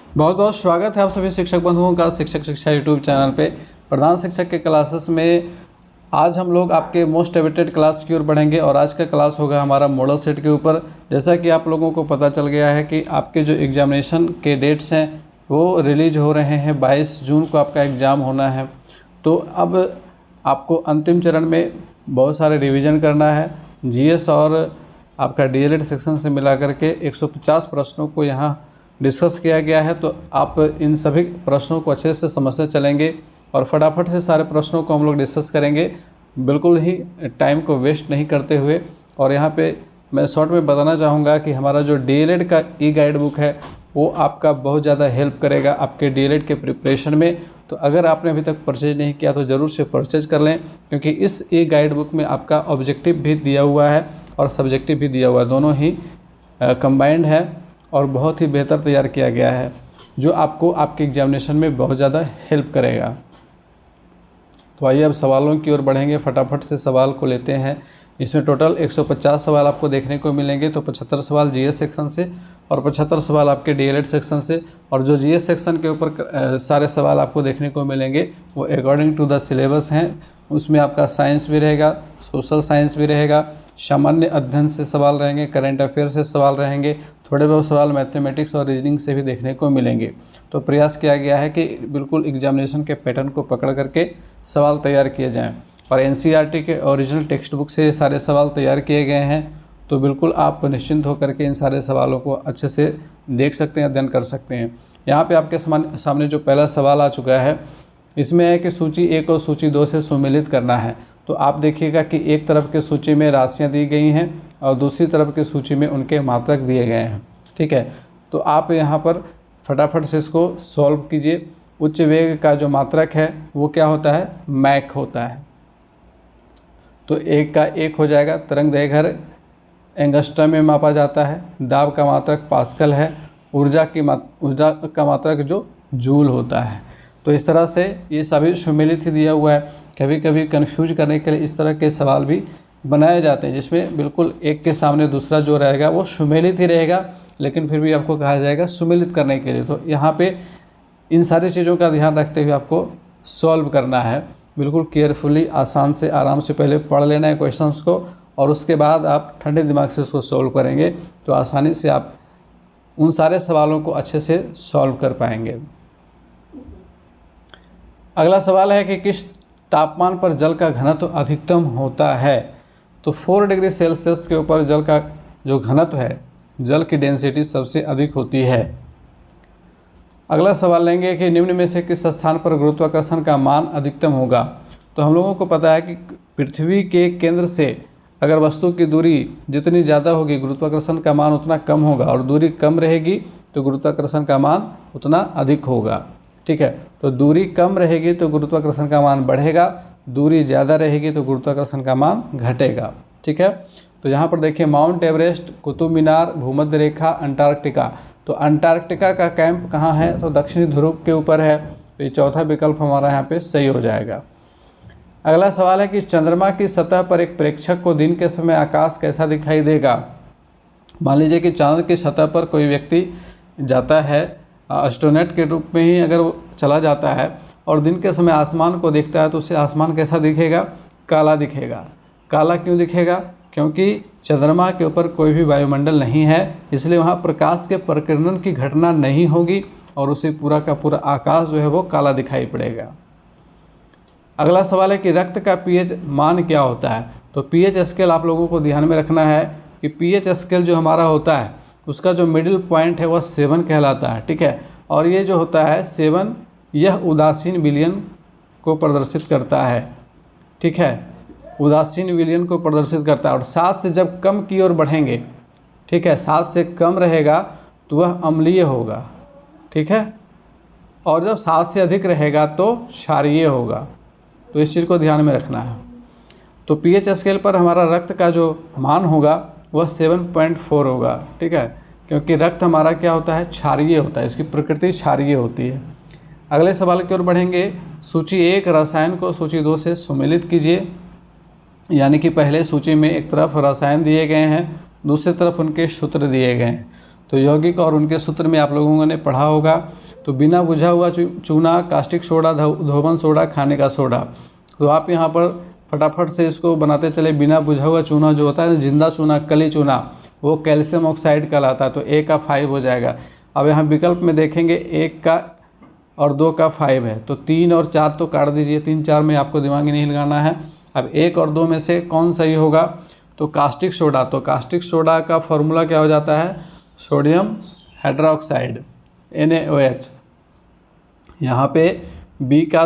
बहुत बहुत स्वागत है आप सभी शिक्षक बंधुओं का शिक्षक शिक्षा यूट्यूब चैनल पे। प्रधान शिक्षक के क्लासेस में आज हम लोग आपके मोस्ट अवेटेड क्लास की ओर बढ़ेंगे और आज का क्लास होगा हमारा मॉडल सेट के ऊपर। जैसा कि आप लोगों को पता चल गया है कि आपके जो एग्जामिनेशन के डेट्स हैं वो रिलीज हो रहे हैं। 22 जून को आपका एग्ज़ाम होना है। तो अब आपको अंतिम चरण में बहुत सारे रिवीजन करना है। जीएस और आपका डीएलएड सेक्शन से मिला करके 150 प्रश्नों को यहाँ डिस्कस किया गया है। तो आप इन सभी प्रश्नों को अच्छे से समझते चलेंगे और फटाफट से सारे प्रश्नों को हम लोग डिस्कस करेंगे, बिल्कुल ही टाइम को वेस्ट नहीं करते हुए। और यहाँ पे मैं शॉर्ट में बताना चाहूँगा कि हमारा जो डीएलएड का ई गाइड बुक है वो आपका बहुत ज़्यादा हेल्प करेगा आपके डीएलएड के प्रिपरेशन में। तो अगर आपने अभी तक परचेज नहीं किया तो ज़रूर से परचेज कर लें, क्योंकि इस ई गाइड बुक में आपका ऑब्जेक्टिव भी दिया हुआ है और सब्जेक्टिव भी दिया हुआ है, दोनों ही कंबाइंड है और बहुत ही बेहतर तैयार किया गया है, जो आपको आपके एग्जामिनेशन में बहुत ज़्यादा हेल्प करेगा। तो आइए अब सवालों की ओर बढ़ेंगे। फटाफट से सवाल को लेते हैं। इसमें टोटल 150 सवाल आपको देखने को मिलेंगे। तो 75 सवाल जीएस सेक्शन से और 75 सवाल आपके डीएलएड सेक्शन से। और जो जीएस सेक्शन के ऊपर सारे सवाल आपको देखने को मिलेंगे वो अकॉर्डिंग टू द सिलेबस हैं। उसमें आपका साइंस भी रहेगा, सोशल साइंस भी रहेगा, सामान्य अध्ययन से सवाल रहेंगे, करंट अफेयर से सवाल रहेंगे, थोड़े बहुत सवाल मैथमेटिक्स और रीजनिंग से भी देखने को मिलेंगे। तो प्रयास किया गया है कि बिल्कुल एग्जामिनेशन के पैटर्न को पकड़ करके सवाल तैयार किए जाएं। और एनसीईआरटी के ओरिजिनल टेक्स्ट बुक से सारे सवाल तैयार किए गए हैं। तो बिल्कुल आप निश्चिंत होकर के इन सारे सवालों को अच्छे से देख सकते हैं, अध्ययन कर सकते हैं। यहाँ पे आपके सामने जो पहला सवाल आ चुका है, इसमें है कि सूची 1 और सूची 2 से सुमेलित करना है। तो आप देखिएगा कि एक तरफ के सूची में राशियाँ दी गई हैं और दूसरी तरफ की सूची में उनके मात्रक दिए गए हैं। ठीक है, तो आप यहाँ पर फटाफट से इसको सॉल्व कीजिए। उच्च वेग का जो मात्रक है वो क्या होता है? मैक होता है। तो 1 का 1 हो जाएगा। तरंग दैर्घ्य एंगस्ट्रम में मापा जाता है। दाब का मात्रक पास्कल है। ऊर्जा का मात्रक जो जूल होता है। तो इस तरह से ये सभी सुमेलित ही दिया हुआ है। कभी कभी कंफ्यूज करने के लिए इस तरह के सवाल भी बनाए जाते हैं, जिसमें बिल्कुल एक के सामने दूसरा जो रहेगा वो सुमेलित ही रहेगा, लेकिन फिर भी आपको कहा जाएगा सुमेलित करने के लिए। तो यहाँ पे इन सारी चीज़ों का ध्यान रखते हुए आपको सॉल्व करना है। बिल्कुल केयरफुली, आसान से, आराम से पहले पढ़ लेना है क्वेश्चंस को और उसके बाद आप ठंडे दिमाग से उसको सॉल्व करेंगे तो आसानी से आप उन सारे सवालों को अच्छे से सॉल्व कर पाएंगे। अगला सवाल है कि किस तापमान पर जल का घनत्व अधिकतम होता है? तो 4 डिग्री सेल्सियस के ऊपर जल का जो घनत्व है, जल की डेंसिटी सबसे अधिक होती है। अगला सवाल लेंगे कि निम्न में से किस स्थान पर गुरुत्वाकर्षण का मान अधिकतम होगा? तो हम लोगों को पता है कि पृथ्वी के केंद्र से अगर वस्तु की दूरी जितनी ज़्यादा होगी गुरुत्वाकर्षण का मान उतना कम होगा, और दूरी कम रहेगी तो गुरुत्वाकर्षण का मान उतना अधिक होगा। ठीक है, तो दूरी कम रहेगी तो गुरुत्वाकर्षण का मान बढ़ेगा, दूरी ज़्यादा रहेगी तो गुरुत्वाकर्षण का मान घटेगा। ठीक है, तो यहाँ पर देखिए माउंट एवरेस्ट, कुतुब मीनार, भूमध्य रेखा, अंटार्कटिका। तो अंटार्कटिका का कैंप कहाँ है? तो दक्षिणी ध्रुव के ऊपर है। तो ये चौथा विकल्प हमारा यहाँ पे सही हो जाएगा। अगला सवाल है कि चंद्रमा की सतह पर एक प्रेक्षक को दिन के समय आकाश कैसा दिखाई देगा? मान लीजिए कि चांद की सतह पर कोई व्यक्ति जाता है, एस्ट्रोनॉट के रूप में ही अगर वो चला जाता है और दिन के समय आसमान को देखता है तो उसे आसमान कैसा दिखेगा? काला दिखेगा। काला क्यों दिखेगा? क्योंकि चंद्रमा के ऊपर कोई भी वायुमंडल नहीं है, इसलिए वहाँ प्रकाश के प्रकीर्णन की घटना नहीं होगी और उसे पूरा का पूरा आकाश जो है वो काला दिखाई पड़ेगा। अगला सवाल है कि रक्त का पीएच मान क्या होता है? तो पीएच स्केल आप लोगों को ध्यान में रखना है कि पीएच स्केल जो हमारा होता है उसका जो मिडिल पॉइंट है वह 7 कहलाता है। ठीक है, और ये जो होता है 7, यह उदासीन विलयन को प्रदर्शित करता है। ठीक है, उदासीन विलयन को प्रदर्शित करता है। और 7 से जब कम की ओर बढ़ेंगे, ठीक है, 7 से कम रहेगा तो वह अम्लीय होगा। ठीक है, और जब 7 से अधिक रहेगा तो क्षारीय होगा। तो इस चीज़ को ध्यान में रखना है। तो पीएच स्केल पर हमारा रक्त का जो मान होगा वह 7.4 होगा। ठीक है, क्योंकि रक्त हमारा क्या होता है? क्षारीय होता है, इसकी प्रकृति क्षारीय होती है। अगले सवाल की ओर बढ़ेंगे। सूची 1 रसायन को सूची 2 से सुमेलित कीजिए। यानी कि पहले सूची में एक तरफ रसायन दिए गए हैं, दूसरी तरफ उनके सूत्र दिए गए हैं। तो यौगिक और उनके सूत्र में आप लोगों ने पढ़ा होगा। तो बिना बुझा हुआ चूना, कास्टिक सोडा, धोबन सोडा, खाने का सोडा। तो आप यहाँ पर फटाफट से इसको बनाते चले। बिना बुझा हुआ चूना जो होता है, जिंदा चूना, कली चूना, वो कैल्शियम ऑक्साइड कहलाता है। तो A का 5 हो जाएगा। अब यहाँ विकल्प में देखेंगे 1 का और 2 का 5 है, तो 3 और 4 तो काट दीजिए। 3 4 में आपको दिमाग नहीं लगाना है। अब 1 और 2 में से कौन सही होगा? तो कास्टिक सोडा। तो कास्टिक सोडा का फॉर्मूला क्या हो जाता है? Sodium hydroxide, NaOH। यहाँ पे B का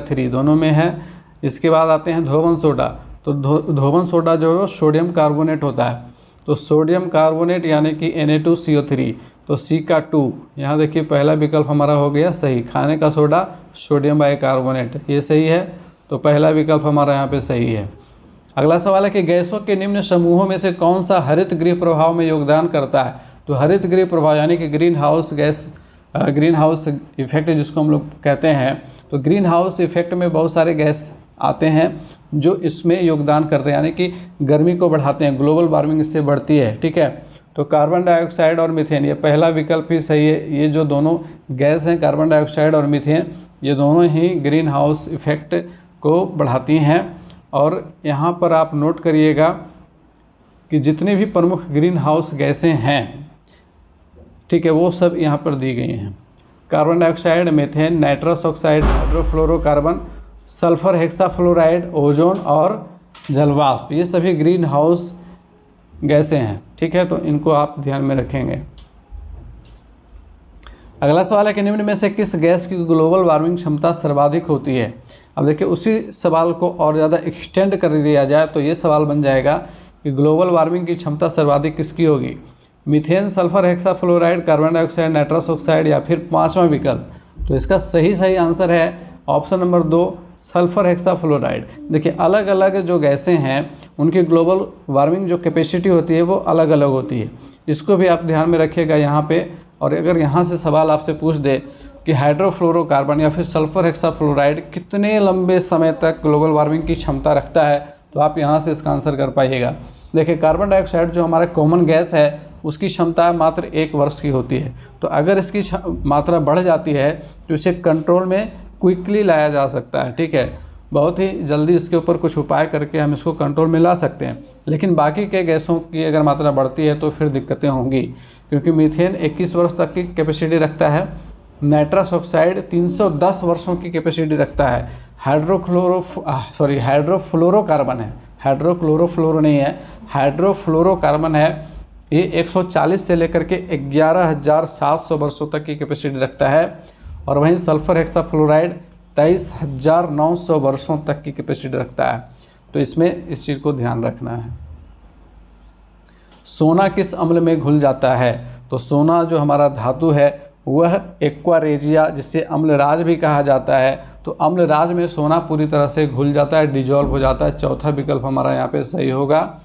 3 दोनों में है। इसके बाद आते हैं धोबन सोडा। तो धोबन सोडा जो है सोडियम कार्बोनेट होता है। तो सोडियम कार्बोनेट यानी कि Na2CO3। तो C का 2, यहाँ देखिए पहला विकल्प हमारा हो गया सही। खाने का सोडा सोडियम बाइकार्बोनेट, ये सही है। तो पहला विकल्प हमारा यहाँ पे सही है। अगला सवाल है कि गैसों के निम्न समूहों में से कौन सा हरित गृह प्रभाव में योगदान करता है? तो हरित गृह प्रभाव यानी कि green house gas, green house effect जिसको हम लोग कहते हैं। तो ग्रीन हाउस इफेक्ट में बहुत सारे गैस आते हैं जो इसमें योगदान करते हैं, यानी कि गर्मी को बढ़ाते हैं, ग्लोबल वार्मिंग इससे बढ़ती है। ठीक है, तो कार्बन डाइऑक्साइड और मीथेन, ये पहला विकल्प ही सही है। ये जो दोनों गैस हैं, कार्बन डाइऑक्साइड और मीथेन, ये दोनों ही ग्रीन हाउस इफेक्ट को बढ़ाती हैं। और यहाँ पर आप नोट करिएगा कि जितनी भी प्रमुख ग्रीन हाउस गैसें हैं, ठीक है, वो सब यहाँ पर दी गई हैं। Carbon dioxide, methane, nitrous oxide, hydrofluorocarbon, sulphur hexafluoride, ozone और जलवाष्प, ये सभी ग्रीन हाउस गैसें हैं। ठीक है, तो इनको आप ध्यान में रखेंगे। अगला सवाल है कि निम्न में से किस गैस की ग्लोबल वार्मिंग क्षमता सर्वाधिक होती है? अब देखिए उसी सवाल को और ज़्यादा एक्सटेंड कर दिया जाए तो ये सवाल बन जाएगा कि ग्लोबल वार्मिंग की क्षमता सर्वाधिक किसकी होगी? Methane, sulphur hexafluoride, carbon dioxide, nitrous oxide या फिर पांचवा विकल्प? तो इसका सही आंसर है ऑप्शन नंबर 2, सल्फर हेक्साफ्लोराइड। देखिए अलग अलग जो गैसें हैं उनकी ग्लोबल वार्मिंग जो कैपेसिटी होती है वो अलग अलग होती है। इसको भी आप ध्यान में रखिएगा यहाँ पे। और अगर यहाँ से सवाल आपसे पूछ दे कि हाइड्रोफ्लोरोकार्बन या फिर सल्फर हेक्साफ्लोराइड कितने लंबे समय तक ग्लोबल वार्मिंग की क्षमता रखता है, तो आप यहाँ से इसका आंसर कर पाइएगा। देखिए कार्बन डाइऑक्साइड जो हमारा कॉमन गैस है उसकी क्षमता मात्र 1 वर्ष की होती है। तो अगर इसकी मात्रा बढ़ जाती है तो इसे कंट्रोल में क्विकली लाया जा सकता है। ठीक है, बहुत ही जल्दी इसके ऊपर कुछ उपाय करके हम इसको कंट्रोल में ला सकते हैं। लेकिन बाकी के गैसों की अगर मात्रा बढ़ती है तो फिर दिक्कतें होंगी, क्योंकि मीथेन 21 वर्ष तक की कैपेसिटी रखता है, नाइट्रस ऑक्साइड 310 वर्षों की कैपेसिटी रखता है, हाइड्रोफ्लोरोकार्बन है, हाइड्रोक्लोरोफ्लोरो नहीं है, हाइड्रोफ्लोरोकार्बन है, ये 140 से लेकर के 11,700 वर्षों तक की कैपेसिटी रखता है। और वहीं सल्फर हेक्साफ्लोराइड 23,900 वर्षों तक की कैपेसिटी रखता है। तो इसमें इस चीज़ को ध्यान रखना है। सोना किस अम्ल में घुल जाता है? तो सोना जो हमारा धातु है वह एक्वा रेजिया, जिसे अम्लराज भी कहा जाता है। तो अम्लराज में सोना पूरी तरह से घुल जाता है, डिजॉल्व हो जाता है। चौथा विकल्प हमारा यहाँ पे सही होगा।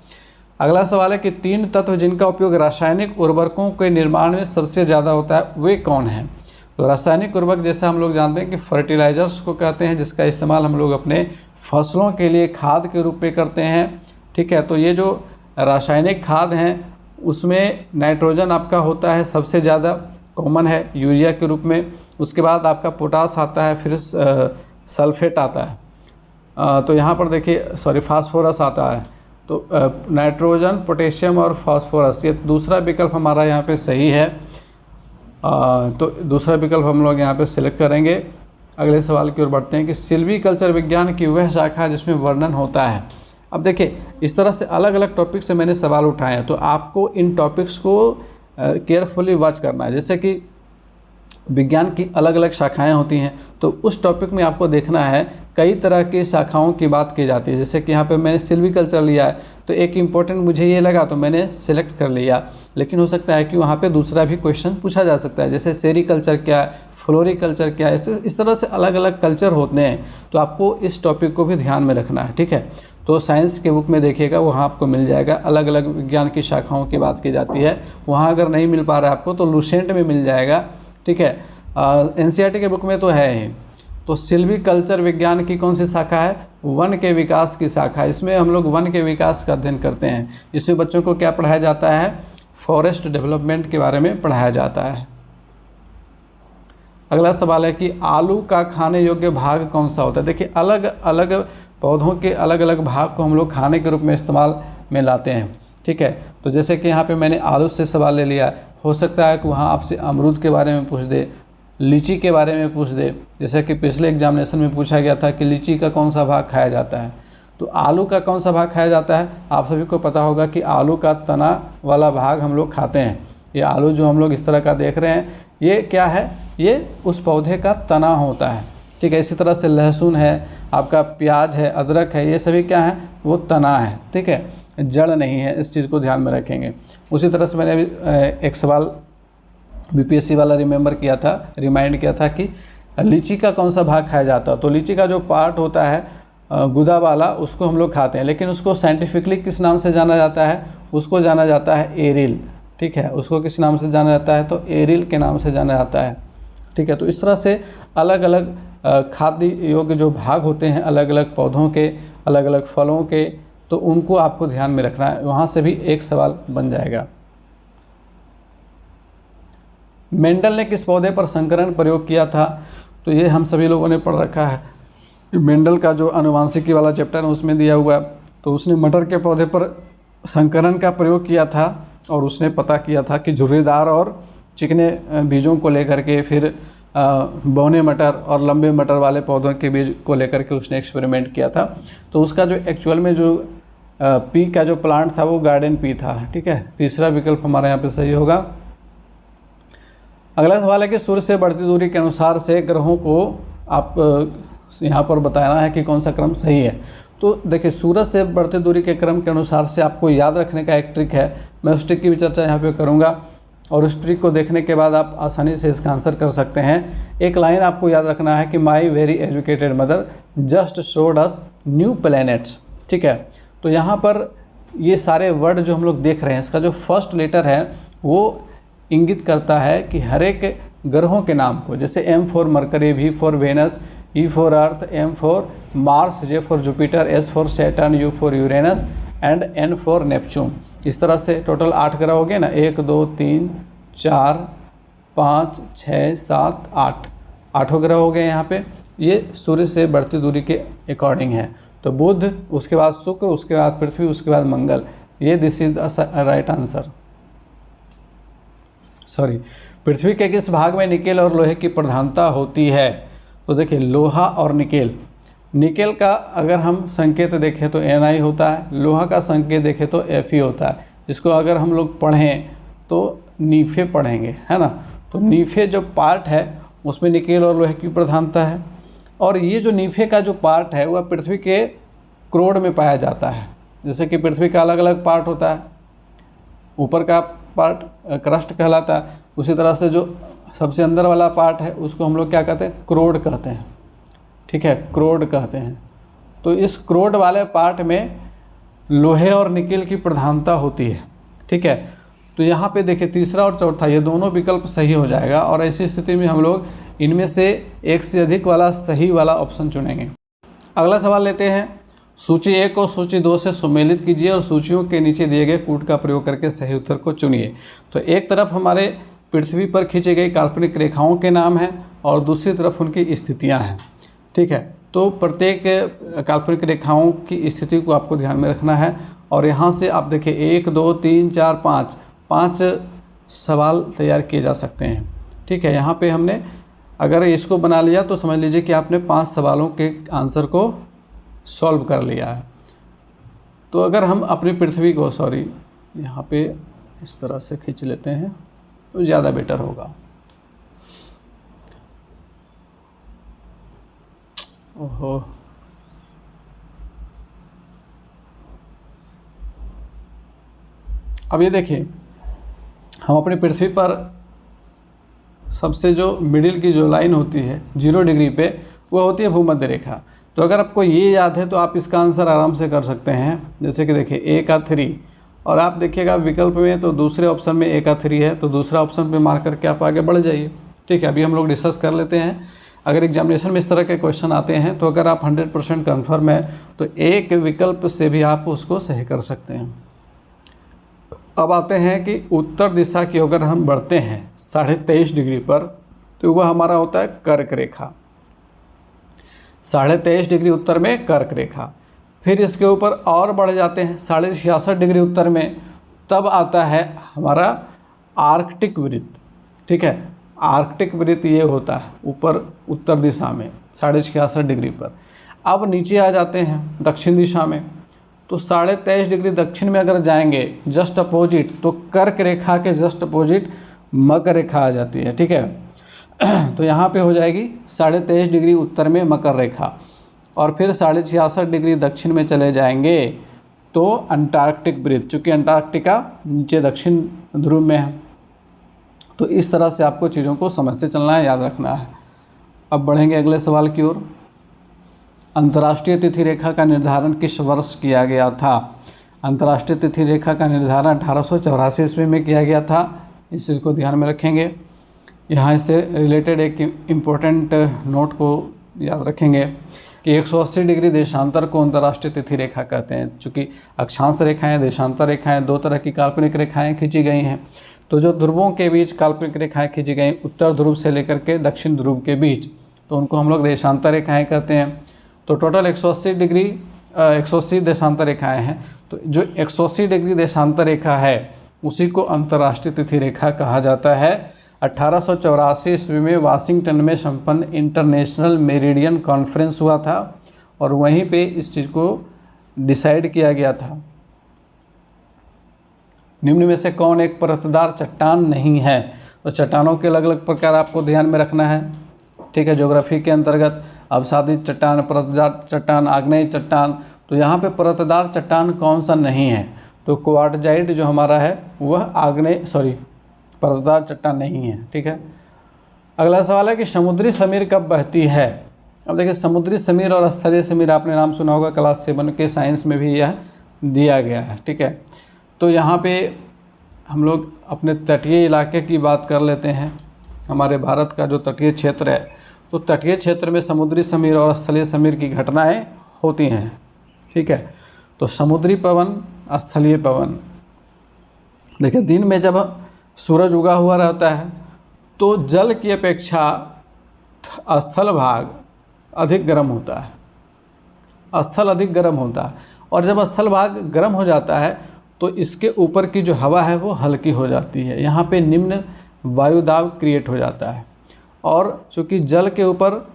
अगला सवाल है कि 3 तत्व जिनका उपयोग रासायनिक उर्वरकों के निर्माण में सबसे ज़्यादा होता है वे कौन हैं? तो रासायनिक उर्वरक जैसे हम लोग जानते हैं कि फर्टिलाइजर्स को कहते हैं, जिसका इस्तेमाल हम लोग अपने फसलों के लिए खाद के रूप में करते हैं। ठीक है, तो ये जो रासायनिक खाद हैं उसमें नाइट्रोजन आपका होता है सबसे ज़्यादा, कॉमन है यूरिया के रूप में। उसके बाद आपका पोटास आता है, फिर सल्फेट आता है। तो यहाँ पर देखिए फास्फोरस आता है। तो नाइट्रोजन, पोटेशियम और फास्फोरस, ये दूसरा विकल्प हमारा यहाँ पे सही है। तो दूसरा विकल्प हम लोग यहाँ पे सिलेक्ट करेंगे। अगले सवाल की ओर बढ़ते हैं कि सिल्वीकल्चर विज्ञान की वह शाखा है जिसमें वर्णन होता है। अब देखिए इस तरह से अलग अलग टॉपिक से मैंने सवाल उठाए हैं, तो आपको इन टॉपिक्स को केयरफुली वॉच करना है। जैसे कि विज्ञान की अलग अलग शाखाएं होती हैं, तो उस टॉपिक में आपको देखना है कई तरह की शाखाओं की बात की जाती है। जैसे कि यहाँ पे मैंने सिल्वीकल्चर लिया है, तो एक इम्पोर्टेंट मुझे ये लगा तो मैंने सेलेक्ट कर लिया। लेकिन हो सकता है कि वहाँ पे दूसरा भी क्वेश्चन पूछा जा सकता है, जैसे सेरीकल्चर क्या है, फ्लोरिकल्चर क्या है, इस तरह से अलग अलग कल्चर होते हैं। तो आपको इस टॉपिक को भी ध्यान में रखना है। ठीक है, तो साइंस के बुक में देखिएगा, वहाँ आपको मिल जाएगा। अलग अलग विज्ञान की शाखाओं की बात की जाती है। वहाँ अगर नहीं मिल पा रहा है आपको तो लूसेंट में मिल जाएगा। ठीक है, NCERT के बुक में तो है ही। तो सिल्वीकल्चर विज्ञान की कौन सी शाखा है? वन के विकास की शाखा। इसमें हम लोग वन के विकास का अध्ययन करते हैं। इसमें बच्चों को क्या पढ़ाया जाता है? फॉरेस्ट डेवलपमेंट के बारे में पढ़ाया जाता है। अगला सवाल है कि आलू का खाने योग्य भाग कौन सा होता है। देखिए अलग अलग पौधों के अलग अलग भाग को हम लोग खाने के रूप में इस्तेमाल में लाते हैं, ठीक है। तो जैसे कि यहाँ पे मैंने आलू से सवाल ले लिया, हो सकता है कि वहाँ आपसे अमरूद के बारे में पूछ दे, लीची के बारे में पूछ दे, जैसे कि पिछले एग्जामिनेशन में पूछा गया था कि लीची का कौन सा भाग खाया जाता है। तो आलू का कौन सा भाग खाया जाता है, आप सभी को पता होगा कि आलू का तना वाला भाग हम लोग खाते हैं। ये आलू जो हम लोग इस तरह का देख रहे हैं, ये क्या है, ये उस पौधे का तना होता है, ठीक है। इसी तरह से लहसुन है, आपका प्याज है, अदरक है, ये सभी क्या है, वो तना है, ठीक है, जड़ नहीं है। इस चीज़ को ध्यान में रखेंगे। उसी तरह से मैंने अभी एक सवाल बीपीएससी वाला रिमाइंड किया था कि लीची का कौन सा भाग खाया जाता है। तो लीची का जो पार्ट होता है गुदा वाला, उसको हम लोग खाते हैं, लेकिन उसको साइंटिफिकली किस नाम से जाना जाता है, उसको जाना जाता है एरिल, ठीक है। उसको किस नाम से जाना जाता है, तो एरिल के नाम से जाना जाता है, ठीक है। तो इस तरह से अलग अलग खाद्य योग्य जो भाग होते हैं अलग अलग पौधों के, अलग अलग फलों के, तो उनको आपको ध्यान में रखना है। वहाँ से भी एक सवाल बन जाएगा। मेंडल ने किस पौधे पर संकरण प्रयोग किया था। तो ये हम सभी लोगों ने पढ़ रखा है। मेंडल का जो आनुवांशिकी वाला चैप्टर है उसमें दिया हुआ है। तो उसने मटर के पौधे पर संकरण का प्रयोग किया था और उसने पता किया था कि झुर्रीदार और चिकने बीजों को लेकर के, फिर बौने मटर और लंबे मटर वाले पौधों के बीज को लेकर के उसने एक्सपेरिमेंट किया था। तो उसका जो एक्चुअल में जो पी का जो प्लांट था वो गार्डन पी था, ठीक है। तीसरा विकल्प हमारा यहाँ पे सही होगा। अगला सवाल है कि सूर्य से बढ़ती दूरी के अनुसार से ग्रहों को आप यहाँ पर बताना है कि कौन सा क्रम सही है। तो देखिए सूरज से बढ़ती दूरी के क्रम के अनुसार से आपको याद रखने का एक ट्रिक है। मैं उस ट्रिक की भी चर्चा यहाँ पे करूँगा और उस ट्रिक को देखने के बाद आप आसानी से इसका आंसर कर सकते हैं। एक लाइन आपको याद रखना है कि my very educated mother just showed us new planets, ठीक है। तो यहाँ पर ये सारे वर्ड जो हम लोग देख रहे हैं, इसका जो फर्स्ट लेटर है वो इंगित करता है कि हर एक ग्रहों के नाम को, जैसे M for Mercury, V for Venus, E for Earth, M for Mars, J for Jupiter, S for Saturn, U for Uranus and N for Neptune. इस तरह से टोटल 8 ग्रह हो गए ना, 1 2 3 4 5 6 7 8, 8 ग्रह हो गए यहाँ पे। ये सूर्य से बढ़ती दूरी के अकॉर्डिंग है। तो बुध, उसके बाद शुक्र, उसके बाद पृथ्वी, उसके बाद मंगल। ये this is the right answer. पृथ्वी के किस भाग में निकेल और लोहे की प्रधानता होती है। तो देखिए लोहा और निकेल का अगर हम संकेत देखें तो Na होता है, लोहा का संकेत देखें तो Fe होता है। इसको अगर हम लोग पढ़ें तो नीफे पढ़ेंगे, है ना। तो नीफे जो पार्ट है उसमें निकेल और लोहे की प्रधानता है। और ये जो नीफे का जो पार्ट है वह पृथ्वी के क्रोड में पाया जाता है। जैसे कि पृथ्वी का अलग अलग पार्ट होता है, ऊपर का पार्ट क्रस्ट कहलाता है, उसी तरह से जो सबसे अंदर वाला पार्ट है उसको हम लोग क्या कहते हैं, क्रोड कहते हैं, ठीक है, क्रोड कहते हैं। तो इस क्रोड वाले पार्ट में लोहे और निकेल की प्रधानता होती है, ठीक है। तो यहाँ पे देखिए तीसरा और चौथा ये दोनों विकल्प सही हो जाएगा और ऐसी स्थिति में हम लोग इनमें से एक से अधिक वाला सही वाला ऑप्शन चुनेंगे। अगला सवाल लेते हैं। सूची 1 को सूची 2 से सुमेलित कीजिए और सूचियों के नीचे दिए गए कूट का प्रयोग करके सही उत्तर को चुनिए। तो एक तरफ हमारे पृथ्वी पर खींची गई काल्पनिक रेखाओं के नाम हैं और दूसरी तरफ उनकी स्थितियां हैं, ठीक है। तो प्रत्येक काल्पनिक रेखाओं की स्थिति को आपको ध्यान में रखना है। और यहाँ से आप देखिए 1 2 3 4 5 सवाल तैयार किए जा सकते हैं, ठीक है। यहाँ पे हमने अगर इसको बना लिया तो समझ लीजिए कि आपने 5 सवालों के आंसर को सॉल्व कर लिया है। तो अगर हम अपनी पृथ्वी को यहाँ पे इस तरह से खींच लेते हैं तो ज़्यादा बेटर होगा। ओहो, अब ये देखिए हम अपनी पृथ्वी पर सबसे जो मिडिल की जो लाइन होती है 0 डिग्री पे, वो होती है भूमध्य रेखा। तो अगर आपको ये याद है तो आप इसका आंसर आराम से कर सकते हैं। जैसे कि देखिए A का 3 और आप देखिएगा विकल्प में तो दूसरे ऑप्शन में A का 3 है, तो दूसरा ऑप्शन पे मार्क करके आप आगे बढ़ जाइए, ठीक है। अभी हम लोग डिस्कस कर लेते हैं। अगर एग्जामिनेशन में इस तरह के क्वेश्चन आते हैं तो अगर आप 100% कन्फर्म है तो एक विकल्प से भी आप उसको सही कर सकते हैं। अब आते हैं कि उत्तर दिशा की अगर हम बढ़ते हैं 23.5 डिग्री पर, तो वह हमारा होता है कर्क रेखा। 23.5 डिग्री उत्तर में कर्क रेखा। फिर इसके ऊपर और बढ़ जाते हैं 66.5 डिग्री उत्तर में, तब आता है हमारा आर्कटिक वृत्त। ठीक है, आर्कटिक वृत्त ये होता है ऊपर उत्तर दिशा में 66.5 डिग्री पर। अब नीचे आ जाते हैं दक्षिण दिशा में, तो 23.5 डिग्री दक्षिण में अगर जाएंगे जस्ट अपोजिट, तो कर्क रेखा के जस्ट अपोजिट मकर रेखा आ जाती है। ठीक है, तो यहाँ पे हो जाएगी 23.5 डिग्री उत्तर में मकर रेखा। और फिर 66.5 डिग्री दक्षिण में चले जाएंगे तो अंटार्कटिक वृत्त, चूँकि अंटार्कटिका नीचे दक्षिण ध्रुव में है। तो इस तरह से आपको चीज़ों को समझते चलना है, याद रखना है। अब बढ़ेंगे अगले सवाल की ओर। अंतर्राष्ट्रीय तिथि रेखा का निर्धारण किस वर्ष किया गया था? अंतर्राष्ट्रीय तिथि रेखा का निर्धारण 1884 ईस्वी में किया गया था। इस चीज़ को ध्यान में रखेंगे। यहाँ इससे रिलेटेड एक इम्पोर्टेंट नोट को याद रखेंगे कि 180 डिग्री देशांतर को अंतर्राष्ट्रीय तिथि रेखा कहते हैं। चूँकि अक्षांश रेखाएं, देशांतर रेखाएं, दो तरह की काल्पनिक रेखाएं खींची गई हैं। तो जो ध्रुवों के बीच काल्पनिक रेखाएं खींची गई उत्तर ध्रुव से लेकर के दक्षिण ध्रुव के बीच, तो उनको हम लोग देशांतर रेखाएं कहते हैं। तो टोटल 180 देशांतर रेखाएं हैं। तो जो 180 डिग्री देशांतर रेखा है उसी को अंतर्राष्ट्रीय तिथि रेखा कहा जाता है। 1884 ईस्वी में वाशिंगटन में संपन्न इंटरनेशनल मेरिडियन कॉन्फ्रेंस हुआ था और वहीं पे इस चीज़ को डिसाइड किया गया था। निम्न में से कौन एक परतदार चट्टान नहीं है? तो चट्टानों के अलग अलग प्रकार आपको ध्यान में रखना है। ठीक है, ज्योग्राफी के अंतर्गत अवसादी चट्टान, परतदार चट्टान, आग्नेय चट्टान। तो यहाँ पे परतदार चट्टान कौन सा नहीं है? तो क्वार्टजाइट जो हमारा है वह परतदार चट्टान नहीं है। ठीक है, अगला सवाल है कि समुद्री समीर कब बहती है? अब देखिए, समुद्री समीर और स्थलीय समीर आपने नाम सुना होगा, क्लास 7 के साइंस में भी यह दिया गया है। ठीक है, तो यहाँ पे हम लोग अपने तटीय इलाके की बात कर लेते हैं। हमारे भारत का जो तटीय क्षेत्र है, तो तटीय क्षेत्र में समुद्री समीर और स्थलीय समीर की घटनाएं होती हैं। ठीक है, तो समुद्री पवन, स्थलीय पवन। देखिए, दिन में जब सूरज उगा हुआ रहता है तो जल की अपेक्षा स्थल भाग अधिक गर्म होता है। स्थल अधिक गर्म होता है, और जब स्थल भाग गर्म हो जाता है तो इसके ऊपर की जो हवा है वो हल्की हो जाती है। यहाँ पे निम्न वायुदाब क्रिएट हो जाता है। और चूँकि जल के ऊपर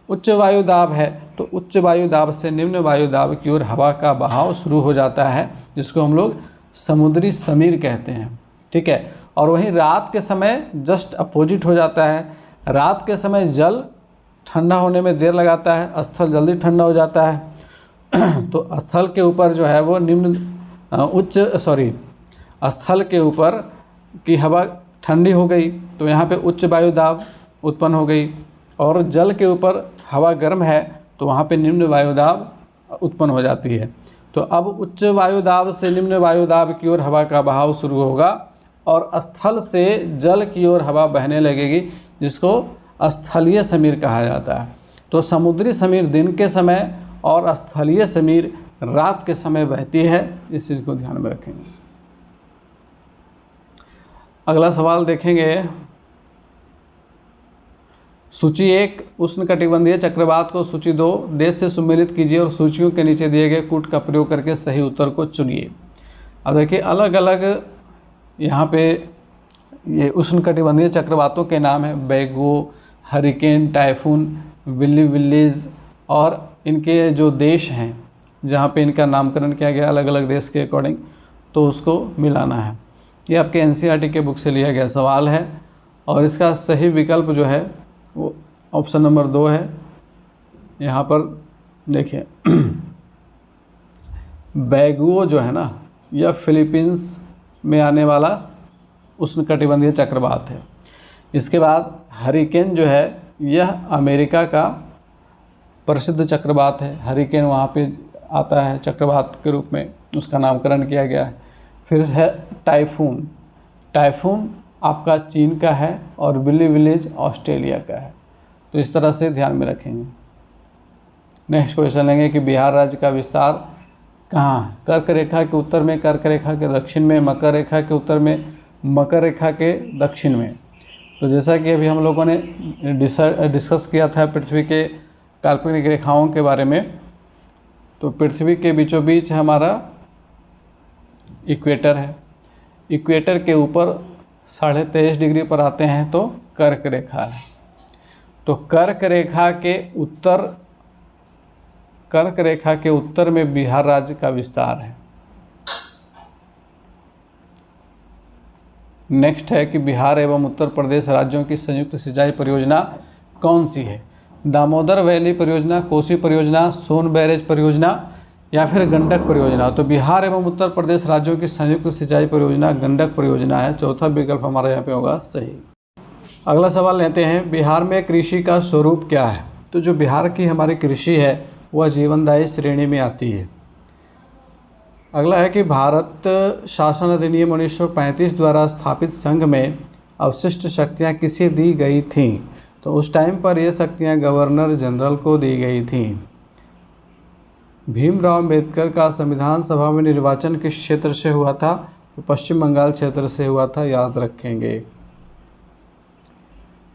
उच्च वायुदाब है, तो उच्च वायुदाब से निम्न वायुदाब की ओर हवा का बहाव शुरू हो जाता है, जिसको हम लोग समुद्री समीर कहते हैं। ठीक है, और वहीं रात के समय जस्ट अपोजिट हो जाता है। रात के समय जल ठंडा होने में देर लगाता है, स्थल जल्दी ठंडा हो जाता है। तो स्थल के ऊपर जो है वो स्थल के ऊपर की हवा ठंडी हो गई, तो यहाँ पे उच्च वायुदाब उत्पन्न हो गई। और जल के ऊपर हवा गर्म है तो वहाँ पे निम्न वायुदाब उत्पन्न हो जाती है। तो अब उच्च वायुदाब से निम्न वायुदाब की ओर हवा का बहाव शुरू होगा और स्थल से जल की ओर हवा बहने लगेगी, जिसको स्थलीय समीर कहा जाता है। तो समुद्री समीर दिन के समय और स्थलीय समीर रात के समय बहती है। इस चीज़ को ध्यान में रखेंगे। अगला सवाल देखेंगे। सूची 1 उष्णकटिबंधीय चक्रवात को सूची 2 देश से सुमेलित कीजिए और सूचियों के नीचे दिए गए कूट का प्रयोग करके सही उत्तर को चुनिए। अब देखिए, अलग अलग यहाँ पे ये उष्णकटिबंधीय चक्रवातों के नाम हैं। बैगो, हरिकेन, टाइफून, विल्ली विल्लीज, और इनके जो देश हैं जहाँ पे इनका नामकरण किया गया अलग अलग देश के अकॉर्डिंग, तो उसको मिलाना है। ये आपके एनसीईआरटी के बुक से लिया गया सवाल है और इसका सही विकल्प जो है वो ऑप्शन नंबर 2 है। यहाँ पर देखिए, बैगुओ जो है ना, यह फिलीपींस में आने वाला उष्णकटिबंधीय चक्रवात है। इसके बाद हरिकेन जो है यह अमेरिका का प्रसिद्ध चक्रवात है। हरिकेन वहाँ पे आता है चक्रवात के रूप में, उसका नामकरण किया गया है। फिर है टाइफून। टाइफून आपका चीन का है और विल्ली विलेज ऑस्ट्रेलिया का है। तो इस तरह से ध्यान में रखेंगे। नेक्स्ट क्वेश्चन लेंगे कि बिहार राज्य का विस्तार कहाँ, कर्क रेखा के उत्तर में, कर्क रेखा के दक्षिण में, मकर रेखा के उत्तर में, मकर रेखा के दक्षिण में। तो जैसा कि अभी हम लोगों ने डिस्कस किया था पृथ्वी के काल्पनिक रेखाओं के बारे में, तो पृथ्वी के बीचों बीच हमारा इक्वेटर है। इक्वेटर के ऊपर 23.5 डिग्री पर आते हैं तो कर्क रेखा है। तो कर्क रेखा के उत्तर में बिहार राज्य का विस्तार है। नेक्स्ट है कि बिहार एवं उत्तर प्रदेश राज्यों की संयुक्त सिंचाई परियोजना कौन सी है? दामोदर वैली परियोजना, कोसी परियोजना, सोन बैरेज परियोजना या फिर गंडक परियोजना। तो बिहार एवं उत्तर प्रदेश राज्यों की संयुक्त सिंचाई परियोजना गंडक परियोजना है। चौथा विकल्प हमारा यहाँ पे होगा सही। अगला सवाल लेते हैं, बिहार में कृषि का स्वरूप क्या है? तो जो बिहार की हमारी कृषि है वह जीवनदायी श्रेणी में आती है। अगला है कि भारत शासन अधिनियम 1935 द्वारा स्थापित संघ में अवशिष्ट शक्तियाँ किसे दी गई थीं? तो उस टाइम पर ये शक्तियाँ गवर्नर जनरल को दी गई थीं। भीमराव अंबेडकर का संविधान सभा में निर्वाचन किस क्षेत्र से हुआ था? तो पश्चिम बंगाल क्षेत्र से हुआ था, याद रखेंगे।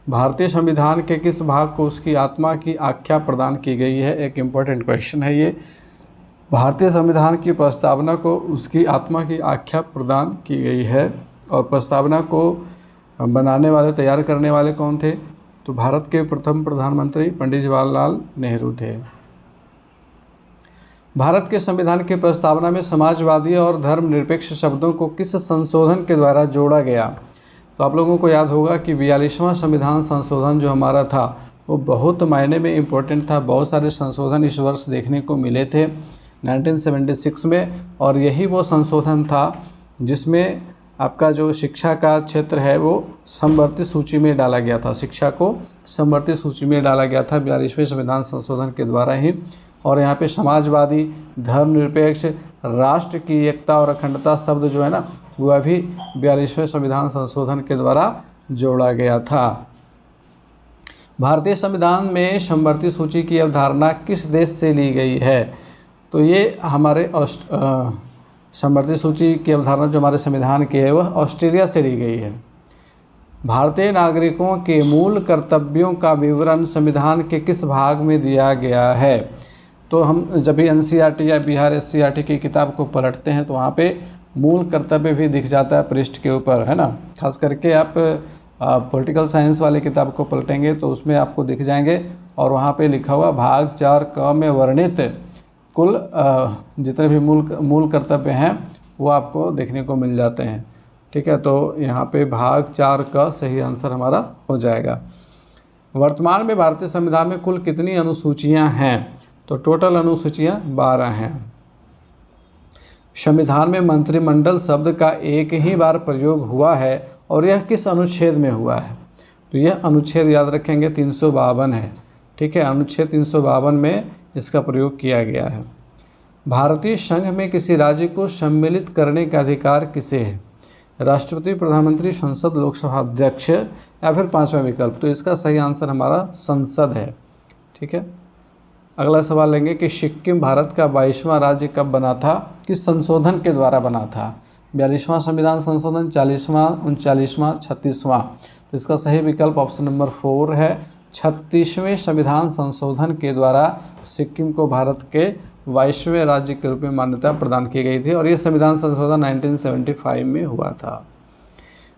भारतीय संविधान के किस भाग को उसकी आत्मा की आख्या प्रदान की गई है? एक इम्पोर्टेंट क्वेश्चन है ये। भारतीय संविधान की प्रस्तावना को उसकी आत्मा की आख्या प्रदान की गई है। और प्रस्तावना को बनाने वाले, तैयार करने वाले कौन थे? तो भारत के प्रथम प्रधानमंत्री पंडित जवाहरलाल नेहरू थे। भारत के संविधान की प्रस्तावना में समाजवादी और धर्मनिरपेक्ष शब्दों को किस संशोधन के द्वारा जोड़ा गया? तो आप लोगों को याद होगा कि 42वां संविधान संशोधन जो हमारा था वो बहुत मायने में इम्पोर्टेंट था। बहुत सारे संशोधन इस वर्ष देखने को मिले थे 1976 में, और यही वो संशोधन था जिसमें आपका जो शिक्षा का क्षेत्र है वो समवर्ती सूची में डाला गया था। शिक्षा को समवर्ती सूची में डाला गया था 42वें संविधान संशोधन के द्वारा ही। और यहाँ पे समाजवादी, धर्मनिरपेक्ष, राष्ट्र की एकता और अखंडता शब्द जो है ना वह भी 42वें संविधान संशोधन के द्वारा जोड़ा गया था। भारतीय संविधान में समवर्ती सूची की अवधारणा किस देश से ली गई है? तो ये हमारे समवर्ती सूची की अवधारणा जो हमारे संविधान की है वह ऑस्ट्रेलिया से ली गई है। भारतीय नागरिकों के मूल कर्तव्यों का विवरण संविधान के किस भाग में दिया गया है? तो हम जब भी NCERT या बिहार SCERT की किताब को पलटते हैं तो वहाँ पे मूल कर्तव्य भी दिख जाता है पृष्ठ के ऊपर, है ना। खास करके आप पॉलिटिकल साइंस वाले किताब को पलटेंगे तो उसमें आपको दिख जाएंगे, और वहाँ पे लिखा हुआ भाग 4 क में वर्णित कुल जितने भी मूल कर्तव्य हैं वो आपको देखने को मिल जाते हैं। ठीक है, तो यहाँ पे भाग 4 का सही आंसर हमारा हो जाएगा। वर्तमान में भारतीय संविधान में कुल कितनी अनुसूचियाँ हैं? तो टोटल अनुसूचियाँ 12 हैं। संविधान में मंत्रिमंडल शब्द का एक ही बार प्रयोग हुआ है और यह किस अनुच्छेद में हुआ है? तो यह अनुच्छेद याद रखेंगे 352 है। ठीक है, अनुच्छेद 352 में इसका प्रयोग किया गया है। भारतीय संघ में किसी राज्य को सम्मिलित करने का अधिकार किसे है? राष्ट्रपति, प्रधानमंत्री, संसद, लोकसभा अध्यक्ष या फिर 5वां विकल्प? तो इसका सही आंसर हमारा संसद है। ठीक है, अगला सवाल लेंगे कि सिक्किम भारत का 22वां राज्य कब बना था? किस संशोधन के द्वारा बना था? 42वां संविधान संशोधन, 40वां, 39वां, 36वां? तो इसका सही विकल्प ऑप्शन नंबर 4 है। 36वें संविधान संशोधन के द्वारा सिक्किम को भारत के 22वें राज्य के रूप में मान्यता प्रदान की गई थी, और ये संविधान संशोधन 1975 में हुआ था।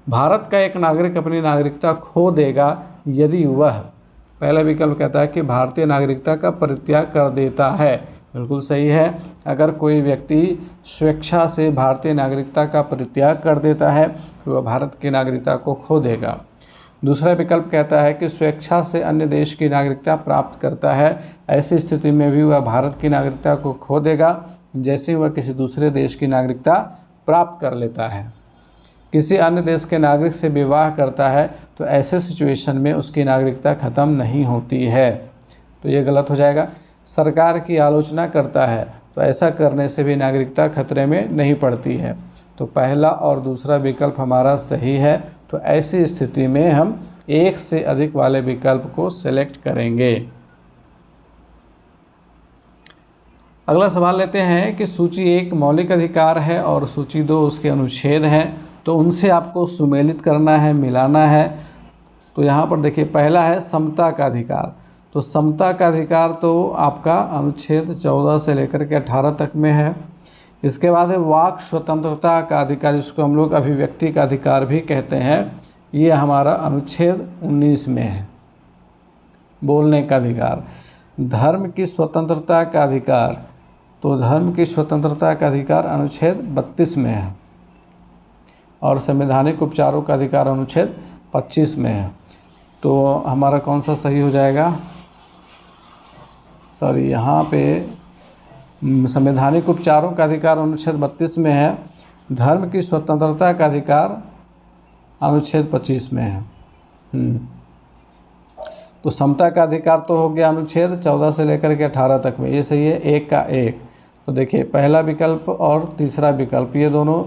भारत का एक नागरिक अपनी नागरिकता खो देगा यदि वह, पहला विकल्प कहता है कि भारतीय नागरिकता का परित्याग कर देता है। बिल्कुल सही है, अगर कोई व्यक्ति स्वेच्छा से भारतीय नागरिकता का परित्याग कर देता है तो वह भारत की नागरिकता को खो देगा। दूसरा विकल्प कहता है कि स्वेच्छा से अन्य देश की नागरिकता प्राप्त करता है, ऐसी स्थिति में भी वह भारत की नागरिकता को खो देगा जैसे वह किसी दूसरे देश की नागरिकता प्राप्त कर लेता है। किसी अन्य देश के नागरिक से विवाह करता है तो ऐसे सिचुएशन में उसकी नागरिकता ख़त्म नहीं होती है, तो ये गलत हो जाएगा। सरकार की आलोचना करता है तो ऐसा करने से भी नागरिकता खतरे में नहीं पड़ती है, तो पहला और दूसरा विकल्प हमारा सही है। तो ऐसी स्थिति में हम एक से अधिक वाले विकल्प को सेलेक्ट करेंगे। अगला सवाल लेते हैं कि सूची 1 मौलिक अधिकार है और सूची 2 उसके अनुच्छेद हैं, तो उनसे आपको सुमेलित करना है, मिलाना है। तो यहाँ पर देखिए पहला है समता का अधिकार। तो समता का अधिकार तो आपका अनुच्छेद 14 से लेकर के 18 तक में है। इसके बाद है वाक स्वतंत्रता का अधिकार, जिसको हम लोग अभिव्यक्ति का अधिकार भी कहते हैं, ये हमारा अनुच्छेद 19 में है। बोलने का अधिकार। धर्म की स्वतंत्रता का अधिकार, तो धर्म की स्वतंत्रता का अधिकार अनुच्छेद 32 में है। और संवैधानिक उपचारों का अधिकार अनुच्छेद 25 में है। तो हमारा कौन सा सही हो जाएगा? सॉरी, यहाँ पे संवैधानिक उपचारों का अधिकार अनुच्छेद 32 में है। धर्म की स्वतंत्रता का अधिकार अनुच्छेद 25 में है। तो समता का अधिकार तो हो गया अनुच्छेद 14 से लेकर के 18 तक में, ये सही है, 1 का 1। तो देखिए पहला विकल्प और तीसरा विकल्प ये दोनों,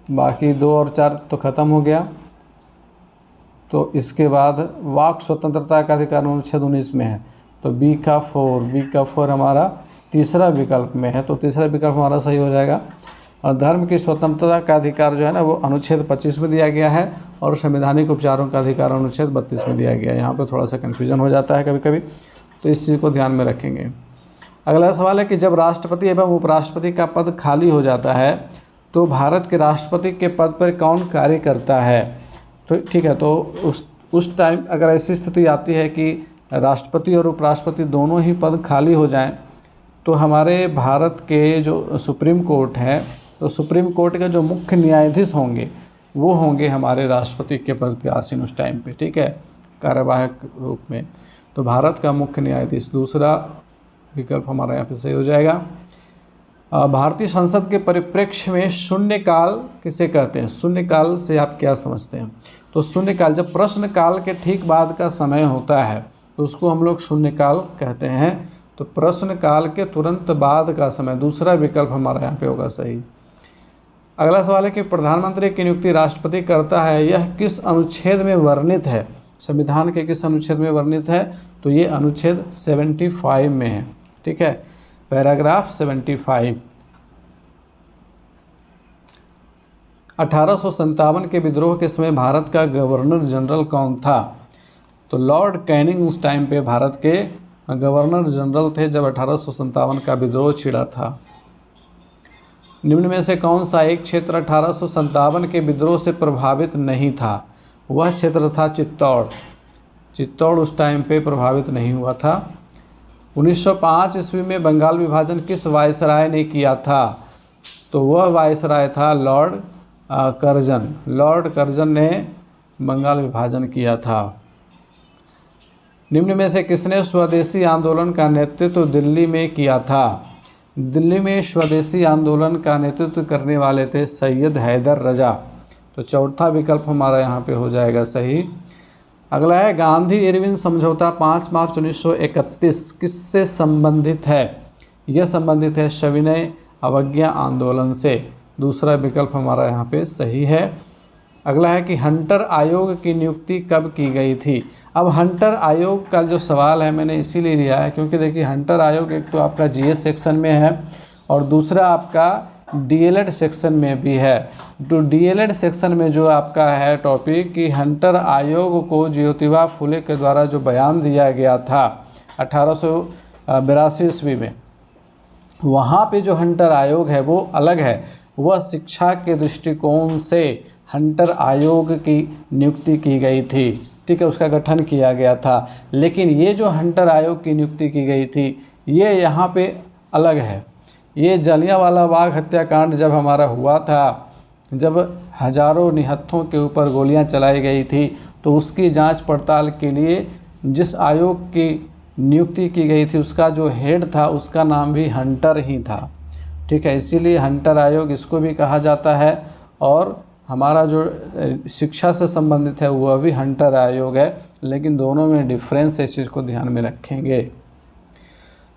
बाकी 2 और 4 तो ख़त्म हो गया। तो इसके बाद वाक स्वतंत्रता का अधिकार अनुच्छेद 19 में है, तो बी का 4 हमारा तीसरा विकल्प में है। तो तीसरा विकल्प हमारा सही हो जाएगा। और धर्म की स्वतंत्रता का अधिकार जो है ना वो अनुच्छेद 25 में दिया गया है और संवैधानिक उपचारों का अधिकार अनुच्छेद 32 में दिया गया है। यहाँ पे थोड़ा सा कन्फ्यूजन हो जाता है कभी कभी, तो इस चीज़ को ध्यान में रखेंगे। अगला सवाल है कि जब राष्ट्रपति एवं उपराष्ट्रपति का पद खाली हो जाता है तो भारत के राष्ट्रपति के पद पर कौन कार्य करता है? तो ठीक है, तो उस टाइम अगर ऐसी स्थिति आती है कि राष्ट्रपति और उपराष्ट्रपति दोनों ही पद खाली हो जाएं, तो हमारे भारत के जो सुप्रीम कोर्ट है, तो सुप्रीम कोर्ट के जो मुख्य न्यायाधीश होंगे वो होंगे हमारे राष्ट्रपति के पद पे आसीन उस टाइम पे, ठीक है, कार्यवाहक रूप में। तो भारत का मुख्य न्यायाधीश, दूसरा विकल्प हमारा यहाँ पे सही हो जाएगा। भारतीय संसद के परिप्रेक्ष्य में शून्यकाल किसे कहते हैं? शून्यकाल से आप क्या समझते हैं? तो शून्यकाल जब प्रश्नकाल के ठीक बाद का समय होता है तो उसको हम लोग शून्यकाल कहते हैं। तो प्रश्नकाल के तुरंत बाद का समय, दूसरा विकल्प हमारा यहाँ पे होगा सही। अगला सवाल है कि प्रधानमंत्री की नियुक्ति राष्ट्रपति करता है, यह किस अनुच्छेद में वर्णित है? संविधान के किस अनुच्छेद में वर्णित है? तो ये अनुच्छेद 75 में है, ठीक है, पैराग्राफ 75। 1857 के विद्रोह के समय भारत का गवर्नर जनरल कौन था? तो लॉर्ड कैनिंग उस टाइम पे भारत के गवर्नर जनरल थे जब 1857 का विद्रोह छिड़ा था। निम्न में से कौन सा एक क्षेत्र 1857 के विद्रोह से प्रभावित नहीं था? वह क्षेत्र था चित्तौड़। चित्तौड़ उस टाइम पे प्रभावित नहीं हुआ था। 1905 ईस्वी में बंगाल विभाजन किस वायसराय ने किया था? तो वह वायसराय था लॉर्ड कर्जन। लॉर्ड कर्जन ने बंगाल विभाजन किया था। निम्न में से किसने स्वदेशी आंदोलन का नेतृत्व दिल्ली में किया था? दिल्ली में स्वदेशी आंदोलन का नेतृत्व करने वाले थे सैयद हैदर रजा। तो चौथा विकल्प हमारा यहाँ पे हो जाएगा सही। अगला है गांधी इरविन समझौता 5 मार्च 1931 किससे संबंधित है? यह संबंधित है सविनय अवज्ञा आंदोलन से। दूसरा विकल्प हमारा यहाँ पे सही है। अगला है कि हंटर आयोग की नियुक्ति कब की गई थी? अब हंटर आयोग का जो सवाल है मैंने इसीलिए लिया है क्योंकि देखिए हंटर आयोग एक तो आपका जीएस सेक्शन में है और दूसरा आपका डीएलएड सेक्शन में भी है। तो डीएलएड सेक्शन में जो आपका है टॉपिक कि हंटर आयोग को ज्योतिबा फुले के द्वारा जो बयान दिया गया था 1882 ईस्वी में, वहाँ पे जो हंटर आयोग है वो अलग है। वह शिक्षा के दृष्टिकोण से हंटर आयोग की नियुक्ति की गई थी, ठीक है, उसका गठन किया गया था। लेकिन ये जो हंटर आयोग की नियुक्ति की गई थी ये यहाँ पे अलग है। ये जलियांवाला बाग हत्याकांड जब हमारा हुआ था, जब हजारों निहत्थों के ऊपर गोलियां चलाई गई थी, तो उसकी जांच पड़ताल के लिए जिस आयोग की नियुक्ति की गई थी उसका जो हेड था उसका नाम भी हंटर ही था, ठीक है। इसीलिए हंटर आयोग इसको भी कहा जाता है और हमारा जो शिक्षा से संबंधित है वह भी हंटर आयोग है, लेकिन दोनों में डिफरेंस है, इस चीज़ को ध्यान में रखेंगे।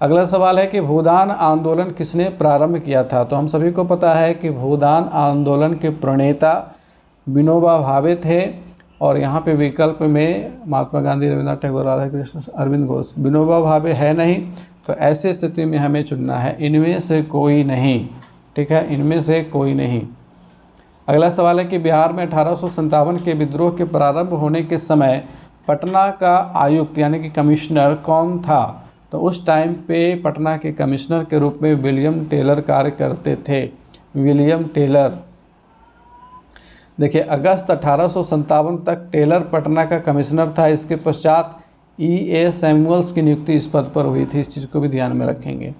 अगला सवाल है कि भूदान आंदोलन किसने प्रारंभ किया था? तो हम सभी को पता है कि भूदान आंदोलन के प्रणेता विनोबा भावे थे और यहाँ पे विकल्प में महात्मा गांधी, रविन्द्रनाथ टैगोर, राधा कृष्ण, अरविंद घोष। विनोबा भावे है नहीं तो ऐसी स्थिति में हमें चुनना है इनमें से कोई नहीं। ठीक है, इनमें से कोई नहीं। अगला सवाल है कि बिहार में 1857 के विद्रोह के प्रारंभ होने के समय पटना का आयुक्त यानी कि कमिश्नर कौन था? तो उस टाइम पे पटना के कमिश्नर के रूप में विलियम टेलर कार्य करते थे। William Taylor. देखिए, अगस्त 1857 तक टेलर पटना का कमिश्नर था। इसके पश्चात E.A. सैमुअल्स की नियुक्ति इस पद पर हुई थी। इस चीज़ को भी ध्यान में रखेंगे।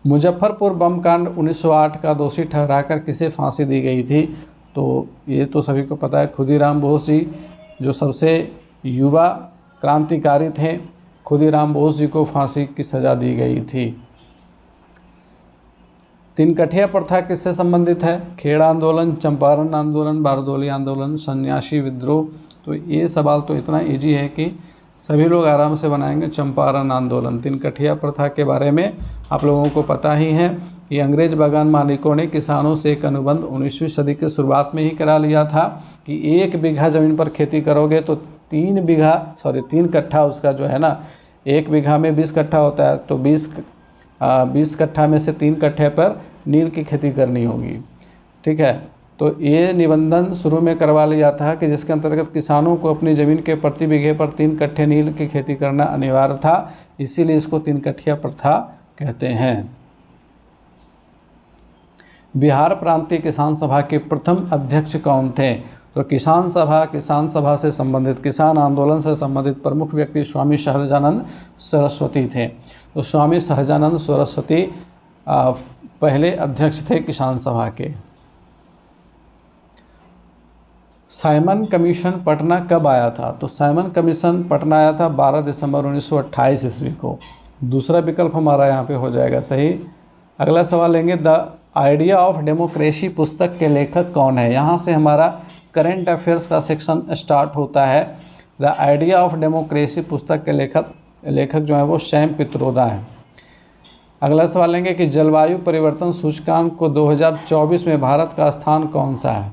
मुजफ्फरपुर बम कांड 1908 का दोषी ठहराकर किसे फांसी दी गई थी? तो ये तो सभी को पता है, खुदीराम बोस जी, जो सबसे युवा क्रांतिकारी थे। खुदीराम बोस जी को फांसी की सज़ा दी गई थी। तिनकठिया प्रथा किससे संबंधित है? खेड़ा आंदोलन, चंपारण आंदोलन, बारदोली आंदोलन, सन्यासी विद्रोह। तो ये सवाल तो इतना इजी है कि सभी लोग आराम से बनाएंगे। चंपारण आंदोलन। तिनकठिया प्रथा के बारे में आप लोगों को पता ही है कि अंग्रेज बागान मालिकों ने किसानों से एक अनुबंध 19वीं सदी के शुरुआत में ही करा लिया था कि 1 बीघा ज़मीन पर खेती करोगे तो 3 कट्ठा उसका जो है ना, 1 बीघा में 20 कट्ठा होता है, तो 20 कट्ठा में से 3 कट्ठे पर नील की खेती करनी होगी। ठीक है, तो ये निबंधन शुरू में करवा लिया था कि जिसके अंतर्गत किसानों को अपनी ज़मीन के प्रति बीघे पर 3 कट्ठे नील की खेती करना अनिवार्य था। इसीलिए इसको 3 कट्ठिया प्रथा कहते हैं। बिहार प्रांतीय किसान सभा के प्रथम अध्यक्ष कौन थे? तो किसान सभा से संबंधित, किसान आंदोलन से संबंधित प्रमुख व्यक्ति स्वामी सहजानंद सरस्वती थे। तो स्वामी सहजानंद सरस्वती पहले अध्यक्ष थे किसान सभा के। साइमन कमीशन पटना कब आया था? तो साइमन कमीशन पटना आया था 12 दिसंबर 1928 ईस्वी को। दूसरा विकल्प हमारा यहाँ पे हो जाएगा सही। अगला सवाल लेंगे, द आइडिया ऑफ डेमोक्रेसी पुस्तक के लेखक कौन है? यहाँ से हमारा करंट अफेयर्स का सेक्शन स्टार्ट होता है। द आइडिया ऑफ डेमोक्रेसी पुस्तक के लेखक जो है वो सैम पित्रोदा है। अगला सवाल लेंगे कि जलवायु परिवर्तन सूचकांक को 2024 में भारत का स्थान कौन सा है?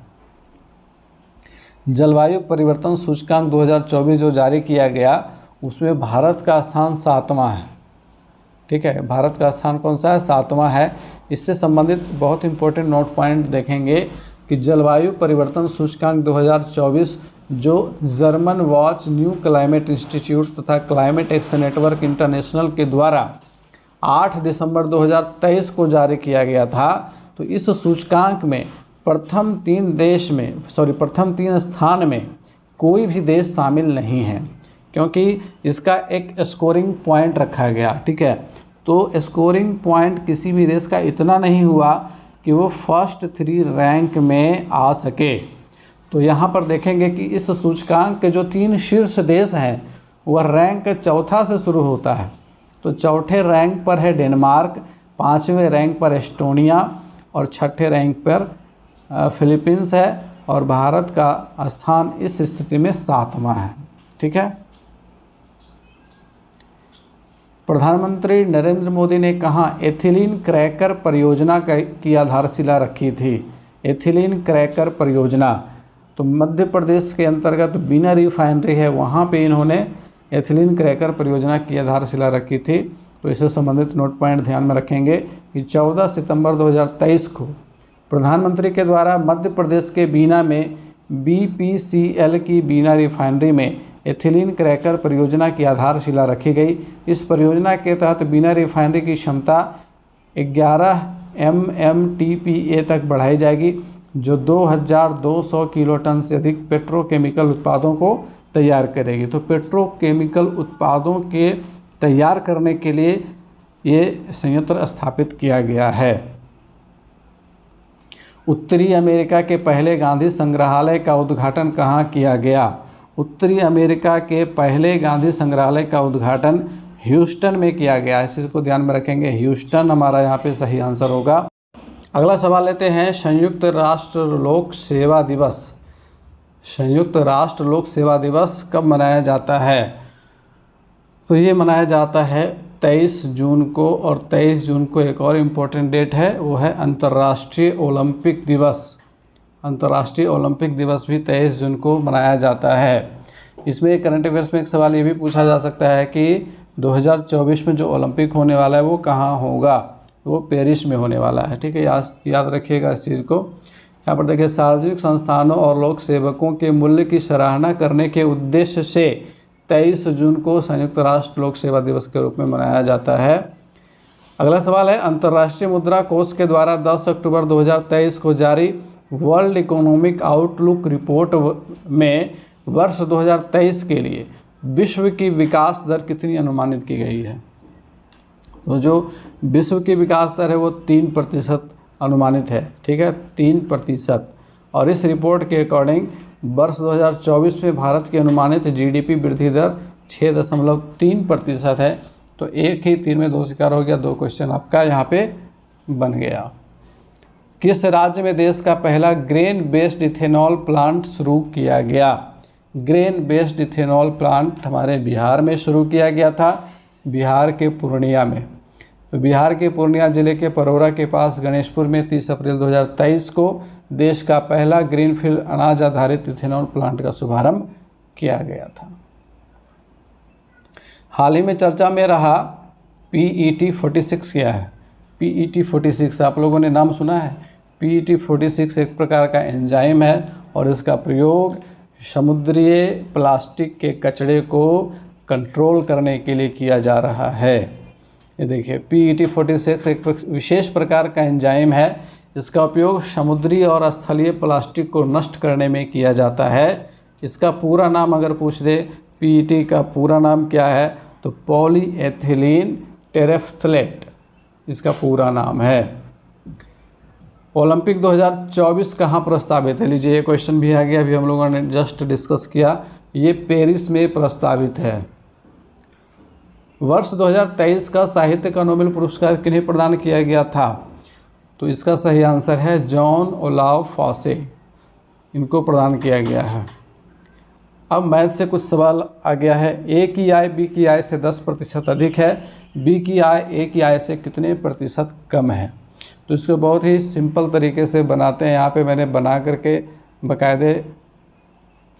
जलवायु परिवर्तन सूचकांक 2024 जो जारी किया गया उसमें भारत का स्थान 7वां है। ठीक है, भारत का स्थान कौन सा है? 7वां है। इससे संबंधित बहुत इंपॉर्टेंट नोट पॉइंट देखेंगे कि जलवायु परिवर्तन सूचकांक 2024 जो German watch, new climate institute तथा क्लाइमेट एक्शन नेटवर्क इंटरनेशनल के द्वारा 8 दिसंबर 2023 को जारी किया गया था। तो इस सूचकांक में प्रथम 3 स्थान में कोई भी देश शामिल नहीं है, क्योंकि इसका एक स्कोरिंग पॉइंट रखा गया। ठीक है, तो स्कोरिंग पॉइंट किसी भी देश का इतना नहीं हुआ कि वो फर्स्ट 3 रैंक में आ सके। तो यहाँ पर देखेंगे कि इस सूचकांक के जो 3 शीर्ष देश हैं वह रैंक 4था से शुरू होता है। तो 4थे रैंक पर है डेनमार्क, 5वें रैंक पर एस्टोनिया और 6ठे रैंक पर फिलीपींस है, और भारत का स्थान इस स्थिति में 7वां है। ठीक है, प्रधानमंत्री नरेंद्र मोदी ने कहाँ एथिलीन क्रैकर परियोजना की आधारशिला रखी थी? एथिलीन क्रैकर परियोजना तो मध्य प्रदेश के अंतर्गत बीना रिफाइनरी है, वहाँ पे इन्होंने एथिलीन क्रैकर परियोजना की आधारशिला रखी थी। तो इससे संबंधित नोट पॉइंट ध्यान में रखेंगे कि 14 सितंबर 2023 को प्रधानमंत्री के द्वारा मध्य प्रदेश के बीना में BPCL की बीना रिफाइनरी में एथिलीन क्रैकर परियोजना की आधारशिला रखी गई। इस परियोजना के तहत बीना रिफाइनरी की क्षमता 11 MMTPA तक बढ़ाई जाएगी, जो 2200 किलोटन से अधिक पेट्रोकेमिकल उत्पादों को तैयार करेगी। तो पेट्रोकेमिकल उत्पादों के तैयार करने के लिए ये संयंत्र स्थापित किया गया है। उत्तरी अमेरिका के पहले गांधी संग्रहालय का उद्घाटन कहाँ किया गया? उत्तरी अमेरिका के पहले गांधी संग्रहालय का उद्घाटन ह्यूस्टन में किया गया। इस चीज़ को ध्यान में रखेंगे, ह्यूस्टन हमारा यहाँ पे सही आंसर होगा। अगला सवाल लेते हैं, संयुक्त राष्ट्र लोक सेवा दिवस। संयुक्त राष्ट्र लोक सेवा दिवस कब मनाया जाता है? तो ये मनाया जाता है 23 जून को, और 23 जून को एक और इम्पोर्टेंट डेट है, वो है अंतर्राष्ट्रीय ओलंपिक दिवस। अंतर्राष्ट्रीय ओलंपिक दिवस भी 23 जून को मनाया जाता है। इसमें करंट अफेयर्स में एक सवाल ये भी पूछा जा सकता है कि 2024 में जो ओलंपिक होने वाला है वो कहाँ होगा, वो पेरिस में होने वाला है। ठीक है, याद रखिएगा इस चीज़ को। यहाँ पर देखिए, सार्वजनिक संस्थानों और लोक सेवकों के मूल्य की सराहना करने के उद्देश्य से 23 जून को संयुक्त राष्ट्र लोक सेवा दिवस के रूप में मनाया जाता है। अगला सवाल है, अंतर्राष्ट्रीय मुद्रा कोष के द्वारा 10 अक्टूबर 2023 को जारी वर्ल्ड इकोनॉमिक आउटलुक रिपोर्ट में वर्ष 2023 के लिए विश्व की विकास दर कितनी अनुमानित की गई है। तो जो विश्व की विकास दर है वो 3% अनुमानित है। ठीक है, 3%। और इस रिपोर्ट के अकॉर्डिंग वर्ष 2024 में भारत की अनुमानित जीडीपी वृद्धि दर 6.3% है। तो एक ही तीर में 2 शिकार हो गया, 2 क्वेश्चन आपका यहाँ पे बन गया। किस राज्य में देश का पहला ग्रेन बेस्ड इथेनॉल प्लांट शुरू किया गया। ग्रेन बेस्ड इथेनॉल प्लांट हमारे बिहार में शुरू किया गया था, बिहार के पूर्णिया में। तो बिहार के पूर्णिया जिले के परोरा के पास गणेशपुर में 30 अप्रैल 2023 को देश का पहला ग्रीनफील्ड अनाज आधारित इथेनॉल प्लांट का शुभारंभ किया गया था। हाल ही में चर्चा में रहा PET 46 क्या है। PET 46 आप लोगों ने नाम सुना है। PET 46 एक प्रकार का एंजाइम है और इसका प्रयोग समुद्री प्लास्टिक के कचरे को कंट्रोल करने के लिए किया जा रहा है। ये देखिए, PET 46 एक विशेष प्रकार का एंजाइम है। इसका उपयोग समुद्री और स्थलीय प्लास्टिक को नष्ट करने में किया जाता है। इसका पूरा नाम अगर पूछ दे PET का पूरा नाम क्या है, तो पॉलीएथिलीन टेरेफ्थलेट इसका पूरा नाम है। ओलंपिक 2024 कहाँ प्रस्तावित है। लीजिए, ये क्वेश्चन भी आ गया, अभी हम लोगों ने जस्ट डिस्कस किया। ये पेरिस में प्रस्तावित है। वर्ष 2023 का साहित्य का नोबेल पुरस्कार किन्हें प्रदान किया गया था। तो इसका सही आंसर है जॉन ओलाव फॉसे, इनको प्रदान किया गया है। अब मैथ से कुछ सवाल आ गया है। ए की आय बी की आय से 10% अधिक है, बी की आय ए की आय से कितने प्रतिशत कम है। तो इसको बहुत ही सिंपल तरीके से बनाते हैं। यहाँ पे मैंने बना करके बाकायदे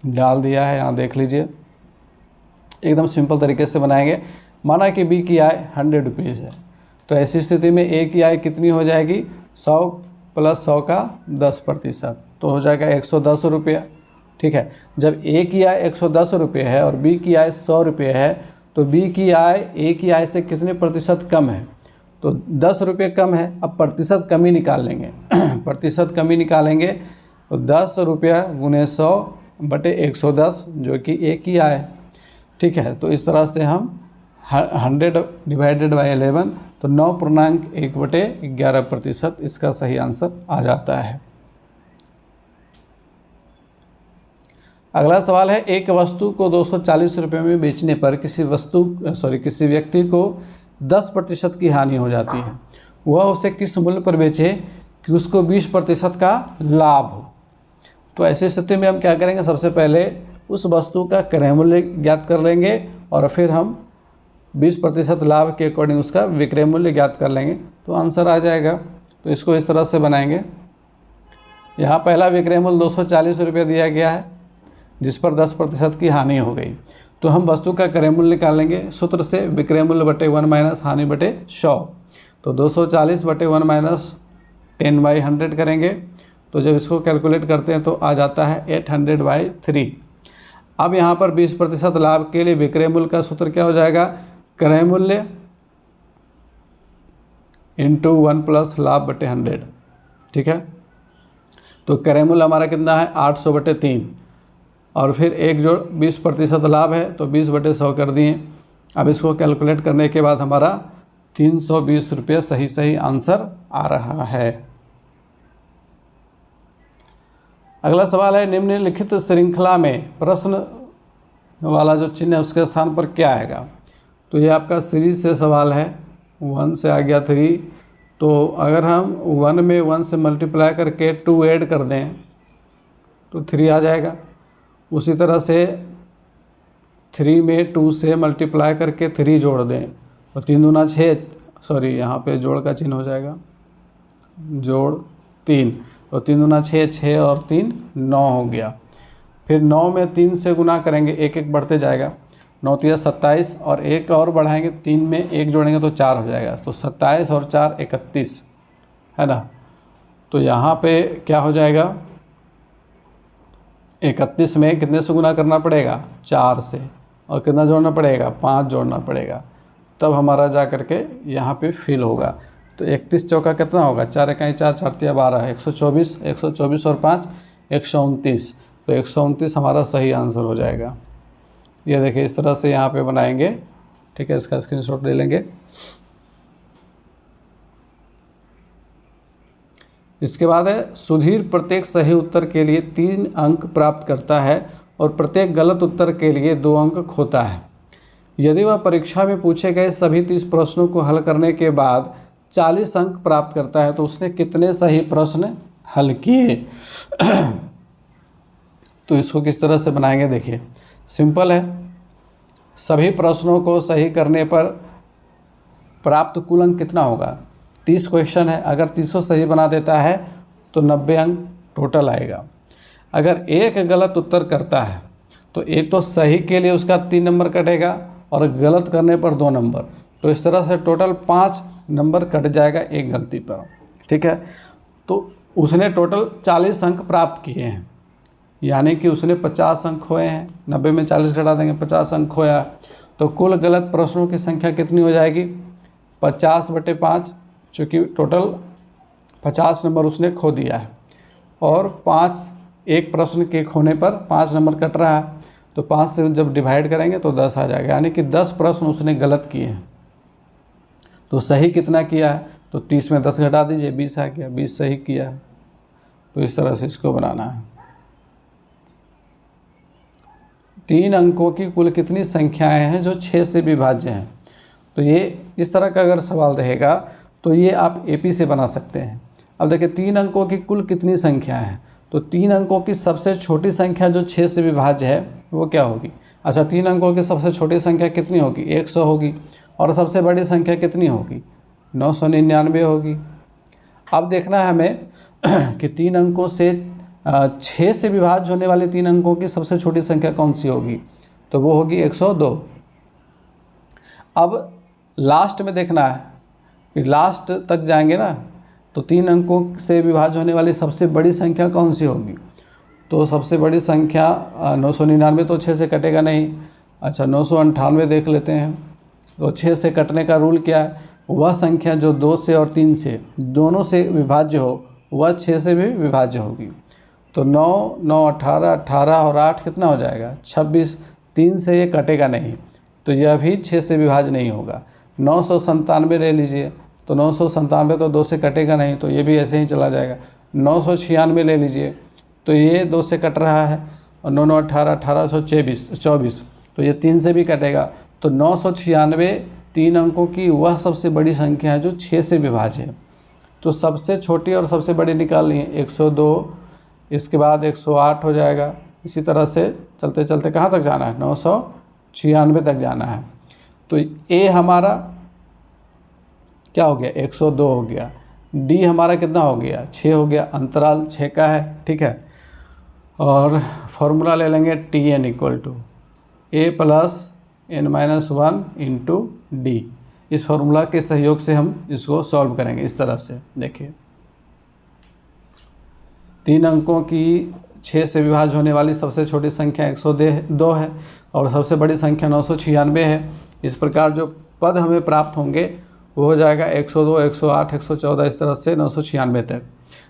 डाल दिया है, यहाँ देख लीजिए, एकदम सिंपल तरीके से बनाएंगे। माना कि बी की आय 100 रुपीज़ है, तो ऐसी स्थिति में ए की आय कितनी हो जाएगी, 100 + 100 का 10%, तो हो जाएगा 110 रुपया। ठीक है, जब ए की आय 110 रुपये है और बी की आय 100 रुपये है, तो बी की आय ए की आय से कितने प्रतिशत कम है, तो 10 रुपये कम है। अब प्रतिशत कमी निकाल लेंगे प्रतिशत कमी निकालेंगे तो 10 रुपया × 100/110 जो कि ए की आय। ठीक है, तो इस तरह से हम 100 / 11 तो 9.1/11% इसका सही आंसर आ जाता है। अगला सवाल है, एक वस्तु को 240 रुपये में बेचने पर किसी व्यक्ति को 10% की हानि हो जाती है। वह उसे किस मूल्य पर बेचे कि उसको 20% का लाभ हो। तो ऐसी स्थिति में हम क्या करेंगे, सबसे पहले उस वस्तु का क्रय मूल्य ज्ञात कर लेंगे और फिर हम 20% लाभ के अकॉर्डिंग उसका विक्रय मूल्य ज्ञात कर लेंगे, तो आंसर आ जाएगा। तो इसको इस तरह से बनाएंगे। यहाँ पहला विक्रय मूल्य 240 रुपये दिया गया है, जिस पर 10% की हानि हो गई, तो हम वस्तु का क्रय मूल्य निकालेंगे सूत्र से, विक्रय मूल्य बटे 1 - हानि बटे 100। तो 240 बटे 1 - 10/100 करेंगे, तो जब इसको कैलकुलेट करते हैं तो आ जाता है 800/3। अब यहाँ पर 20% लाभ के लिए विक्रय मूल्य का सूत्र क्या हो जाएगा, क्रय मूल्य × 1 + लाभ बटे 100। ठीक है, तो क्रय मूल्य हमारा कितना है 800/3 और फिर एक जो 20% लाभ है तो 20/100 कर दिए। अब इसको कैलकुलेट करने के बाद हमारा 320 रुपये सही आंसर आ रहा है। अगला सवाल है, निम्नलिखित श्रृंखला में प्रश्न वाला जो चिन्ह है उसके स्थान पर क्या आएगा। तो ये आपका सीरीज से सवाल है, 1 से आ गया 3, तो अगर हम 1 में 1 से मल्टीप्लाई करके 2 ऐड कर दें तो 3 आ जाएगा। उसी तरह से 3 में 2 से मल्टीप्लाई करके 3 जोड़ दें तो 3 दूना 6, सॉरी यहाँ पे जोड़ का चिन्ह हो जाएगा, जोड़ 3, तो 3 दूना 6, 6 और 3 9 हो गया। फिर 9 में 3 से गुना करेंगे, 1 1 बढ़ते जाएगा, 9 तिया 27 और एक और बढ़ाएंगे, 3 में 1 जोड़ेंगे तो 4 हो जाएगा। तो 27 और 4 31 है ना। तो यहाँ पे क्या हो जाएगा, 31 में कितने से गुना करना पड़ेगा, 4 से, और कितना जोड़ना पड़ेगा, 5 जोड़ना पड़ेगा, तब हमारा जा करके यहाँ पे फिल होगा। तो 31 चौका कितना होगा, 4 इकाई 4, 4 तिया 12, 124, 124 और 5 129। तो 129 हमारा सही आंसर हो जाएगा। ये देखिए इस तरह से यहाँ पे बनाएंगे, ठीक है। इसका स्क्रीनशॉट ले लेंगे। इसके बाद है सुधीर प्रत्येक सही उत्तर के लिए 3 अंक प्राप्त करता है और प्रत्येक गलत उत्तर के लिए 2 अंक खोता है। यदि वह परीक्षा में पूछे गए सभी 30 प्रश्नों को हल करने के बाद 40 अंक प्राप्त करता है तो उसने कितने सही प्रश्न हल किए। तो इसको किस तरह से बनाएंगे, देखिए सिंपल है। सभी प्रश्नों को सही करने पर प्राप्त कुल अंक कितना होगा, 30 क्वेश्चन है, अगर 30 सही बना देता है तो 90 अंक टोटल आएगा। अगर एक गलत उत्तर करता है तो एक तो सही के लिए उसका 3 नंबर कटेगा और गलत करने पर 2 नंबर, तो इस तरह से टोटल 5 नंबर कट जाएगा एक गलती पर, ठीक है। तो उसने टोटल 40 अंक प्राप्त किए हैं, यानी कि उसने 50 अंक खोए हैं। 90 में 40 घटा देंगे, 50 अंक खोया, तो कुल गलत प्रश्नों की संख्या कितनी हो जाएगी, 50/5, चूँकि टोटल 50 नंबर उसने खो दिया है और 5 एक प्रश्न के खोने पर 5 नंबर कट रहा है, तो 5 से जब डिवाइड करेंगे तो 10 आ जाएगा, यानी कि 10 प्रश्न उसने गलत किए हैं। तो सही कितना किया है, तो 30 में 10 घटा दीजिए, 20 आ गया, 20 सही किया है। तो इस तरह से इसको बनाना है। 3 अंकों की कुल कितनी संख्याएं हैं जो 6 से विभाज्य हैं। तो ये इस तरह का अगर सवाल रहेगा तो ये आप एपी से बना सकते हैं। अब देखिए 3 अंकों की कुल कितनी संख्या है, तो 3 अंकों की सबसे छोटी संख्या जो 6 से विभाज्य है वो क्या होगी। अच्छा, 3 अंकों की सबसे छोटी संख्या कितनी होगी, 100 होगी, और सबसे बड़ी संख्या कितनी होगी, 999 होगी। अब देखना है हमें कि 3 अंकों से 6 से विभाज्य होने वाले 3 अंकों की सबसे छोटी संख्या कौन सी होगी, तो वो होगी 102। अब लास्ट में देखना है कि लास्ट तक जाएंगे ना, तो 3 अंकों से विभाज्य होने वाली सबसे बड़ी संख्या कौन सी होगी, तो सबसे बड़ी संख्या 999 तो 6 से कटेगा नहीं। अच्छा, 998 देख लेते हैं। तो 6 से कटने का रूल क्या है, वह संख्या जो 2 से और 3 से दोनों से विभाज्य हो वह 6 से भी विभाज्य होगी। तो 9, 9, 18, 18 और 8 कितना हो जाएगा, 26। 3 से ये कटेगा नहीं, तो यह भी 6 से विभाज्य नहीं होगा। 997 ले लीजिए, तो 997 तो 2 से कटेगा नहीं, तो ये भी ऐसे ही चला जाएगा। 996 ले लीजिए, तो ये 2 से कट रहा है, और 9, 9, 18, 1824, तो ये 3 से भी कटेगा। तो 996 3 अंकों की वह सबसे बड़ी संख्या है जो 6 से विभाज्य है। तो सबसे छोटी और सबसे बड़ी निकालनी है 102, इसके बाद 108 हो जाएगा। इसी तरह से चलते चलते कहाँ तक जाना है, 996 तक जाना है। तो ए हमारा क्या हो गया, 102 हो गया। डी हमारा कितना हो गया, 6 हो गया, अंतराल 6 का है, ठीक है। और फॉर्मूला ले लेंगे TN = A + n-1 × D। इस फॉर्मूला के सहयोग से हम इसको सॉल्व करेंगे इस तरह से। देखिए 3 अंकों की 6 से विभाज्य होने वाली सबसे छोटी संख्या 102 है और सबसे बड़ी संख्या 996 है। इस प्रकार जो पद हमें प्राप्त होंगे वो हो जाएगा 102, 108, 114, इस तरह से 996 तक।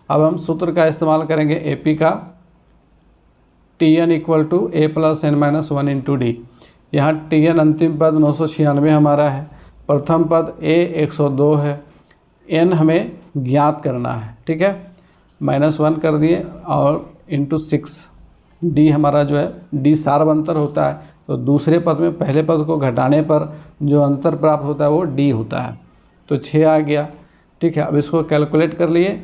अब हम सूत्र का इस्तेमाल करेंगे एपी का, TN = A + n-1 × D। यहाँ TN अंतिम पद 996 हमारा है, प्रथम पद A 102 है, N हमें ज्ञात करना है, ठीक है, -1 कर दिए और × 6। D हमारा जो है D सार्व अंतर होता है, तो दूसरे पद में पहले पद को घटाने पर जो अंतर प्राप्त होता है वो D होता है। तो 6 आ गया, ठीक है। अब इसको कैलकुलेट कर लिए,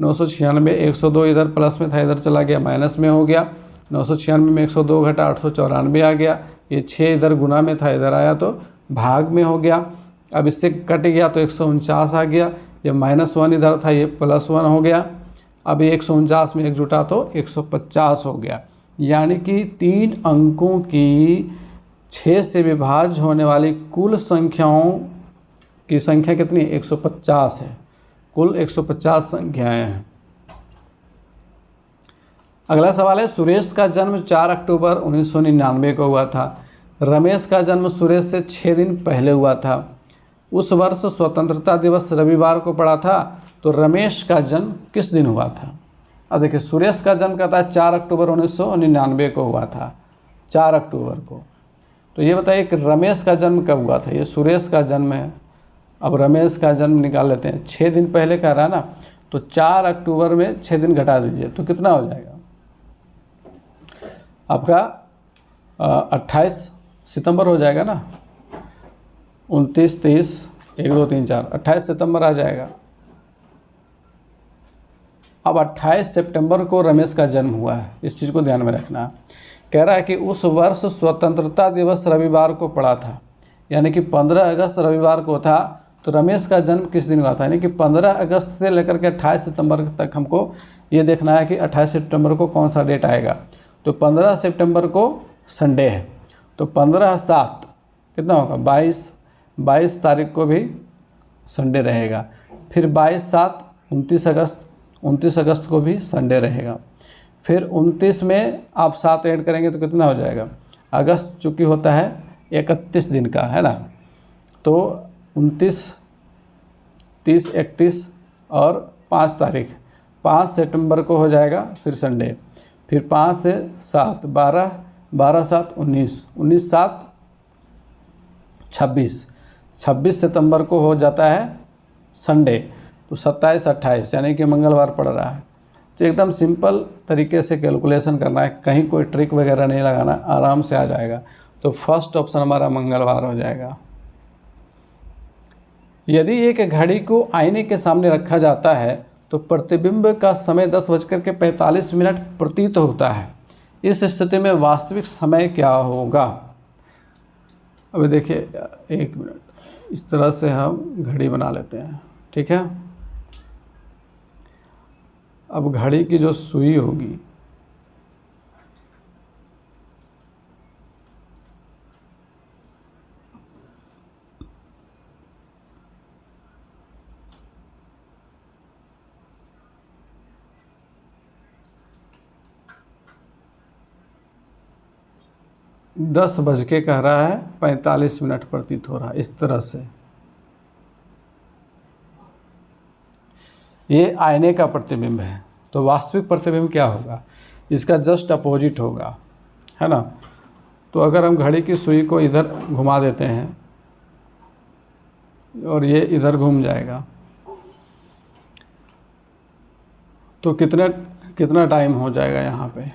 996, 102 इधर प्लस में था, इधर चला गया माइनस में हो गया। 996 में 102 घटा 894 आ गया। ये 6 इधर गुना में था, इधर आया तो भाग में हो गया। अब इससे कट गया तो 149 आ गया। ये -1 इधर था, ये +1 हो गया। अब ये 149 में 1 जुटा तो 150 हो गया। यानी कि 3 अंकों की 6 से विभाज्य होने वाली कुल संख्याओं की संख्या कितनी? 150 है। कुल 150 संख्याएं हैं। अगला सवाल है, सुरेश का जन्म 4 अक्टूबर 1999 को हुआ था। रमेश का जन्म सुरेश से 6 दिन पहले हुआ था। उस वर्ष स्वतंत्रता दिवस रविवार को पड़ा था, तो रमेश का जन्म किस दिन हुआ था? अब देखिए, सुरेश का जन्म कहता है 4 अक्टूबर 1999 को हुआ था, 4 अक्टूबर को। तो ये बताइए कि रमेश का जन्म कब हुआ था? ये सुरेश का जन्म है। अब रमेश का जन्म निकाल लेते हैं। 6 दिन पहले कह रहा है ना, तो 4 अक्टूबर में 6 दिन घटा दीजिए तो कितना हो जाएगा आपका? 28 सितंबर हो जाएगा ना। 29, 30, 1, 2, 3, 4, 28 सितंबर आ जाएगा। अब 28 सितंबर को रमेश का जन्म हुआ है, इस चीज़ को ध्यान में रखना। कह रहा है कि उस वर्ष स्वतंत्रता दिवस रविवार को पड़ा था, यानी कि 15 अगस्त रविवार को था। तो रमेश का जन्म किस दिन हुआ था? यानी कि 15 अगस्त से लेकर के 28 सितंबर तक हमको ये देखना है कि 28 सितंबर को कौन सा डेट आएगा। तो 15 सितंबर को संडे है, तो 15/7 कितना होगा? 22 तारीख को भी संडे रहेगा। फिर 22/7 29 अगस्त को भी संडे रहेगा। फिर 29 में आप 7 ऐड करेंगे तो कितना हो जाएगा? अगस्त चूँकि होता है 31 दिन का, है ना, तो 29, 30, 31 और 5 तारीख, 5 सितंबर को हो जाएगा फिर संडे। फिर 5 से 7, 12, 12/7 19, 19/7 26, 26 सितंबर को हो जाता है संडे। तो 27, 28 यानी कि मंगलवार पड़ रहा है। तो एकदम सिंपल तरीके से कैलकुलेशन करना है, कहीं कोई ट्रिक वगैरह नहीं लगाना, आराम से आ जाएगा। तो फर्स्ट ऑप्शन हमारा मंगलवार हो जाएगा। यदि एक घड़ी को आईने के सामने रखा जाता है तो प्रतिबिंब का समय 10:45 प्रतीत होता है। इस स्थिति में वास्तविक समय क्या होगा? अभी देखिए, 1 मिनट, इस तरह से हम घड़ी बना लेते हैं, ठीक है। अब घड़ी की जो सुई होगी, दस बज के कह रहा है 45 मिनट प्रतीत हो रहा है, इस तरह से। ये आईने का प्रतिबिंब है। तो वास्तविक प्रतिबिंब क्या होगा? इसका जस्ट अपोजिट होगा, है ना। तो अगर हम घड़ी की सुई को इधर घुमा देते हैं और ये इधर घूम जाएगा, तो कितना टाइम हो जाएगा यहाँ पे?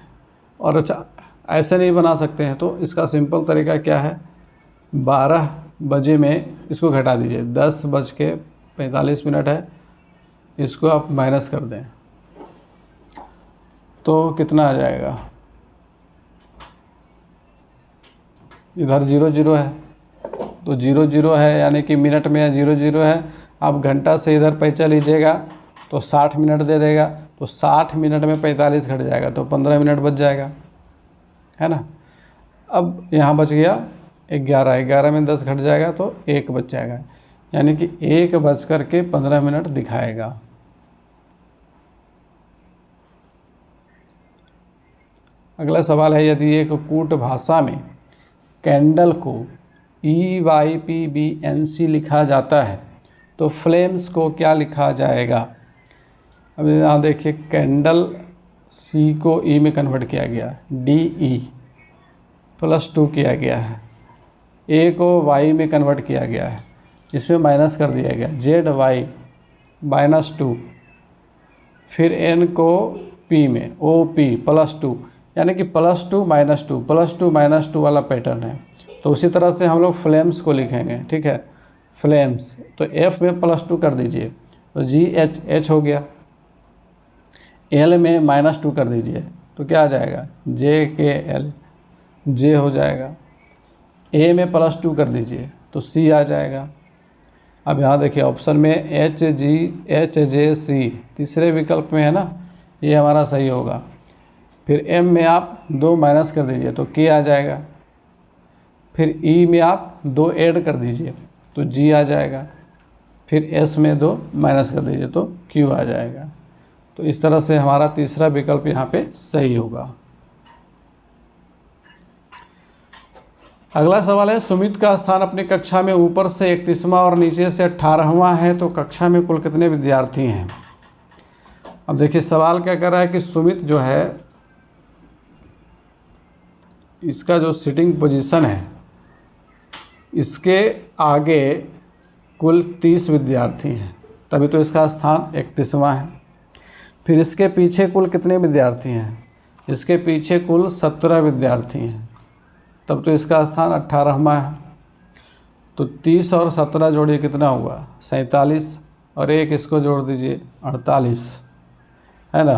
और अच्छा, ऐसे नहीं बना सकते हैं तो इसका सिंपल तरीका क्या है? 12 बजे में इसको घटा दीजिए, 10:45 है, इसको आप माइनस कर दें तो कितना आ जाएगा? इधर 00 है, तो 00 है यानी कि मिनट में 00 है। आप घंटा से इधर पैंचा लीजिएगा तो 60 मिनट दे देगा, तो 60 मिनट में 45 घट जाएगा, तो 15 मिनट बच जाएगा, है ना। अब यहाँ बच गया 11 में 10 घट जाएगा तो 1 बच जाएगा, यानी कि 1:15 दिखाएगा। अगला सवाल है, यदि एक कूट भाषा में कैंडल को EYPBNC लिखा जाता है तो फ्लेम्स को क्या लिखा जाएगा? अब यहाँ देखिए, कैंडल C को E में कन्वर्ट किया गया, DE +2 किया गया है, A को Y में कन्वर्ट किया गया है, इसमें माइनस कर दिया गया, ZY -2, फिर N को P में OP +2, यानी कि +2 -2 +2 -2 वाला पैटर्न है। तो उसी तरह से हम लोग फ्लेम्स को लिखेंगे, ठीक है। फ्लेम्स तो F में +2 कर दीजिए तो GH हो गया, L में -2 कर दीजिए तो क्या आ जाएगा? JKL, J हो जाएगा। A में +2 कर दीजिए तो C आ जाएगा। अब यहाँ देखिए ऑप्शन में HJC तीसरे विकल्प में है ना, ये हमारा सही होगा। फिर M में आप 2 माइनस कर दीजिए तो K आ जाएगा। फिर ई में आप 2 ऐड कर दीजिए तो जी आ जाएगा, फिर एस में 2 माइनस कर दीजिए तो क्यू आ जाएगा। तो इस तरह से हमारा तीसरा विकल्प यहाँ पे सही होगा। अगला सवाल है, सुमित का स्थान अपनी कक्षा में ऊपर से 31वां और नीचे से 18वां है, तो कक्षा में कुल कितने विद्यार्थी हैं। अब देखिए सवाल क्या कर रहा है कि सुमित जो है, इसका जो सिटिंग पोजीशन है, इसके आगे कुल 30 विद्यार्थी हैं, तभी तो इसका स्थान 31वां है। फिर इसके पीछे कुल कितने विद्यार्थी हैं, इसके पीछे कुल 17 विद्यार्थी हैं, तब तो इसका स्थान 18वां है। तो 30 और 17 जोड़िए कितना हुआ, 47, और एक इसको जोड़ दीजिए 48, है ना।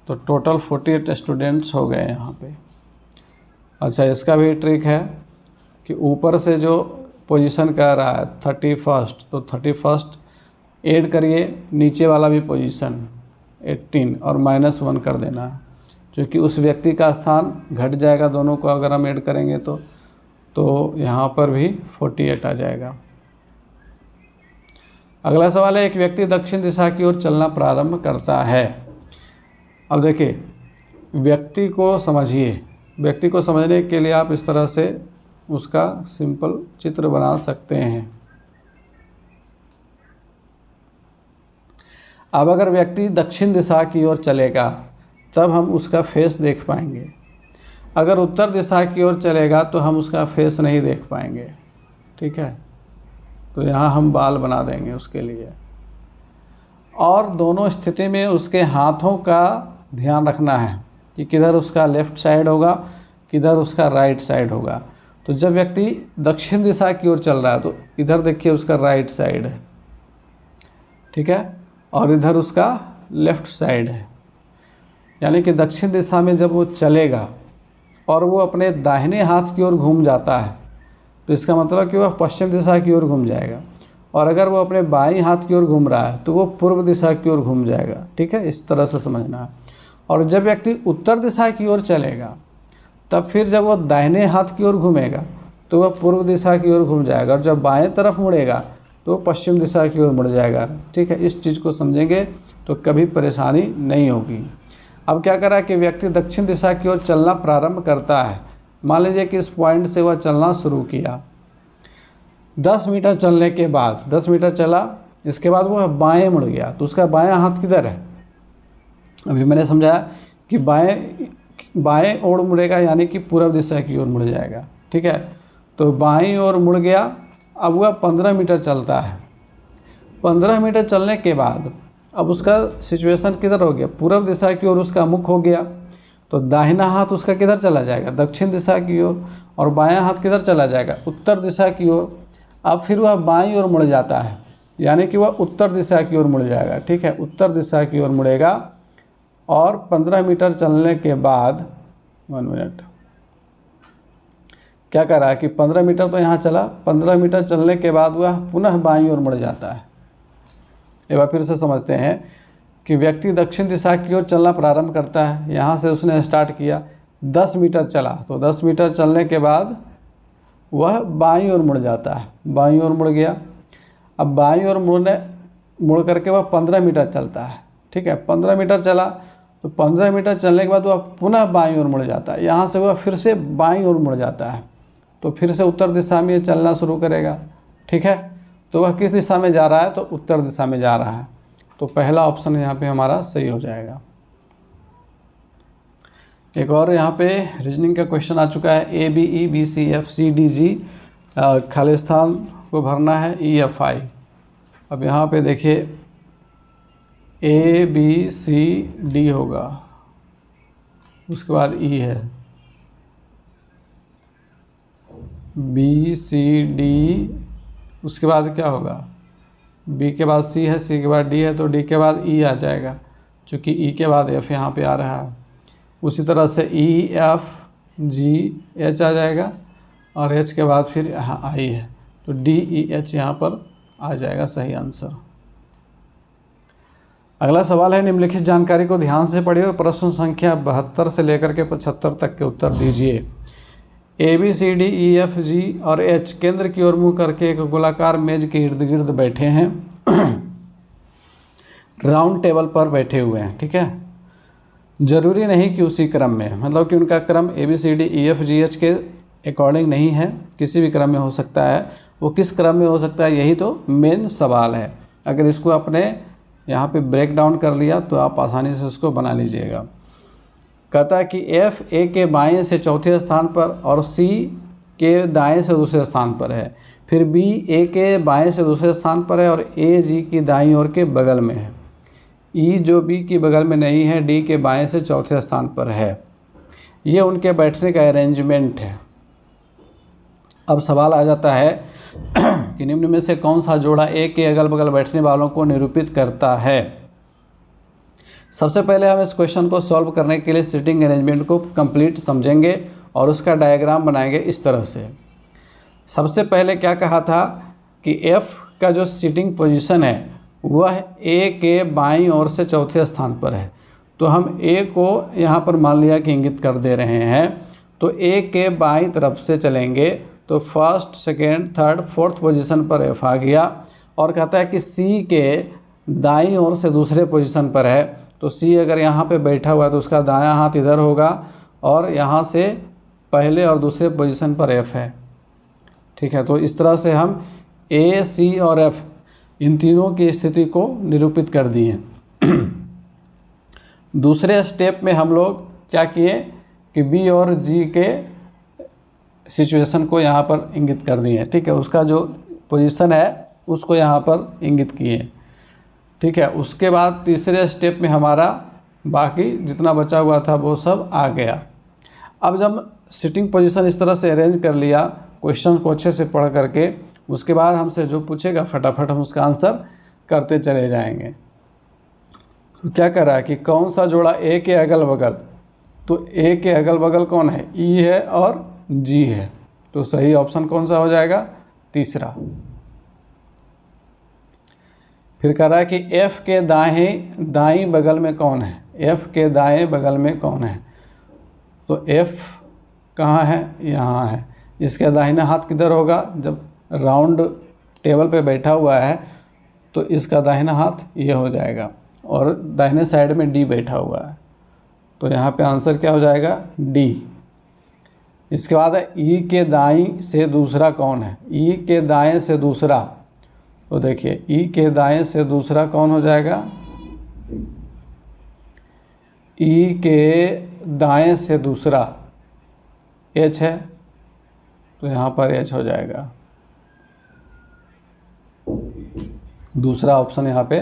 तो टोटल 48 स्टूडेंट्स हो गए यहाँ पे। अच्छा, इसका भी ट्रिक है कि ऊपर से जो पोजीशन कह रहा है 31st, तो 31st ऐड करिए, नीचे वाला भी पोजीशन 18 और -1 कर देना है, क्योंकि उस व्यक्ति का स्थान घट जाएगा दोनों को अगर हम ऐड करेंगे तो यहाँ पर भी 48 आ जाएगा। अगला सवाल है, एक व्यक्ति दक्षिण दिशा की ओर चलना प्रारंभ करता है। अब देखिए व्यक्ति को समझिए, व्यक्ति को समझने के लिए आप इस तरह से उसका सिंपल चित्र बना सकते हैं। अब अगर व्यक्ति दक्षिण दिशा की ओर चलेगा तब हम उसका फेस देख पाएंगे, अगर उत्तर दिशा की ओर चलेगा तो हम उसका फेस नहीं देख पाएंगे, ठीक है। तो यहाँ हम बाल बना देंगे उसके लिए, और दोनों स्थिति में उसके हाथों का ध्यान रखना है कि किधर उसका लेफ़्ट साइड होगा, किधर उसका राइट साइड होगा। तो जब व्यक्ति दक्षिण दिशा की ओर चल रहा है तो इधर देखिए उसका राइट साइड है, ठीक है, और इधर उसका लेफ़्ट साइड है। यानी कि दक्षिण दिशा में जब वो चलेगा और वो अपने दाहिने हाथ की ओर घूम जाता है तो इसका मतलब कि वह पश्चिम दिशा की ओर घूम जाएगा, और अगर वो अपने बाईं हाथ की ओर घूम रहा है तो वो पूर्व दिशा की ओर घूम जाएगा, ठीक है, इस तरह से समझना है। और जब व्यक्ति उत्तर दिशा की ओर चलेगा तब फिर जब वो दाहिने हाथ की ओर घूमेगा तो वह पूर्व दिशा की ओर घूम जाएगा, और जब बाएं तरफ मुड़ेगा तो पश्चिम दिशा की ओर मुड़ जाएगा, ठीक है। इस चीज़ को समझेंगे तो कभी परेशानी नहीं होगी। अब क्या करा कि व्यक्ति दक्षिण दिशा की ओर चलना प्रारंभ करता है। मान लीजिए कि इस पॉइंट से वह चलना शुरू किया, 10 मीटर चलने के बाद 10 मीटर चला, इसके बाद वह बाएं मुड़ गया, तो उसका बायां हाथ किधर है। अभी मैंने समझाया कि बाएं ओर मुड़ेगा यानी कि पूर्व दिशा की ओर मुड़ जाएगा, ठीक है। तो बाईं ओर मुड़ गया, अब वह 15 मीटर चलता है। 15 मीटर चलने के बाद अब उसका सिचुएशन किधर हो गया, पूर्व दिशा की ओर उसका मुख हो गया, तो दाहिना हाथ उसका किधर चला जाएगा, दक्षिण दिशा की ओर, और बायां हाथ किधर चला जाएगा, उत्तर दिशा की ओर। अब फिर वह बाईं ओर मुड़ जाता है, यानी कि वह उत्तर दिशा की ओर मुड़ जाएगा, ठीक है, उत्तर दिशा की ओर मुड़ेगा। और 15 मीटर चलने के बाद 1 मिनट क्या कर रहा है कि 15 मीटर तो यहाँ चला, 15 मीटर चलने के बाद वह पुनः बाईं ओर मुड़ जाता है। एक बार फिर से समझते हैं कि व्यक्ति दक्षिण दिशा की ओर चलना प्रारंभ करता है। यहाँ से उसने स्टार्ट किया, 10 मीटर चला, तो 10 मीटर चलने के बाद वह बाईं ओर मुड़ जाता है, बाईं ओर मुड़ गया। अब बाईं ओर मुड़ करके वह 15 मीटर चलता है, ठीक है, 15 मीटर चला, तो 15 मीटर चलने के बाद वह पुनः बाईं ओर मुड़ जाता है। यहाँ से वह फिर से बाईं ओर मुड़ जाता है, तो फिर से उत्तर दिशा में ये चलना शुरू करेगा, ठीक है। तो वह किस दिशा में जा रहा है, तो उत्तर दिशा में जा रहा है। तो पहला ऑप्शन यहाँ पे हमारा सही हो जाएगा। एक और यहाँ पे रीजनिंग का क्वेश्चन आ चुका है, ABE BC FC DG, खाली स्थान को भरना है EFI। अब यहाँ पे देखिए ABCD होगा, उसके बाद E है, BCD, उसके बाद क्या होगा, B के बाद C है, C के बाद D है, तो D के बाद E आ जाएगा, क्योंकि E के बाद F यहाँ पे आ रहा है। उसी तरह से EFGH आ जाएगा, और H के बाद फिर यहाँ I है, तो DEH यहाँ पर आ जाएगा सही आंसर। अगला सवाल है, निम्नलिखित जानकारी को ध्यान से पढ़िए और प्रश्न संख्या 72 से लेकर के 75 तक के उत्तर दीजिए। ABCDEFG और H केंद्र की ओर मुंह करके एक गोलाकार मेज के इर्द गिर्द बैठे हैं, राउंड टेबल पर बैठे हुए हैं। ठीक है, जरूरी नहीं कि उसी क्रम में, मतलब कि उनका क्रम ABCDEFGH के अकॉर्डिंग नहीं है, किसी भी क्रम में हो सकता है। वो किस क्रम में हो सकता है, यही तो मेन सवाल है। अगर इसको आपने यहाँ पे ब्रेक डाउन कर लिया तो आप आसानी से उसको बना लीजिएगा। कहता है कि F A के बाएं से चौथे स्थान पर और C के दाएं से दूसरे स्थान पर है, फिर B A के बाएं से दूसरे स्थान पर है और A G की दाईं ओर के बगल में है, E जो B की बगल में नहीं है D के बाएं से चौथे स्थान पर है। ये उनके बैठने का अरेंजमेंट है। अब सवाल आ जाता है कि निम्न में से कौन सा जोड़ा A के अगल बगल बैठने वालों को निरूपित करता है। सबसे पहले हम इस क्वेश्चन को सॉल्व करने के लिए सीटिंग अरेंजमेंट को कंप्लीट समझेंगे और उसका डायग्राम बनाएंगे इस तरह से। सबसे पहले क्या कहा था कि F का जो सीटिंग पोजीशन है वह A के बाईं ओर से चौथे स्थान पर है, तो हम A को यहाँ पर मान लिया कि इंगित कर दे रहे हैं, तो A के बाईं तरफ से चलेंगे तो first, second, third, fourth position पर F आ गया। और कहता है कि C के दाईं ओर से दूसरे पोजीशन पर है, तो C अगर यहाँ पे बैठा हुआ है तो उसका दायां हाथ इधर होगा और यहाँ से पहले और दूसरे पोजीशन पर F है। ठीक है, तो इस तरह से हम A, C और F इन तीनों की स्थिति को निरूपित कर दिए। दूसरे स्टेप में हम लोग क्या किए कि B और G के सिचुएशन को यहाँ पर इंगित कर दिए। ठीक है, उसका जो पोजीशन है उसको यहाँ पर इंगित किए। ठीक है, उसके बाद तीसरे स्टेप में हमारा बाकी जितना बचा हुआ था वो सब आ गया। अब जब सिटिंग पोजीशन इस तरह से अरेंज कर लिया क्वेश्चन को अच्छे से पढ़ करके, उसके बाद हमसे जो पूछेगा फटाफट हम उसका आंसर करते चले जाएंगे। तो क्या कर रहा है कि कौन सा जोड़ा A के अगल बगल, तो A के अगल बगल कौन है, E है और G है, तो सही ऑप्शन कौन सा हो जाएगा, तीसरा। फिर कह रहा है कि F के दाएं बगल में कौन है, F के दाएं बगल में कौन है, तो F कहाँ है, यहाँ है। इसका दाहिना हाथ किधर होगा, जब राउंड टेबल पे बैठा हुआ है तो इसका दाहिना हाथ ये हो जाएगा और दाहिने साइड में D बैठा हुआ है, तो यहाँ पे आंसर क्या हो जाएगा, D। इसके बाद E के दाईं से दूसरा कौन है, E के दाएं से दूसरा, तो देखिए E के दाएं से दूसरा कौन हो जाएगा, E के दाएं से दूसरा H है, तो यहाँ पर H हो जाएगा। दूसरा ऑप्शन यहाँ पे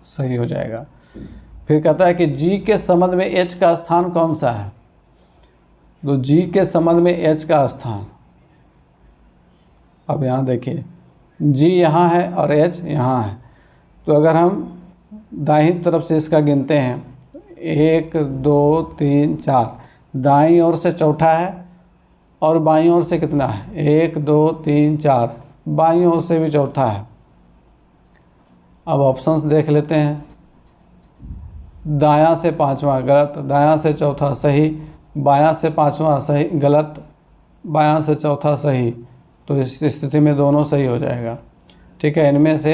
सही हो जाएगा। फिर कहता है कि G के संबंध में H का स्थान कौन सा है, तो G के संबंध में H का स्थान, अब यहाँ देखिए G यहाँ है और H यहाँ है, तो अगर हम दाहिनी तरफ से इसका गिनते हैं 1 2 3 4, दाईं ओर से चौथा है और बाईं ओर से कितना है, 1 2 3 4, बाईं ओर से भी चौथा है। अब ऑप्शंस देख लेते हैं, दायां से पांचवा गलत, दायां से चौथा सही, बायां से पांचवा सही गलत, बायां से चौथा सही, तो इस स्थिति में दोनों सही हो जाएगा। ठीक है, इनमें से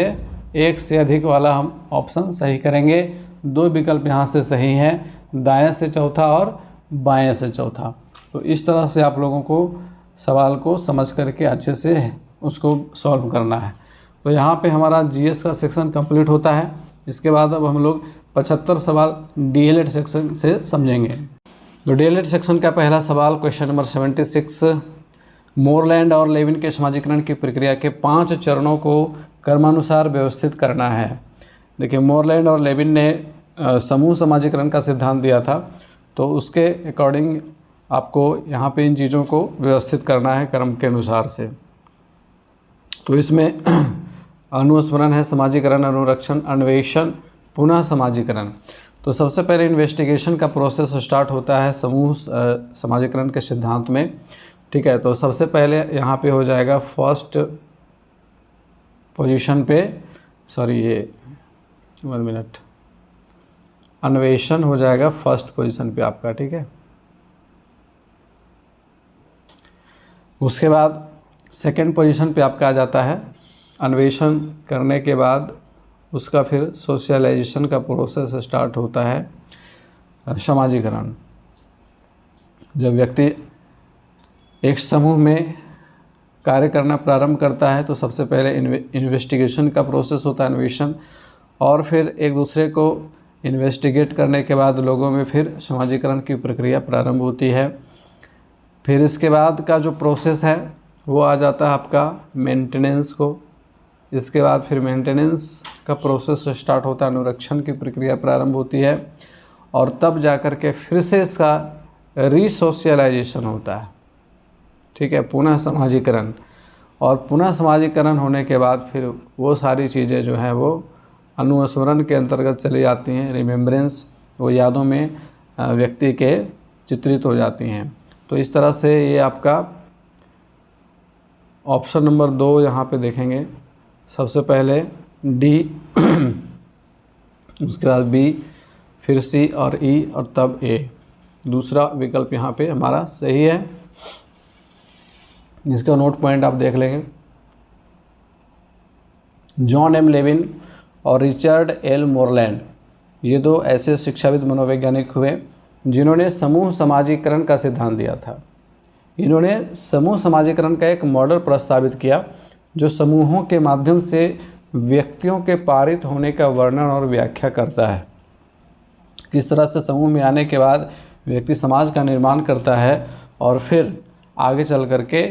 एक से अधिक वाला हम ऑप्शन सही करेंगे। दो विकल्प यहाँ से सही हैं, दाएं से चौथा और बाएं से चौथा। तो इस तरह से आप लोगों को सवाल को समझ करके अच्छे से उसको सॉल्व करना है। तो यहाँ पे हमारा जीएस का सेक्शन कंप्लीट होता है। इसके बाद अब हम लोग 75 सवाल डीएलएड सेक्शन से समझेंगे। तो डीएलएड सेक्शन का पहला सवाल क्वेश्चन नंबर 76, मोरलैंड और लेविन के समाजीकरण की प्रक्रिया के 5 चरणों को क्रमानुसार व्यवस्थित करना है। देखिए, मोरलैंड और लेविन ने समूह समाजीकरण का सिद्धांत दिया था, तो उसके अकॉर्डिंग आपको यहाँ पे इन चीज़ों को व्यवस्थित करना है क्रम के अनुसार से। तो इसमें अनुस्मरण है, समाजीकरण, अनुरक्षण, अन्वेषण, पुनः समाजीकरण। तो सबसे पहले इन्वेस्टिगेशन का प्रोसेस स्टार्ट होता है समूह समाजीकरण के सिद्धांत में। ठीक है, तो सबसे पहले यहाँ पे हो जाएगा फर्स्ट पोजीशन पे, सॉरी ये 1 मिनट, अन्वेषण हो जाएगा फर्स्ट पोजीशन पे आपका। ठीक है, उसके बाद सेकंड पोजीशन पे आपका आ जाता है अन्वेषण करने के बाद उसका फिर सोशलाइजेशन का प्रोसेस स्टार्ट होता है समाजीकरण। जब व्यक्ति एक समूह में कार्य करना प्रारंभ करता है तो सबसे पहले इन्वेस्टिगेशन का प्रोसेस होता है, अन्वेषण, और फिर एक दूसरे को इन्वेस्टिगेट करने के बाद लोगों में फिर समाजीकरण की प्रक्रिया प्रारंभ होती है। फिर इसके बाद का जो प्रोसेस है वो आ जाता है आपका मेंटेनेंस को। इसके बाद फिर मेंटेनेंस का प्रोसेस स्टार्ट होता है, अनुरक्षण की प्रक्रिया प्रारंभ होती है, और तब जाकर के फिर से इसका रीसोशलाइजेशन होता है, ठीक है, पुनः समाजीकरण। और पुनः समाजीकरण होने के बाद फिर वो सारी चीज़ें जो हैं वो अनुस्मरण के अंतर्गत चली जाती हैं, रिमेम्बरेंस, वो यादों में व्यक्ति के चित्रित हो जाती हैं। तो इस तरह से ये आपका ऑप्शन नंबर 2 यहाँ पे देखेंगे, सबसे पहले डी, उसके बाद बी, फिर सी और ई, और तब ए। दूसरा विकल्प यहाँ पे हमारा सही है। इसका नोट पॉइंट आप देख लेंगे। जॉन एम लेविन और रिचर्ड एल मोरलैंड, ये दो ऐसे शिक्षाविद मनोवैज्ञानिक हुए जिन्होंने समूह समाजीकरण का सिद्धांत दिया था। इन्होंने समूह समाजीकरण का एक मॉडल प्रस्तावित किया जो समूहों के माध्यम से व्यक्तियों के पारित होने का वर्णन और व्याख्या करता है। किस तरह से समूह में आने के बाद व्यक्ति समाज का निर्माण करता है और फिर आगे चल करके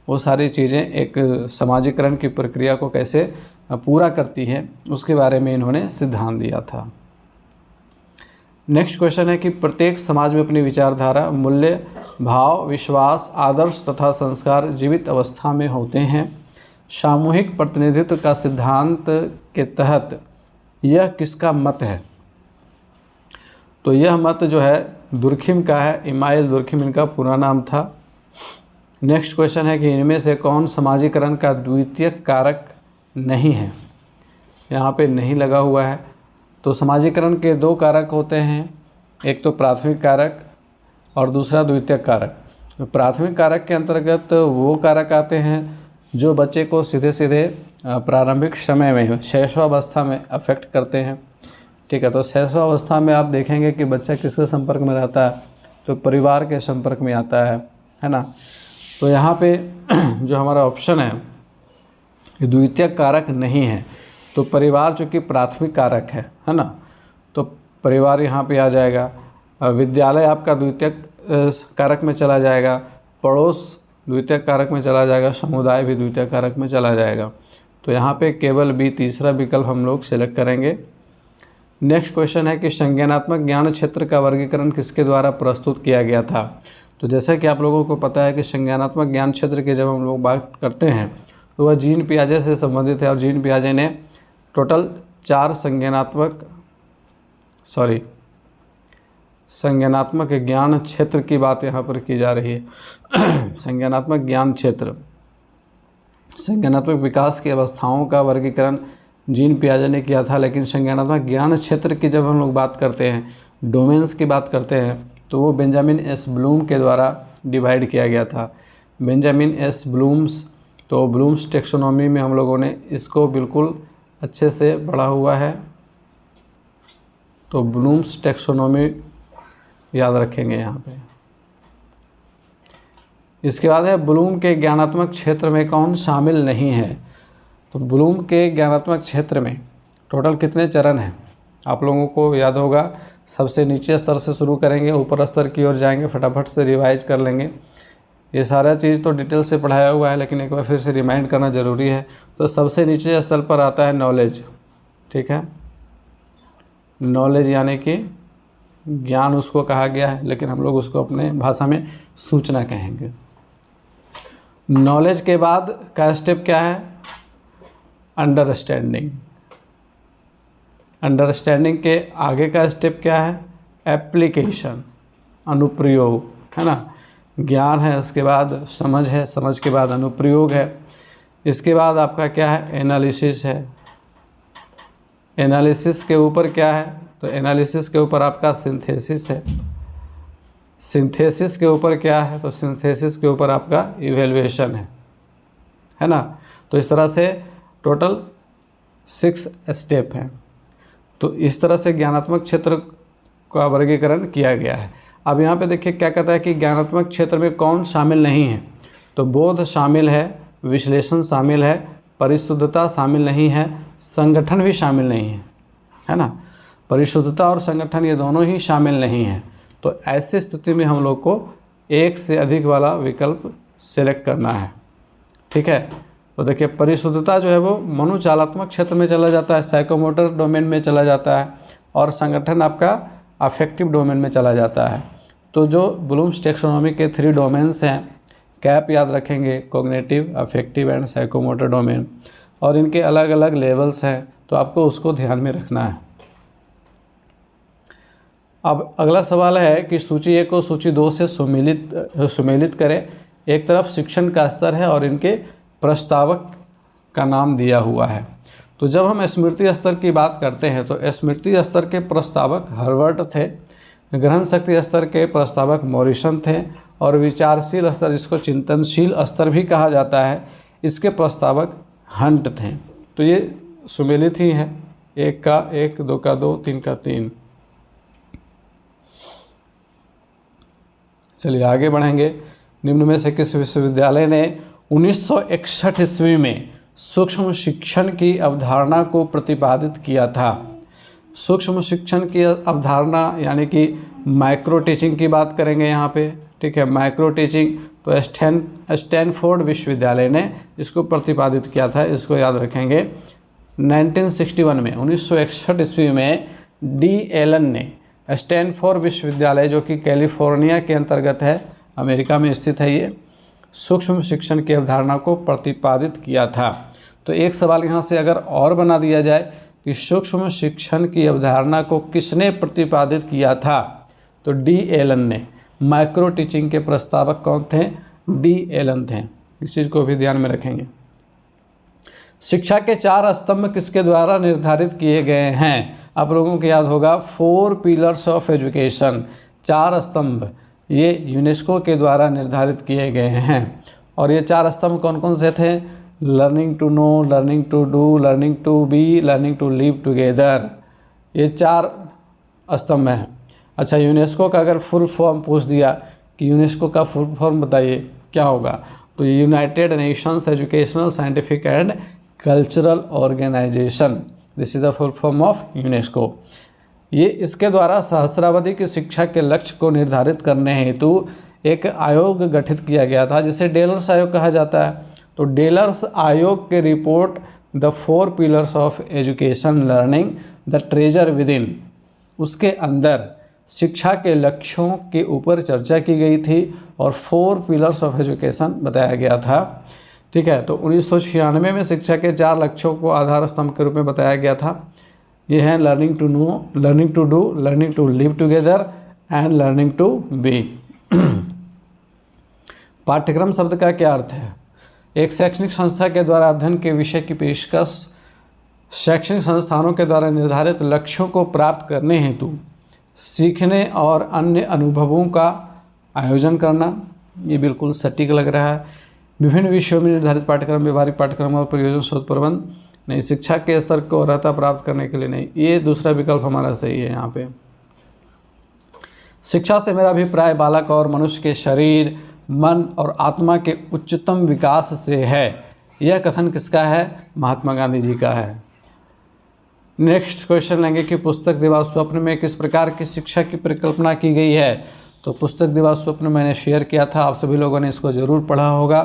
वो सारी चीज़ें एक समाजीकरण की प्रक्रिया को कैसे पूरा करती हैं, उसके बारे में इन्होंने सिद्धांत दिया था। नेक्स्ट क्वेश्चन है कि प्रत्येक समाज में अपनी विचारधारा, मूल्य, भाव, विश्वास, आदर्श तथा संस्कार जीवित अवस्था में होते हैं। सामूहिक प्रतिनिधित्व का सिद्धांत के तहत यह किसका मत है? तो यह मत जो है दुर्खिम का है, इमाइल दुर्खिम इनका पूरा नाम था। नेक्स्ट क्वेश्चन है कि इनमें से कौन समाजीकरण का द्वितीयक कारक नहीं है? यहाँ पे नहीं लगा हुआ है। तो समाजीकरण के 2 कारक होते हैं, एक तो प्राथमिक कारक और दूसरा द्वितीयक कारक। तो प्राथमिक कारक के अंतर्गत वो कारक आते हैं जो बच्चे को सीधे सीधे प्रारंभिक समय में शैशवावस्था में अफेक्ट करते हैं, ठीक है। तो शैशवावस्था में आप देखेंगे कि बच्चा किसके संपर्क में रहता है, तो परिवार के संपर्क में आता है ना। तो यहाँ पे जो हमारा ऑप्शन है द्वितीयक कारक नहीं है, तो परिवार चूँकि प्राथमिक कारक है ना, तो परिवार यहाँ पे आ जाएगा। विद्यालय आपका द्वितीयक कारक में चला जाएगा, पड़ोस द्वितीयक कारक में चला जाएगा, समुदाय भी द्वितीयक कारक में चला जाएगा। तो यहाँ पे केवल बी, तीसरा विकल्प हम लोग सिलेक्ट करेंगे। नेक्स्ट क्वेश्चन है कि संज्ञानात्मक ज्ञान क्षेत्र का वर्गीकरण किसके द्वारा प्रस्तुत किया गया था? तो जैसा कि आप लोगों को पता है कि संज्ञानात्मक ज्ञान क्षेत्र की जब हम लोग बात करते हैं तो वह जीन पियाजे से संबंधित है, और जीन पियाजे ने टोटल 4 संज्ञानात्मक ज्ञान क्षेत्र की बात यहाँ पर की जा रही है। संज्ञानात्मक ज्ञान क्षेत्र, संज्ञानात्मक विकास की अवस्थाओं का वर्गीकरण जीन पियाजे ने किया था, लेकिन संज्ञानात्मक ज्ञान क्षेत्र की जब हम लोग बात करते हैं, डोमेन्स की बात करते हैं, तो वो बेंजामिन एस ब्लूम के द्वारा डिवाइड किया गया था। बेंजामिन एस ब्लूम्स, तो ब्लूम्स टेक्सोनॉमी में हम लोगों ने इसको बिल्कुल अच्छे से पढ़ा हुआ है, तो ब्लूम्स टेक्सोनॉमी याद रखेंगे यहाँ पे। इसके बाद है ब्लूम के ज्ञानात्मक क्षेत्र में कौन शामिल नहीं है? तो ब्लूम के ज्ञानात्मक क्षेत्र में टोटल कितने चरण हैं? आप लोगों को याद होगा, सबसे नीचे स्तर से शुरू करेंगे, ऊपर स्तर की ओर जाएंगे, फटाफट से रिवाइज कर लेंगे। ये सारा चीज़ तो डिटेल से पढ़ाया हुआ है, लेकिन एक बार फिर से रिमाइंड करना ज़रूरी है। तो सबसे नीचे स्तर पर आता है नॉलेज, ठीक है। नॉलेज यानी कि ज्ञान उसको कहा गया है, लेकिन हम लोग उसको अपने भाषा में सूचना कहेंगे। नॉलेज के बाद का स्टेप क्या है? अंडरस्टैंडिंग। अंडरस्टैंडिंग के आगे का स्टेप क्या है? एप्लीकेशन, अनुप्रयोग, है ना। ज्ञान है, उसके बाद समझ है, समझ के बाद अनुप्रयोग है, इसके बाद आपका क्या है? एनालिसिस है। एनालिसिस के ऊपर क्या है? तो एनालिसिस के ऊपर आपका सिंथेसिस है। सिंथेसिस के ऊपर क्या है, तो सिंथेसिस के ऊपर आपका इवेल्युएशन है ना। तो इस तरह से टोटल 6 स्टेप हैं। तो इस तरह से ज्ञानात्मक क्षेत्र का वर्गीकरण किया गया है। अब यहाँ पे देखिए क्या कहता है कि ज्ञानात्मक क्षेत्र में कौन शामिल नहीं है, तो बोध शामिल है, विश्लेषण शामिल है, परिशुद्धता शामिल नहीं है, संगठन भी शामिल नहीं है ना। परिशुद्धता और संगठन ये दोनों ही शामिल नहीं हैं। तो ऐसी स्थिति में हम लोग को एक से अधिक वाला विकल्प सेलेक्ट करना है, ठीक है। तो देखिए परिशुद्धता जो है वो मनोचालात्मक क्षेत्र में चला जाता है, साइकोमोटर डोमेन में चला जाता है, और संगठन आपका अफेक्टिव डोमेन में चला जाता है। तो जो ब्लूम्स टैक्सोनॉमी के 3 डोमेन्स हैं, कैप याद रखेंगे, cognitive, affective and psychomotor domain, और इनके अलग अलग लेवल्स हैं, तो आपको उसको ध्यान में रखना है। अब अगला सवाल है कि सूची 1 को सूची 2 से सुमेलित करें। एक तरफ शिक्षण का स्तर है और इनके प्रस्तावक का नाम दिया हुआ है। तो जब हम स्मृति स्तर की बात करते हैं तो स्मृति स्तर के प्रस्तावक हर्वर्ट थे, ग्रहण शक्ति स्तर के प्रस्तावक मॉरिसन थे, और विचारशील स्तर, जिसको चिंतनशील स्तर भी कहा जाता है, इसके प्रस्तावक हंट थे। तो ये सुमेलित ही है, 1 का 1, 2 का 2, 3 का 3। चलिए आगे बढ़ेंगे। निम्न में से किस विश्वविद्यालय ने 1961 ईस्वी में सूक्ष्म शिक्षण की अवधारणा को प्रतिपादित किया था? सूक्ष्म शिक्षण की अवधारणा यानी कि माइक्रो टीचिंग की बात करेंगे यहाँ पे, ठीक है। माइक्रो टीचिंग तो स्टैनफोर्ड विश्वविद्यालय ने इसको प्रतिपादित किया था, इसको याद रखेंगे। 1961 में 1961 ईस्वी में डी एलन ने स्टैनफोर्ड विश्वविद्यालय, जो कि कैलिफोर्निया के अंतर्गत है, अमेरिका में स्थित है, ये सूक्ष्म शिक्षण की अवधारणा को प्रतिपादित किया था। तो एक सवाल यहाँ से अगर और बना दिया जाए कि सूक्ष्म शिक्षण की अवधारणा को किसने प्रतिपादित किया था, तो डी एलन ने। माइक्रो टीचिंग के प्रस्तावक कौन थे? डी एलन थे। इस चीज़ को भी ध्यान में रखेंगे। शिक्षा के 4 स्तंभ किसके द्वारा निर्धारित किए गए हैं? आप लोगों को याद होगा 4 पिलर्स ऑफ एजुकेशन, 4 स्तंभ, ये यूनेस्को के द्वारा निर्धारित किए गए हैं। और ये 4 स्तंभ कौन कौन से थे? Learning to know, learning to do, learning to be, learning to live together, ये 4 स्तंभ हैं। अच्छा, यूनेस्को का अगर फुल फॉर्म पूछ दिया कि यूनेस्को का फुल फॉर्म बताइए, क्या होगा? तो United Nations Educational, Scientific and Cultural Organization, this is the full form of UNESCO. ये इसके द्वारा सहस्रावधि की शिक्षा के लक्ष्य को निर्धारित करने हेतु एक आयोग गठित किया गया था, जिसे डेलर्स आयोग कहा जाता है। तो डेलर्स आयोग के report the 4 pillars of education learning the treasure with in, उसके अंदर शिक्षा के लक्ष्यों के ऊपर चर्चा की गई थी और 4 पिलर्स ऑफ एजुकेशन बताया गया था, ठीक है। तो 1996 में शिक्षा के 4 लक्ष्यों को आधार स्तंभ के रूप में बताया गया था। ये हैं learning to know, learning to do, learning to live together and learning to be. पाठ्यक्रम शब्द का क्या अर्थ है? एक शैक्षणिक संस्था के द्वारा अध्ययन के विषय की पेशकश शैक्षणिक संस्थानों के द्वारा निर्धारित लक्ष्यों को प्राप्त करने हेतु सीखने और अन्य अनुभवों का आयोजन करना। ये बिल्कुल सटीक लग रहा है। विभिन्न विषयों में निर्धारित पाठ्यक्रम, व्यवहारिक पाठ्यक्रम और परियोजना शोध प्रबंध नहीं, शिक्षा के स्तर को अर्हता प्राप्त करने के लिए नहीं। ये दूसरा विकल्प हमारा सही है यहाँ पे। शिक्षा से मेरा अभिप्राय बालक और मनुष्य के शरीर, मन और आत्मा के उच्चतम विकास से है। यह कथन किसका है? महात्मा गांधी जी का है। नेक्स्ट क्वेश्चन लेंगे कि पुस्तक दिवा स्वप्न में किस प्रकार की शिक्षा की परिकल्पना की गई है। तो पुस्तक दिवा स्वप्न मैंने शेयर किया था, आप सभी लोगों ने इसको ज़रूर पढ़ा होगा।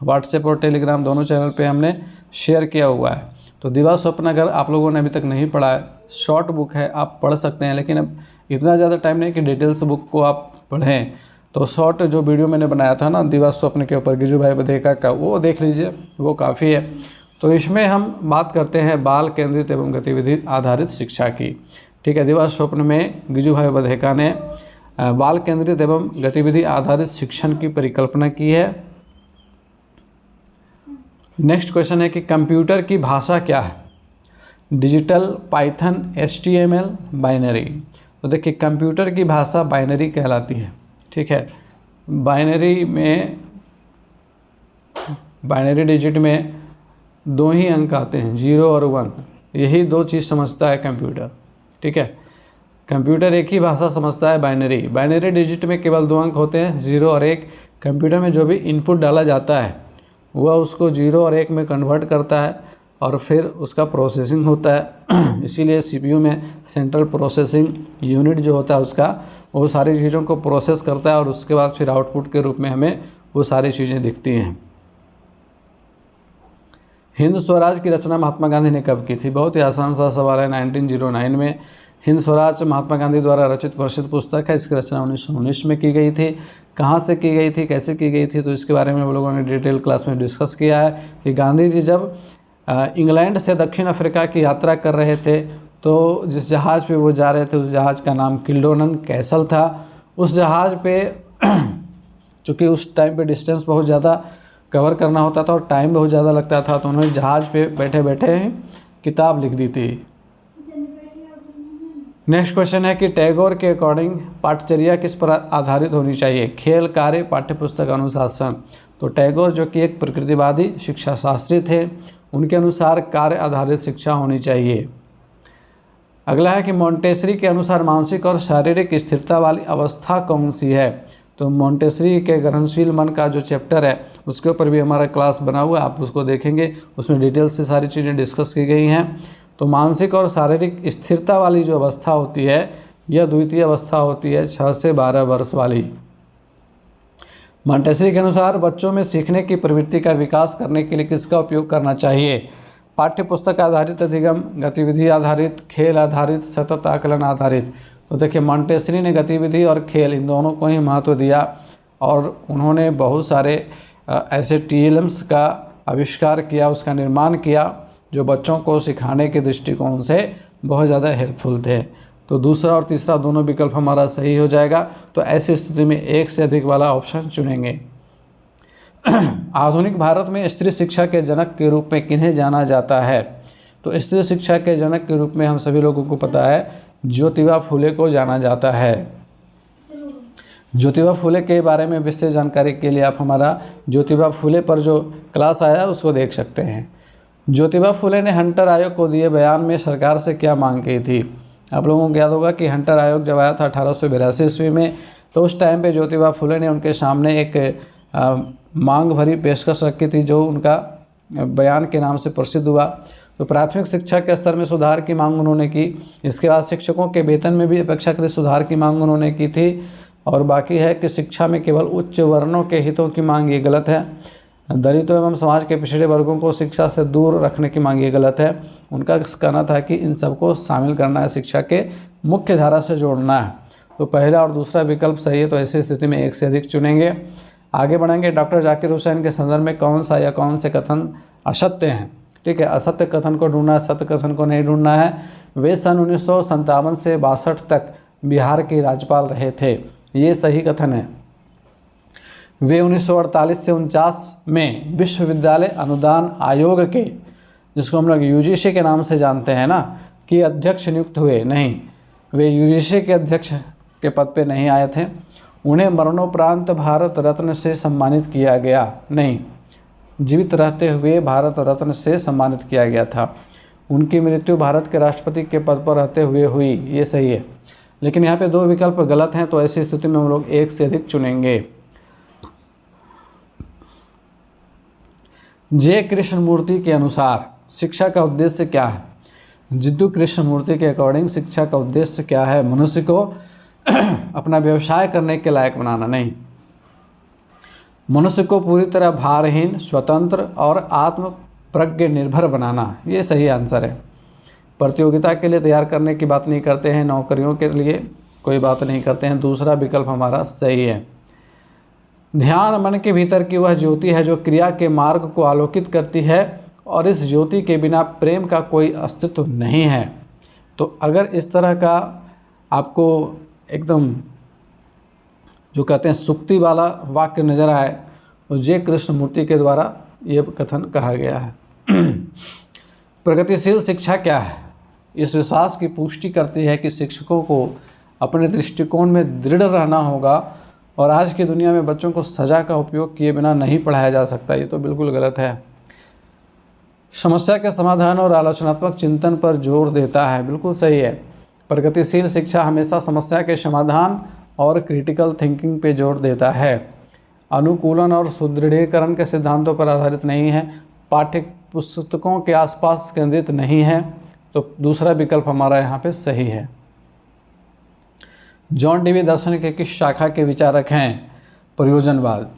व्हाट्सएप और टेलीग्राम दोनों चैनल पे हमने शेयर किया हुआ है। तो दिवा स्वप्न अगर आप लोगों ने अभी तक नहीं पढ़ा है, शॉर्ट बुक है, आप पढ़ सकते हैं, लेकिन अब इतना ज़्यादा टाइम नहीं कि डिटेल्स बुक को आप पढ़ें। तो शॉर्ट जो वीडियो मैंने बनाया था ना दिवा स्वप्न के ऊपर गिजू भाई बधेका का, वो देख लीजिए, वो काफ़ी है। तो इसमें हम बात करते हैं बाल केंद्रित एवं गतिविधि आधारित शिक्षा की, ठीक है। दिवा स्वप्न में गिजू भाई बधेका ने बाल केंद्रित एवं गतिविधि आधारित शिक्षण की परिकल्पना की है। नेक्स्ट क्वेश्चन है कि कंप्यूटर की भाषा क्या है? Digital, Python, HTML, binary. तो देखिए कंप्यूटर की भाषा बाइनरी कहलाती है, ठीक है। बाइनरी डिजिट में 2 ही अंक आते हैं, 0 और 1, यही 2 चीज़ समझता है कंप्यूटर, ठीक है। कंप्यूटर एक ही भाषा समझता है, बाइनरी डिजिट में केवल 2 अंक होते हैं, 0 और 1। कंप्यूटर में जो भी इनपुट डाला जाता है वह उसको 0 और 1 में कन्वर्ट करता है और फिर उसका प्रोसेसिंग होता है। इसीलिए सीपीयू में सेंट्रल प्रोसेसिंग यूनिट जो होता है उसका, वो सारी चीज़ों को प्रोसेस करता है और उसके बाद फिर आउटपुट के रूप में हमें वो सारी चीज़ें दिखती हैं। हिंद स्वराज की रचना महात्मा गांधी ने कब की थी? बहुत ही आसान सा सवाल है। 1909 में हिंद स्वराज महात्मा गांधी द्वारा रचित प्रसिद्ध पुस्तक है। इसकी रचना 1919 में की गई थी। कहाँ से की गई थी, कैसे की गई थी, तो इसके बारे में हम लोगों ने डिटेल क्लास में डिस्कस किया है कि गांधी जी जब इंग्लैंड से दक्षिण अफ्रीका की यात्रा कर रहे थे तो जिस जहाज़ पे वो जा रहे थे उस जहाज़ का नाम किल्डोनन कैसल था। उस जहाज़ पे चूँकि उस टाइम पे डिस्टेंस बहुत ज़्यादा कवर करना होता था और टाइम बहुत ज़्यादा लगता था, तो उन्होंने जहाज़ पे बैठे बैठे किताब लिख दी थी। नेक्स्ट क्वेश्चन है कि टैगोर के अकॉर्डिंग पाठचर्या किस पर आधारित होनी चाहिए? खेल, कार्य, पाठ्यपुस्तक, अनुशासन। तो टैगोर जो कि एक प्रकृतिवादी शिक्षा शास्त्री थे, उनके अनुसार कार्य आधारित शिक्षा होनी चाहिए। अगला है कि मॉन्टेसरी के अनुसार मानसिक और शारीरिक स्थिरता वाली अवस्था कौन सी है? तो मॉन्टेसरी के ग्रहणशील मन का जो चैप्टर है उसके ऊपर भी हमारा क्लास बना हुआ है, आप उसको देखेंगे, उसमें डिटेल से सारी चीज़ें डिस्कस की गई हैं। तो मानसिक और शारीरिक स्थिरता वाली जो अवस्था होती है यह द्वितीय अवस्था होती है 6 से 12 वर्ष वाली। मॉन्टेसरी के अनुसार बच्चों में सीखने की प्रवृत्ति का विकास करने के लिए किसका उपयोग करना चाहिए? पाठ्य पुस्तक आधारित अधिगम, गतिविधि आधारित, खेल आधारित, सतत आकलन आधारित। तो देखिए मॉन्टेसरी ने गतिविधि और खेल इन दोनों को ही महत्व दिया और उन्होंने बहुत सारे ऐसे TLMs का आविष्कार किया, उसका निर्माण किया जो बच्चों को सिखाने के दृष्टिकोण से बहुत ज़्यादा हेल्पफुल थे। तो दूसरा और तीसरा दोनों विकल्प हमारा सही हो जाएगा। तो ऐसी स्थिति में एक से अधिक वाला ऑप्शन चुनेंगे। आधुनिक भारत में स्त्री शिक्षा के जनक के रूप में किन्हें जाना जाता है? तो स्त्री शिक्षा के जनक के रूप में हम सभी लोगों को पता है ज्योतिबा फुले को जाना जाता है। ज्योतिबा फुले के बारे में विस्तृत जानकारी के लिए आप हमारा ज्योतिबा फुले पर जो क्लास आया उसको देख सकते हैं। ज्योतिबा फुले ने हंटर आयोग को दिए बयान में सरकार से क्या मांग की थी? आप लोगों को याद होगा कि हंटर आयोग जब आया था 1882 ईस्वी में, तो उस टाइम पे ज्योतिबा फुले ने उनके सामने एक मांग भरी पेशकश रखी थी जो उनका बयान के नाम से प्रसिद्ध हुआ। तो प्राथमिक शिक्षा के स्तर में सुधार की मांग उन्होंने की। इसके बाद शिक्षकों के वेतन में भी अपेक्षाकृत सुधार की मांग उन्होंने की थी। और बाकी है कि शिक्षा में केवल उच्च वर्णों के हितों की मांग, ये गलत है। दलितों एवं समाज के पिछड़े वर्गों को शिक्षा से दूर रखने की मांग, ये गलत है। उनका कहना था कि इन सबको शामिल करना है, शिक्षा के मुख्य धारा से जोड़ना है। तो पहला और दूसरा विकल्प सही है। तो ऐसी स्थिति में एक से अधिक चुनेंगे। आगे बढ़ेंगे। डॉक्टर जाकिर हुसैन के संदर्भ में कौन सा या कौन से कथन असत्य हैं? ठीक है, असत्य कथन को ढूंढना है, सत्य कथन को नहीं ढूंढना है। वे सन 1957 से 62 तक बिहार के राज्यपाल रहे थे, ये सही कथन है। वे 1948 से 49 में विश्वविद्यालय अनुदान आयोग के, जिसको हम लोग UGC के नाम से जानते हैं ना, कि अध्यक्ष नियुक्त हुए नहीं। वे UGC के अध्यक्ष के पद पे नहीं आए थे। उन्हें मरणोपरांत भारत रत्न से सम्मानित किया गया नहीं, जीवित रहते हुए भारत रत्न से सम्मानित किया गया था। उनकी मृत्यु भारत के राष्ट्रपति के पद पर रहते हुए हुई, ये सही है। लेकिन यहाँ पे 2 विकल्प गलत हैं, तो ऐसी स्थिति में हम लोग एक से अधिक चुनेंगे। जे कृष्णमूर्ति के अनुसार शिक्षा का उद्देश्य क्या है? जिद्दू कृष्णमूर्ति के अकॉर्डिंग शिक्षा का उद्देश्य क्या है? मनुष्य को अपना व्यवसाय करने के लायक बनाना नहीं, मनुष्य को पूरी तरह भारहीन, स्वतंत्र और आत्म प्रज्ञ निर्भर बनाना, ये सही आंसर है। प्रतियोगिता के लिए तैयार करने की बात नहीं करते हैं, नौकरियों के लिए कोई बात नहीं करते हैं। दूसरा विकल्प हमारा सही है। ध्यान मन के भीतर की वह ज्योति है जो क्रिया के मार्ग को आलोकित करती है और इस ज्योति के बिना प्रेम का कोई अस्तित्व नहीं है। तो अगर इस तरह का आपको एकदम जो कहते हैं सुक्ति वाला वाक्य नज़र आए तो जे कृष्णमूर्ति के द्वारा ये कथन कहा गया है। प्रगतिशील शिक्षा क्या है? इस विश्वास की पुष्टि करती है कि शिक्षकों को अपने दृष्टिकोण में दृढ़ रहना होगा और आज की दुनिया में बच्चों को सज़ा का उपयोग किए बिना नहीं पढ़ाया जा सकता, ये तो बिल्कुल गलत है। समस्या के समाधान और आलोचनात्मक चिंतन पर जोर देता है, बिल्कुल सही है। प्रगतिशील शिक्षा हमेशा समस्या के समाधान और क्रिटिकल थिंकिंग पे जोर देता है। अनुकूलन और सुदृढ़ीकरण के सिद्धांतों पर आधारित नहीं है, पाठ्य पुस्तकों के आसपास केंद्रित नहीं है, तो दूसरा विकल्प हमारा यहाँ पे सही है। जॉन डीवी दर्शन के किस शाखा के विचारक हैं? प्रयोजनवाद।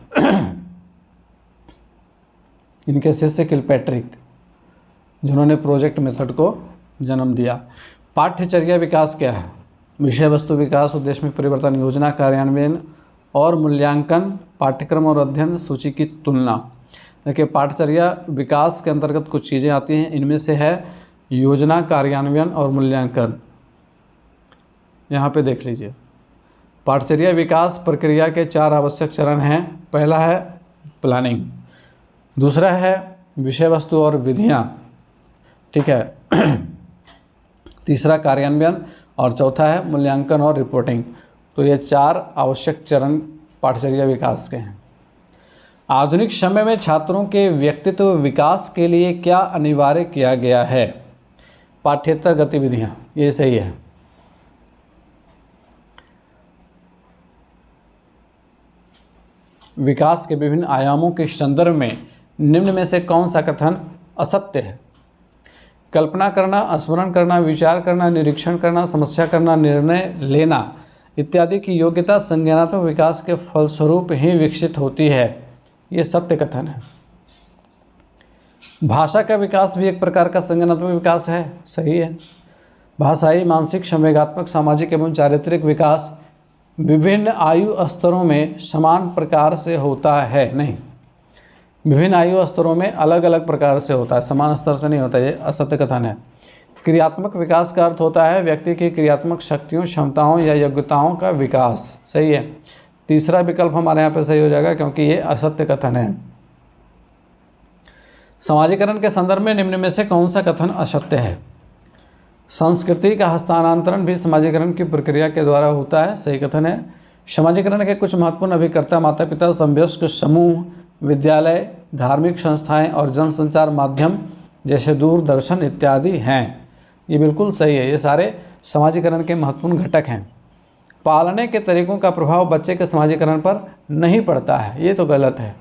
इनके शिष्य किलपैट्रिक, जिन्होंने प्रोजेक्ट मेथड को जन्म दिया। पाठ्यचर्या विकास क्या है? विषय वस्तु विकास, उद्देश्य में परिवर्तन, योजना कार्यान्वयन और मूल्यांकन, पाठ्यक्रम और अध्ययन सूची की तुलना। देखिए, पाठ्यचर्या विकास के अंतर्गत कुछ चीज़ें आती हैं, इनमें से है योजना कार्यान्वयन और मूल्यांकन। यहाँ पे देख लीजिए, पाठ्यचर्या विकास प्रक्रिया के 4 आवश्यक चरण हैं। पहला है प्लानिंग, दूसरा है विषय वस्तु और विधियाँ, ठीक है, तीसरा कार्यान्वयन और चौथा है मूल्यांकन और रिपोर्टिंग। तो ये 4 आवश्यक चरण पाठ्यचर्या विकास के हैं। आधुनिक समय में छात्रों के व्यक्तित्व विकास के लिए क्या अनिवार्य किया गया है? पाठ्येतर गतिविधियाँ, ये सही है। विकास के विभिन्न आयामों के संदर्भ में निम्न में से कौन सा कथन असत्य है? कल्पना करना, स्मरण करना, विचार करना, निरीक्षण करना, समस्या करना, निर्णय लेना इत्यादि की योग्यता संज्ञानात्मक विकास के फलस्वरूप ही विकसित होती है, ये सत्य कथन है। भाषा का विकास भी एक प्रकार का संज्ञानात्मक विकास है, सही है। भाषाई, मानसिक, संवेगात्मक, सामाजिक एवं चारित्रिक विकास विभिन्न आयु स्तरों में समान प्रकार से होता है, नहीं, विभिन्न आयु स्तरों में अलग अलग प्रकार से होता है, समान स्तर से नहीं होता, ये असत्य कथन है। क्रियात्मक विकास का अर्थ होता है व्यक्ति की क्रियात्मक शक्तियों, क्षमताओं या योग्यताओं का विकास, सही है। तीसरा विकल्प हमारे यहाँ पे सही हो जाएगा क्योंकि ये असत्य कथन है। समाजीकरण के संदर्भ में निम्न में से कौन सा कथन असत्य है? संस्कृति का हस्तांतरण भी समाजीकरण की प्रक्रिया के द्वारा होता है, सही कथन है। समाजीकरण के कुछ महत्वपूर्ण अभिकर्ता माता पिता, समवयस्क समूह, विद्यालय, धार्मिक संस्थाएं और जनसंचार माध्यम जैसे दूरदर्शन इत्यादि हैं, ये बिल्कुल सही है। ये सारे समाजीकरण के महत्वपूर्ण घटक हैं। पालने के तरीकों का प्रभाव बच्चे के समाजीकरण पर नहीं पड़ता है, ये तो गलत है।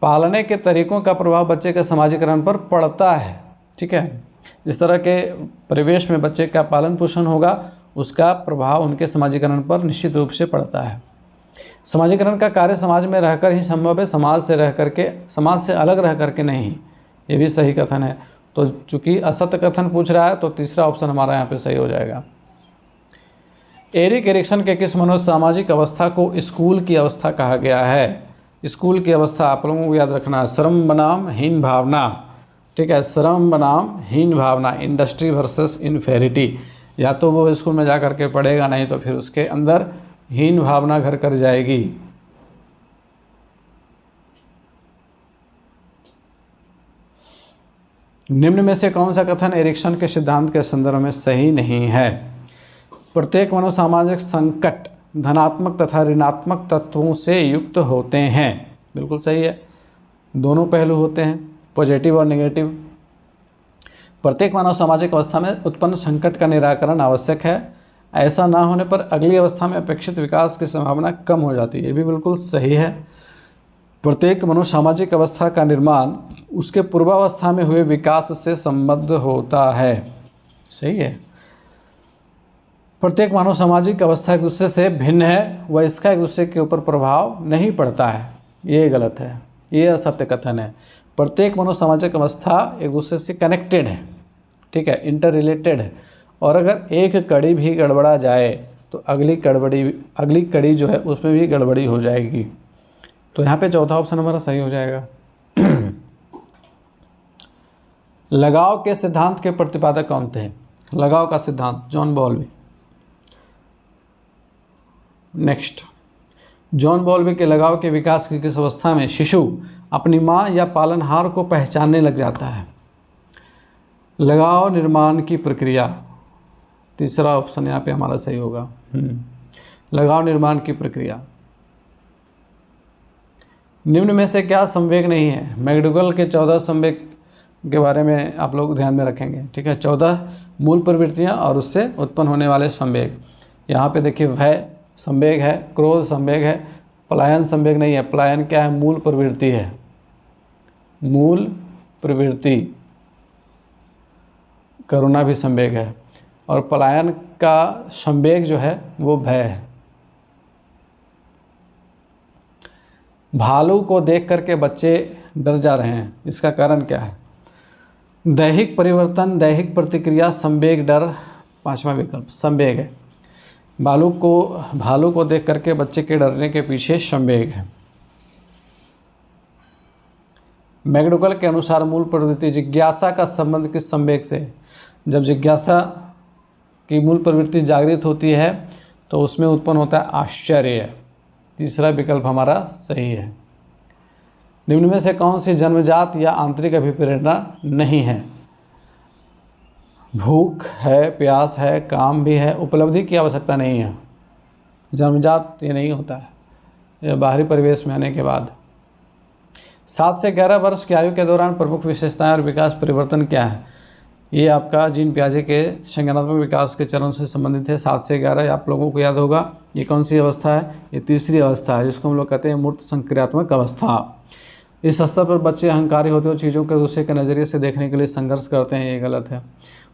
पालने के तरीकों का प्रभाव बच्चे के समाजीकरण पर पड़ता है, ठीक है। जिस तरह के परिवेश में बच्चे का पालन पोषण होगा उसका प्रभाव उनके समाजीकरण पर निश्चित रूप से पड़ता है। समाजीकरण का कार्य समाज में रहकर ही संभव है, समाज से अलग रह करके नहीं, ये भी सही कथन है। तो चूंकि असत्य कथन पूछ रहा है तो तीसरा ऑप्शन हमारा यहाँ पे सही हो जाएगा। एरिक एरिक्सन के किस मनोसामाजिक अवस्था को स्कूल की अवस्था कहा गया है? स्कूल की अवस्था आप लोगों को याद रखना है, श्रम बनाम हीन भावना, ठीक है, श्रम बनाम हीन भावना, इंडस्ट्री वर्सेस इन्फेरिटी। या तो वो स्कूल में जा कर के पढ़ेगा, नहीं तो फिर उसके अंदर हीन भावना घर कर जाएगी। निम्न में से कौन सा कथन एरिक्सन के सिद्धांत के संदर्भ में सही नहीं है? प्रत्येक मनोसामाजिक संकट धनात्मक तथा ऋणात्मक तत्वों से युक्त होते हैं, बिल्कुल सही है। दोनों पहलू होते हैं, पॉजिटिव और नेगेटिव। प्रत्येक मानव सामाजिक अवस्था में उत्पन्न संकट का निराकरण आवश्यक है, ऐसा ना होने पर अगली अवस्था में अपेक्षित विकास की संभावना कम हो जाती है, ये भी बिल्कुल सही है। प्रत्येक मनोसामाजिक अवस्था का निर्माण उसके पूर्वावस्था में हुए विकास से संबद्ध होता है, सही है। प्रत्येक मानव सामाजिक अवस्था एक दूसरे से भिन्न है, वह इसका एक दूसरे के ऊपर प्रभाव नहीं पड़ता है, ये गलत है, ये असत्य कथन है। प्रत्येक मनोसामाजिक अवस्था एक दूसरे से कनेक्टेड है, ठीक है, इंटर रिलेटेड है, और अगर एक कड़ी भी गड़बड़ा जाए तो अगली कड़ी जो है उसमें भी गड़बड़ी हो जाएगी। तो यहाँ पे चौथा ऑप्शन हमारा सही हो जाएगा। लगाव के सिद्धांत के प्रतिपादक कौन थे? लगाव का सिद्धांत जॉन बॉल्बी। नेक्स्ट, जॉन बॉल्बी के लगाव के विकास की किस अवस्था में शिशु अपनी माँ या पालनहार को पहचानने लग जाता है? लगाव निर्माण की प्रक्रिया, तीसरा ऑप्शन यहाँ पे हमारा सही होगा। लगाव निर्माण की प्रक्रिया। निम्न में से क्या संवेग नहीं है? मैकडूगल के 14 संवेग के बारे में आप लोग ध्यान में रखेंगे, ठीक है। 14 मूल प्रवृत्तियाँ और उससे उत्पन्न होने वाले संवेग। यहाँ पे देखिए भय संवेग है, क्रोध संवेग है, पलायन संवेग नहीं है। पलायन क्या है? मूल प्रवृत्ति है, मूल प्रवृत्ति। करुणा भी संवेग है, और पलायन का संवेग जो है वो भय है। भालू को देख करके बच्चे डर जा रहे हैं, इसका कारण क्या है? दैहिक परिवर्तन, दैहिक प्रतिक्रिया, संवेग, डर। पांचवा विकल्प संवेग है। भालू को देख करके बच्चे के डरने के पीछे संवेग है। मैकडूगल के अनुसार मूल प्रवृत्ति जिज्ञासा का संबंध किस संवेग से? जब जिज्ञासा की मूल प्रवृत्ति जागृत होती है तो उसमें उत्पन्न होता है आश्चर्य। तीसरा विकल्प हमारा सही है। निम्न में से कौन सी जन्मजात या आंतरिक अभिप्रेरणा नहीं है? भूख है, प्यास है, काम भी है, उपलब्धि की आवश्यकता नहीं है। जन्मजात ये नहीं होता है, यह बाहरी परिवेश में आने के बाद। 7 से 11 वर्ष की आयु के दौरान प्रमुख विशेषताएं और विकास परिवर्तन क्या है? ये आपका जीन पियाजे के संज्ञानात्मक विकास के चरण से संबंधित है। 7 से 11 आप लोगों को याद होगा। ये कौन सी अवस्था है? ये तीसरी अवस्था है, जिसको हम लोग कहते हैं मूर्त संक्रियात्मक अवस्था। इस स्तर पर बच्चे अहंकारी होते हुए चीज़ों के दूसरे के नज़रिए से देखने के लिए संघर्ष करते हैं। ये गलत है।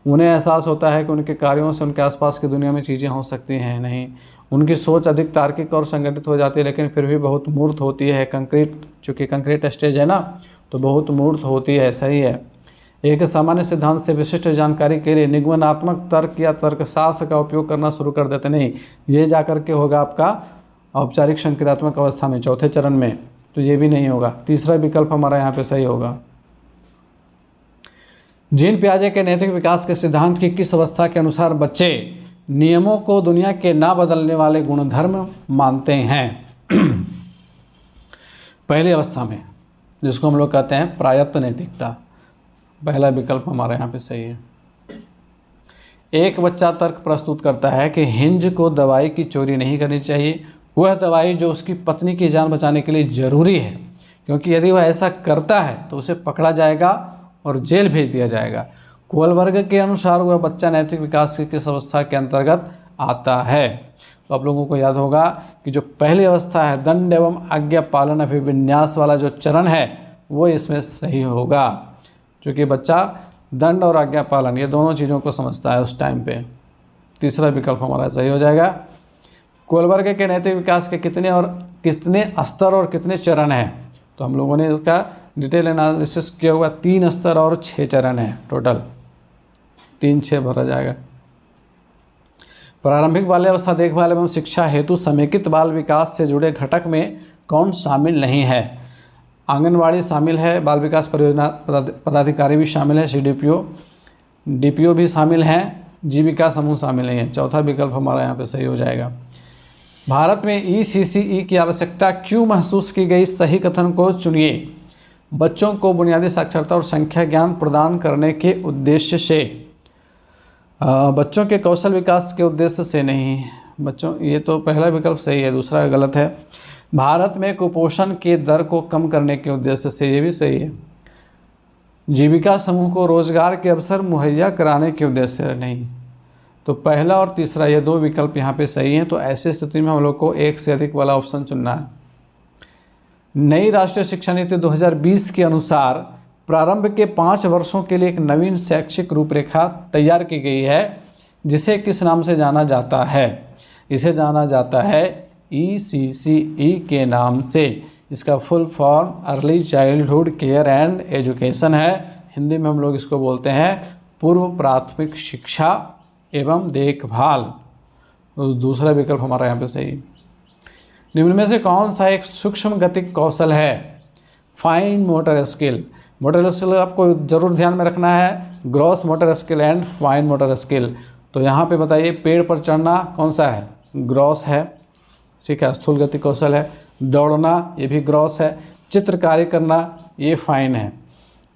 उन्हें एहसास होता है कि उनके कार्यों से उनके आसपास की दुनिया में चीज़ें हो सकती हैं। नहीं, उनकी सोच अधिक तार्किक और संगठित हो जाती है, लेकिन फिर भी बहुत मूर्त होती है। कंक्रीट, चूँकि कंक्रीट स्टेज है ना, तो बहुत मूर्त होती है। सही है। एक सामान्य सिद्धांत से विशिष्ट जानकारी के लिए निगमनात्मक तर्क या तर्कशास्त्र का उपयोग करना शुरू कर देते। नहीं, ये जा कर के होगा आपका औपचारिक संक्रियात्मक अवस्था में, चौथे चरण में, तो ये भी नहीं होगा। तीसरा विकल्प हमारा यहाँ पे सही होगा। जीन पियाजे के नैतिक विकास के सिद्धांत की किस अवस्था के अनुसार बच्चे नियमों को दुनिया के ना बदलने वाले गुणधर्म मानते हैं? पहली अवस्था में, जिसको हम लोग कहते हैं प्रायत्त नैतिकता। पहला विकल्प हमारा यहाँ पे सही है। एक बच्चा तर्क प्रस्तुत करता है कि हिंज को दवाई की चोरी नहीं करनी चाहिए, वह दवाई जो उसकी पत्नी की जान बचाने के लिए ज़रूरी है, क्योंकि यदि वह ऐसा करता है तो उसे पकड़ा जाएगा और जेल भेज दिया जाएगा। कोलबर्ग के अनुसार वह बच्चा नैतिक विकास की किस अवस्था के अंतर्गत आता है? तो आप लोगों को याद होगा कि जो पहली अवस्था है, दंड एवं आज्ञा पालन अभिविन्यास वाला जो चरण है, वो इसमें सही होगा, क्योंकि बच्चा दंड और आज्ञा पालन ये दोनों चीज़ों को समझता है उस टाइम पे। तीसरा विकल्प हमारा सही हो जाएगा। कोलबर्ग के नैतिक विकास के कितने स्तर और कितने चरण हैं? तो हम लोगों ने इसका डिटेल एनालिसिस किया हुआ। 3 स्तर और 6 चरण हैं टोटल, 3-6 भरा जाएगा। प्रारंभिक बाल्यावस्था देखभाल एवं शिक्षा हेतु समेकित बाल विकास से जुड़े घटक में कौन शामिल नहीं है? आंगनवाड़ी शामिल है, बाल विकास परियोजना पदाधिकारी भी शामिल है, CDPO, DPO भी शामिल हैं, जीविका समूह शामिल नहीं है। चौथा विकल्प हमारा यहाँ पे सही हो जाएगा। भारत में ECCE की आवश्यकता क्यों महसूस की गई? सही कथन को चुनिए। बच्चों को बुनियादी साक्षरता और संख्या ज्ञान प्रदान करने के उद्देश्य से, बच्चों के कौशल विकास के उद्देश्य से नहीं। बच्चों, ये तो पहला विकल्प सही है, दूसरा गलत है। भारत में कुपोषण के दर को कम करने के उद्देश्य से, ये भी सही है। जीविका समूह को रोजगार के अवसर मुहैया कराने के उद्देश्य से नहीं। तो पहला और तीसरा ये 2 विकल्प यहाँ पे सही हैं। तो ऐसी स्थिति में हम लोग को एक से अधिक वाला ऑप्शन चुनना है। नई राष्ट्रीय शिक्षा नीति 2020 के अनुसार प्रारंभ के 5 वर्षों के लिए एक नवीन शैक्षिक रूपरेखा तैयार की गई है, जिसे किस नाम से जाना जाता है? इसे जाना जाता है ECCE के नाम से। इसका full form early childhood care and education है। हिंदी में हम लोग इसको बोलते हैं पूर्व प्राथमिक शिक्षा एवं देखभाल। तो दूसरा विकल्प हमारा यहाँ पे सही। निम्न में से कौन सा एक सूक्ष्म गतिक कौशल है? Fine motor skill. Motor skill आपको जरूर ध्यान में रखना है, gross motor skill and fine motor skill. तो यहाँ पे बताइए, पेड़ पर चढ़ना कौन सा है? ग्रॉस है, ठीक है, स्थूल गति कौशल है। दौड़ना ये भी ग्रॉस है। चित्रकारी करना ये फाइन है।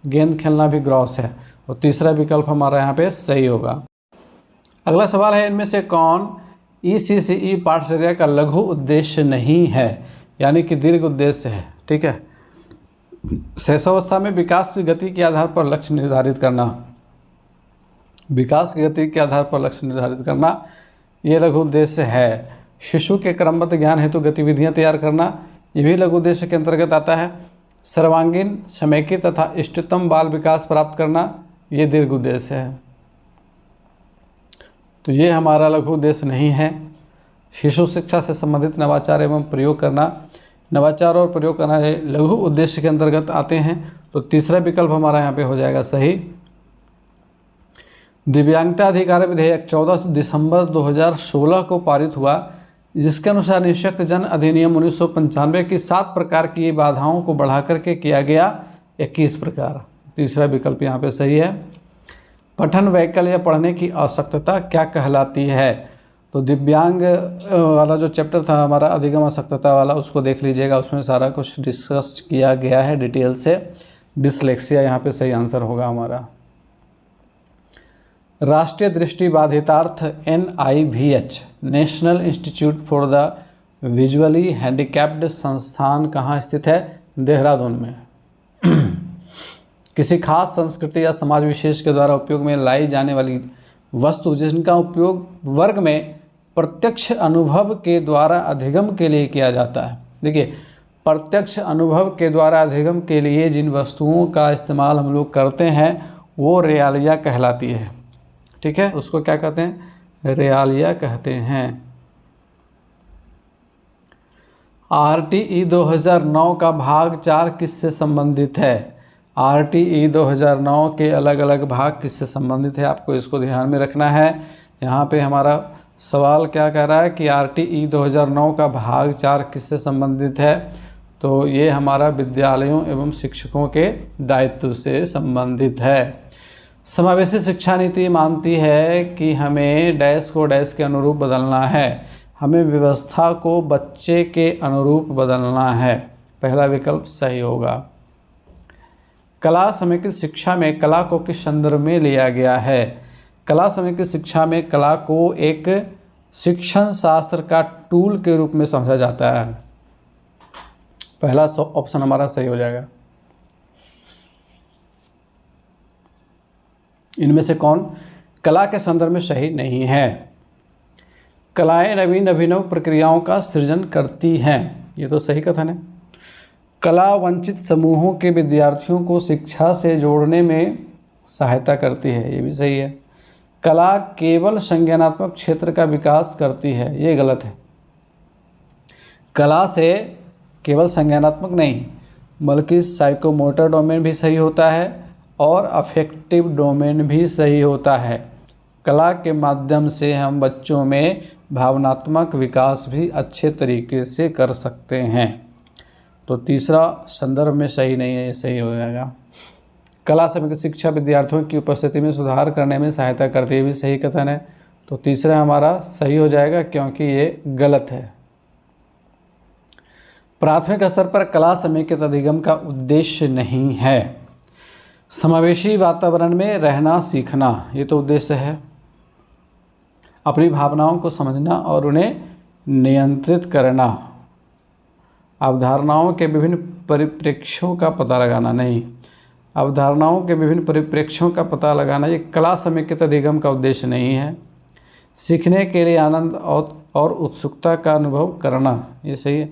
गेंद खेलना भी ग्रॉस है। और तीसरा विकल्प हमारा यहाँ पे सही होगा। अगला सवाल है, इनमें से कौन ECCE पाठचर्या का लघु उद्देश्य नहीं है, यानी कि दीर्घ उद्देश्य है? ठीक है। शैशवावस्था में विकास की गति के आधार पर लक्ष्य निर्धारित करना, विकास की गति के आधार पर लक्ष्य निर्धारित करना ये लघु उद्देश्य है। शिशु के क्रमबद्ध ज्ञान हेतु गतिविधियां तैयार करना, ये भी लघु उद्देश्य के अंतर्गत आता है। सर्वांगीण समेकित तथा इष्टतम बाल विकास प्राप्त करना, ये दीर्घ उद्देश्य है। तो ये हमारा लघु उद्देश्य नहीं है। शिशु शिक्षा से संबंधित नवाचार एवं प्रयोग करना, नवाचार और प्रयोग करना ये लघु उद्देश्य के अंतर्गत आते हैं। तो तीसरा विकल्प हमारा यहाँ पे हो जाएगा सही। दिव्यांगता अधिकार विधेयक 14 दिसंबर 2016 को पारित हुआ, जिसके अनुसार निःशक्तजन अधिनियम 1995 की 7 प्रकार की बाधाओं को बढ़ा करके किया गया 21 प्रकार। तीसरा विकल्प यहाँ पे सही है। पठन वैकल्य या पढ़ने की अशक्तता क्या कहलाती है? तो दिव्यांग वाला जो चैप्टर था हमारा अधिगम अशक्तता वाला, उसको देख लीजिएगा, उसमें सारा कुछ डिस्कस किया गया है डिटेल से। डिसलेक्सिया यहाँ पे सही आंसर होगा हमारा। राष्ट्रीय दृष्टिबाधितार्थ NIVH national institute for the visually handicapped संस्थान कहाँ स्थित है? देहरादून में। किसी खास संस्कृति या समाज विशेष के द्वारा उपयोग में लाई जाने वाली वस्तु जिनका उपयोग वर्ग में प्रत्यक्ष अनुभव के द्वारा अधिगम के लिए किया जाता है। देखिए, प्रत्यक्ष अनुभव के द्वारा अधिगम के लिए जिन वस्तुओं का इस्तेमाल हम लोग करते हैं वो रेआलिया कहलाती है। ठीक है, उसको क्या कहते हैं? रेआलिया कहते हैं। RTE 2009 का भाग 4 किससे संबंधित है? RTE 2009 के अलग अलग भाग किससे संबंधित है, आपको इसको ध्यान में रखना है। यहाँ पे हमारा सवाल क्या कह रहा है कि RTE 2009 का भाग 4 किससे संबंधित है? तो ये हमारा विद्यालयों एवं शिक्षकों के दायित्व से संबंधित है। समावेशी शिक्षा नीति मानती है कि हमें डैश को डैश के अनुरूप बदलना है, हमें व्यवस्था को बच्चे के अनुरूप बदलना है। पहला विकल्प सही होगा। कला समेकित शिक्षा में कला को किस संदर्भ में लिया गया है? कला समेकित शिक्षा में कला को एक शिक्षण शास्त्र का टूल के रूप में समझा जाता है। पहला ऑप्शन हमारा सही हो जाएगा। इनमें से कौन कला के संदर्भ में सही नहीं है? कलाएं नवीन अभिनव प्रक्रियाओं का सृजन करती हैं, ये तो सही कथन है। कला वंचित समूहों के विद्यार्थियों को शिक्षा से जोड़ने में सहायता करती है, ये भी सही है। कला केवल संज्ञानात्मक क्षेत्र का विकास करती है, ये गलत है। कला से केवल संज्ञानात्मक नहीं बल्कि साइकोमोटर डोमेन भी सही होता है और अफेक्टिव डोमेन भी सही होता है। कला के माध्यम से हम बच्चों में भावनात्मक विकास भी अच्छे तरीके से कर सकते हैं। तो तीसरा संदर्भ में सही नहीं है, ये सही हो जाएगा। कला समेकित शिक्षा विद्यार्थियों की उपस्थिति में सुधार करने में सहायता करती है, भी सही कथन है। तो तीसरा हमारा सही हो जाएगा क्योंकि ये गलत है। प्राथमिक स्तर पर कला समेकित अधिगम का उद्देश्य नहीं है। समावेशी वातावरण में रहना सीखना, ये तो उद्देश्य है। अपनी भावनाओं को समझना और उन्हें नियंत्रित करना। अवधारणाओं के विभिन्न परिप्रेक्ष्यों का पता लगाना नहीं, अवधारणाओं के विभिन्न परिप्रेक्ष्यों का पता लगाना ये कला समेकित अधिगम का उद्देश्य नहीं है। सीखने के लिए आनंद और उत्सुकता का अनुभव करना, ये सही है।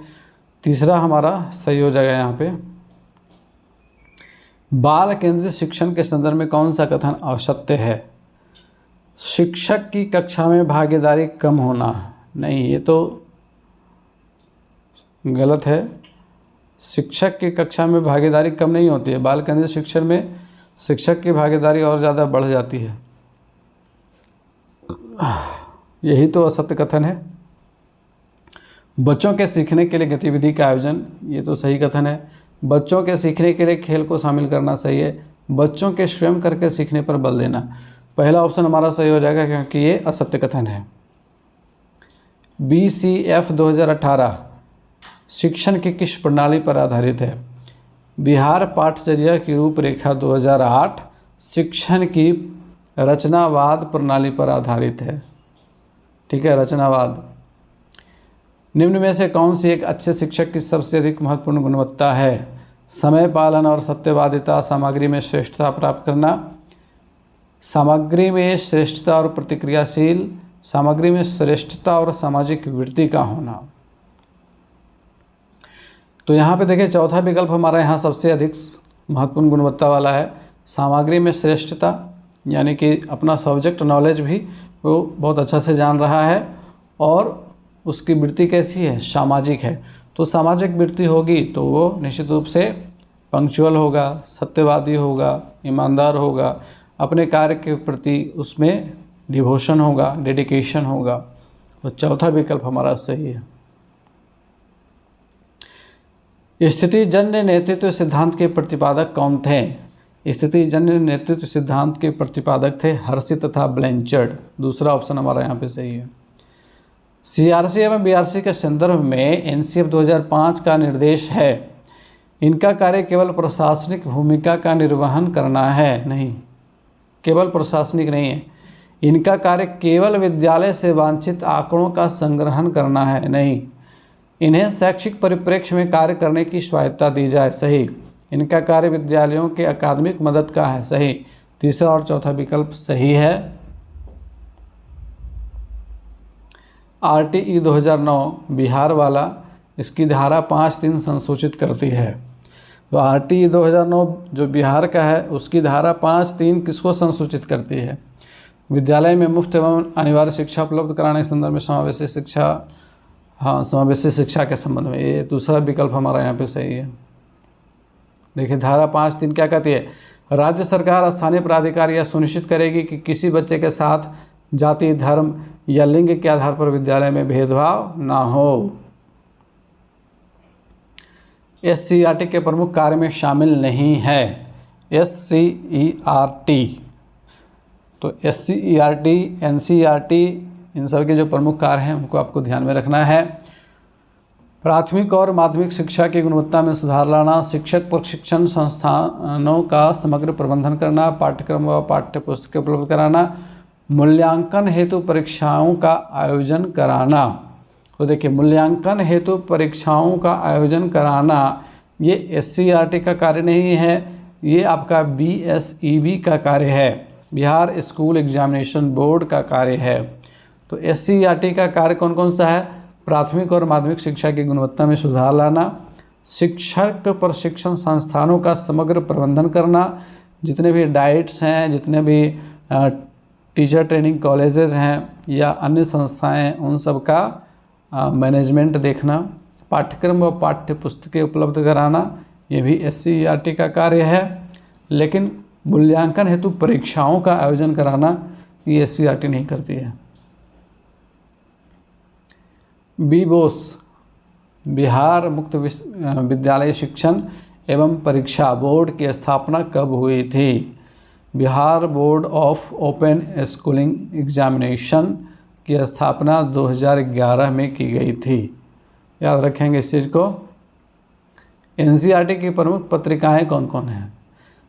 तीसरा हमारा सही हो जाएगा यहाँ पे। बाल केंद्रित शिक्षण के संदर्भ में कौन सा कथन असत्य है? शिक्षक की कक्षा में भागीदारी कम होना, नहीं, ये तो गलत है। शिक्षक की कक्षा में भागीदारी कम नहीं होती है। बाल केंद्रित शिक्षण में शिक्षक की भागीदारी और ज़्यादा बढ़ जाती है, यही तो असत्य कथन है। बच्चों के सीखने के लिए गतिविधि का आयोजन, ये तो सही कथन है। बच्चों के सीखने के लिए खेल को शामिल करना सही है। बच्चों के स्वयं करके सीखने पर बल देना, पहला ऑप्शन हमारा सही हो जाएगा क्योंकि ये असत्य कथन है। BCF 2018 शिक्षण की किस प्रणाली पर आधारित है? बिहार पाठचर्या की रूपरेखा 2008 शिक्षण की रचनावाद प्रणाली पर आधारित है। ठीक है, रचनावाद। निम्न में से कौन सी एक अच्छे शिक्षक की सबसे अधिक महत्वपूर्ण गुणवत्ता है? समय पालन और सत्यवादिता, सामग्री में श्रेष्ठता प्राप्त करना, सामग्री में श्रेष्ठता और प्रतिक्रियाशील, सामग्री में श्रेष्ठता और सामाजिक वृत्ति का होना। तो यहाँ पे देखिए चौथा विकल्प हमारा यहाँ सबसे अधिक महत्वपूर्ण गुणवत्ता वाला है। सामग्री में श्रेष्ठता यानी कि अपना सब्जेक्ट नॉलेज भी वो बहुत अच्छा से जान रहा है, और उसकी वृत्ति कैसी है? सामाजिक है। तो सामाजिक वृत्ति होगी तो वो निश्चित रूप से पंक्चुअल होगा, सत्यवादी होगा, ईमानदार होगा, अपने कार्य के प्रति उसमें डिवोशन होगा, डेडिकेशन होगा। तो चौथा विकल्प हमारा सही है। स्थितिजन्य नेतृत्व सिद्धांत के प्रतिपादक कौन थे? स्थितिजन्य नेतृत्व सिद्धांत के प्रतिपादक थे हर्षी तथा ब्लैंचर्ड। दूसरा ऑप्शन हमारा यहाँ पे सही है। CRC एवं BRC के संदर्भ में NCF 2005 का निर्देश है। इनका कार्य केवल प्रशासनिक भूमिका का निर्वहन करना है। नहीं, केवल प्रशासनिक नहीं है। इनका कार्य केवल विद्यालय से वांछित आंकड़ों का संग्रहण करना है। नहीं, इन्हें शैक्षिक परिप्रेक्ष्य में कार्य करने की स्वायत्ता दी जाए। सही। इनका कार्य विद्यालयों के अकादमिक मदद का है। सही। तीसरा और चौथा विकल्प सही है। RTE 2009 बिहार वाला, इसकी धारा 5(3) संसूचित करती है। तो RTE 2009 जो बिहार का है उसकी धारा 5(3) किसको संसूचित करती है? विद्यालय में मुफ्त एवं अनिवार्य शिक्षा उपलब्ध कराने के संदर्भ में समावेशी शिक्षा, हाँ, समावेशी शिक्षा के संबंध में। ये दूसरा विकल्प हमारा यहाँ पे सही है। देखिए धारा 5(3) क्या कहती है? राज्य सरकार स्थानीय प्राधिकार यह सुनिश्चित करेगी कि किसी बच्चे के साथ जाति, धर्म या लिंग के आधार पर विद्यालय में भेदभाव ना हो। SCERT के प्रमुख कार्य में शामिल नहीं है। SCERT, तो SCERT, NCERT, इन सब के जो प्रमुख कार्य हैं उनको आपको ध्यान में रखना है। प्राथमिक और माध्यमिक शिक्षा की गुणवत्ता में सुधार लाना, शिक्षक प्रशिक्षण संस्थानों का समग्र प्रबंधन करना, पाठ्यक्रम व पाठ्य पुस्तकें उपलब्ध कराना, मूल्यांकन हेतु परीक्षाओं का आयोजन कराना। तो देखिए मूल्यांकन हेतु परीक्षाओं का आयोजन कराना ये SCERT का कार्य नहीं है, ये आपका BSEB का कार्य है, बिहार स्कूल एग्जामिनेशन बोर्ड का कार्य है। तो SCERT का कार्य कौन कौन सा है? प्राथमिक और माध्यमिक शिक्षा की गुणवत्ता में सुधार लाना, शिक्षक प्रशिक्षण संस्थानों का समग्र प्रबंधन करना, जितने भी डाइट्स हैं, जितने भी टीचर ट्रेनिंग कॉलेजेस हैं या अन्य संस्थाएं हैं, उन सब का मैनेजमेंट देखना, पाठ्यक्रम व पाठ्य पुस्तकें उपलब्ध कराना, ये भी SCERT का कार्य है। लेकिन मूल्यांकन हेतु परीक्षाओं का आयोजन कराना ये SCERT नहीं करती है। BBOS, बिहार मुक्त विद्यालय शिक्षण एवं परीक्षा बोर्ड की स्थापना कब हुई थी? Bihar board of open schooling examination की स्थापना 2011 में की गई थी। याद रखेंगे इस चीज़ को। NCERT की प्रमुख पत्रिकाएं कौन कौन हैं?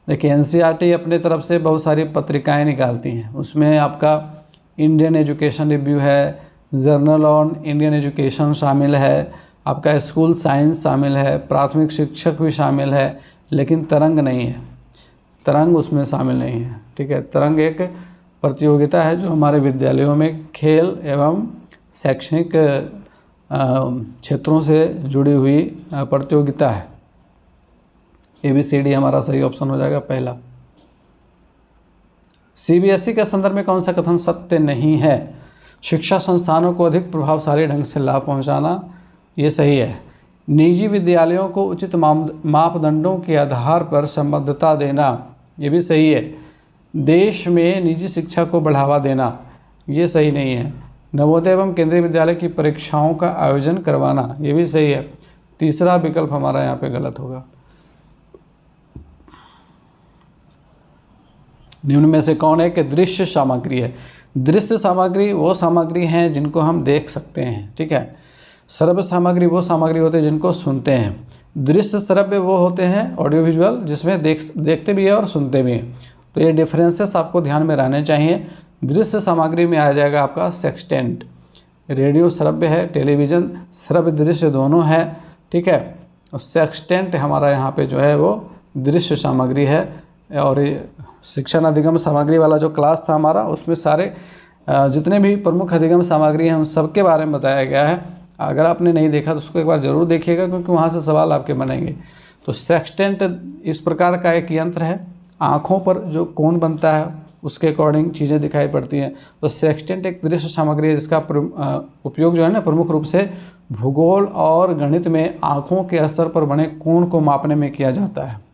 देखिए NCERT अपने तरफ से बहुत सारी पत्रिकाएं निकालती हैं। उसमें आपका इंडियन एजुकेशन रिव्यू है, जर्नल ऑन इंडियन एजुकेशन शामिल है, आपका स्कूल साइंस शामिल है, प्राथमिक शिक्षक भी शामिल है, लेकिन तरंग नहीं है। तरंग उसमें शामिल नहीं है। ठीक है, तरंग एक प्रतियोगिता है जो हमारे विद्यालयों में खेल एवं शैक्षणिक क्षेत्रों से जुड़ी हुई प्रतियोगिता है। ABCD हमारा सही ऑप्शन हो जाएगा पहला। CBSE के संदर्भ में कौन सा कथन सत्य नहीं है? शिक्षा संस्थानों को अधिक प्रभावशाली ढंग से लाभ पहुंचाना, ये सही है। निजी विद्यालयों को उचित मापदंडों के आधार पर संबद्धता देना, ये भी सही है। देश में निजी शिक्षा को बढ़ावा देना, ये सही नहीं है। नवोदय एवं केंद्रीय विद्यालय की परीक्षाओं का आयोजन करवाना, ये भी सही है। तीसरा विकल्प हमारा यहाँ पे गलत होगा। निम्न में से कौन है कि दृश्य सामग्री है? दृश्य सामग्री वो सामग्री हैं जिनको हम देख सकते हैं। ठीक है, श्रव्य सामग्री वो सामग्री होते हैं जिनको सुनते हैं। दृश्य श्रव्य वो होते हैं ऑडियो विजुअल जिसमें देखते भी हैं और सुनते भी हैं। तो ये डिफरेंसेस आपको ध्यान में रहने चाहिए। दृश्य सामग्री में आ जाएगा आपका सेक्सटेंट, रेडियो श्रव्य है, टेलीविज़न श्रव्य दृश्य दोनों है, ठीक है। और सेक्सटेंट हमारा यहाँ पे जो है वो दृश्य सामग्री है। और शिक्षण अधिगम सामग्री वाला जो क्लास था हमारा, उसमें सारे जितने भी प्रमुख अधिगम सामग्री हैं उन सबके बारे में बताया गया है। अगर आपने नहीं देखा तो उसको एक बार ज़रूर देखिएगा, क्योंकि वहाँ से सवाल आपके बनेंगे। तो सेक्सटेंट इस प्रकार का एक यंत्र है, आँखों पर जो कोण बनता है उसके अकॉर्डिंग चीज़ें दिखाई पड़ती हैं। तो सेक्सटेंट एक दृश्य सामग्री है जिसका उपयोग जो है ना प्रमुख रूप से भूगोल और गणित में आँखों के स्तर पर बने कोण को मापने में किया जाता है।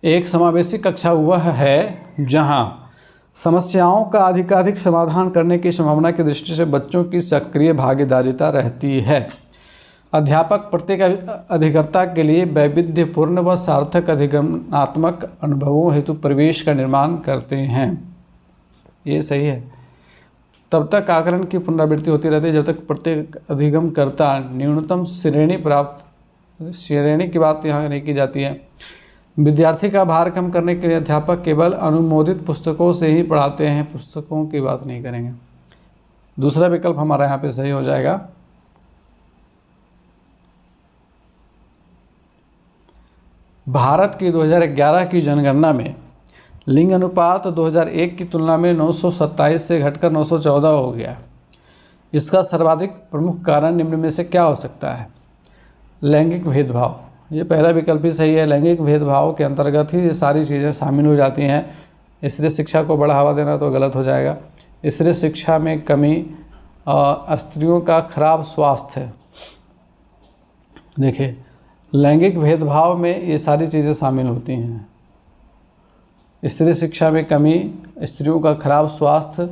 एक समावेशी कक्षा वह है जहां समस्याओं का अधिकाधिक समाधान करने की संभावना की दृष्टि से बच्चों की सक्रिय भागीदारिता रहती है। अध्यापक प्रत्येक अधिकर्ता के लिए वैविध्यपूर्ण व सार्थक अधिगमनात्मक अनुभवों हेतु परिवेश का निर्माण करते हैं। ये सही है। तब तक आकलन की पुनरावृत्ति होती रहती है जब तक प्रत्येक अधिगमकर्ता न्यूनतम श्रेणी की बात यहाँ नहीं की जाती है। विद्यार्थी का भार कम करने के लिए अध्यापक केवल अनुमोदित पुस्तकों से ही पढ़ाते हैं, पुस्तकों की बात नहीं करेंगे। दूसरा विकल्प हमारा यहाँ पे सही हो जाएगा। भारत की 2011 की जनगणना में लिंग अनुपात 2001 की तुलना में 927 से घटकर 914 हो गया। इसका सर्वाधिक प्रमुख कारण निम्न में से क्या हो सकता है? लैंगिक भेदभाव। ये पहला विकल्प ही सही है। लैंगिक भेदभाव के अंतर्गत ही ये सारी चीज़ें शामिल हो जाती हैं। स्त्री शिक्षा को बढ़ावा देना तो गलत हो जाएगा। स्त्री शिक्षा में कमी, स्त्रियों का खराब स्वास्थ्य। देखिए, लैंगिक भेदभाव में ये सारी चीज़ें शामिल होती हैं। स्त्री शिक्षा में कमी, स्त्रियों का खराब स्वास्थ्य,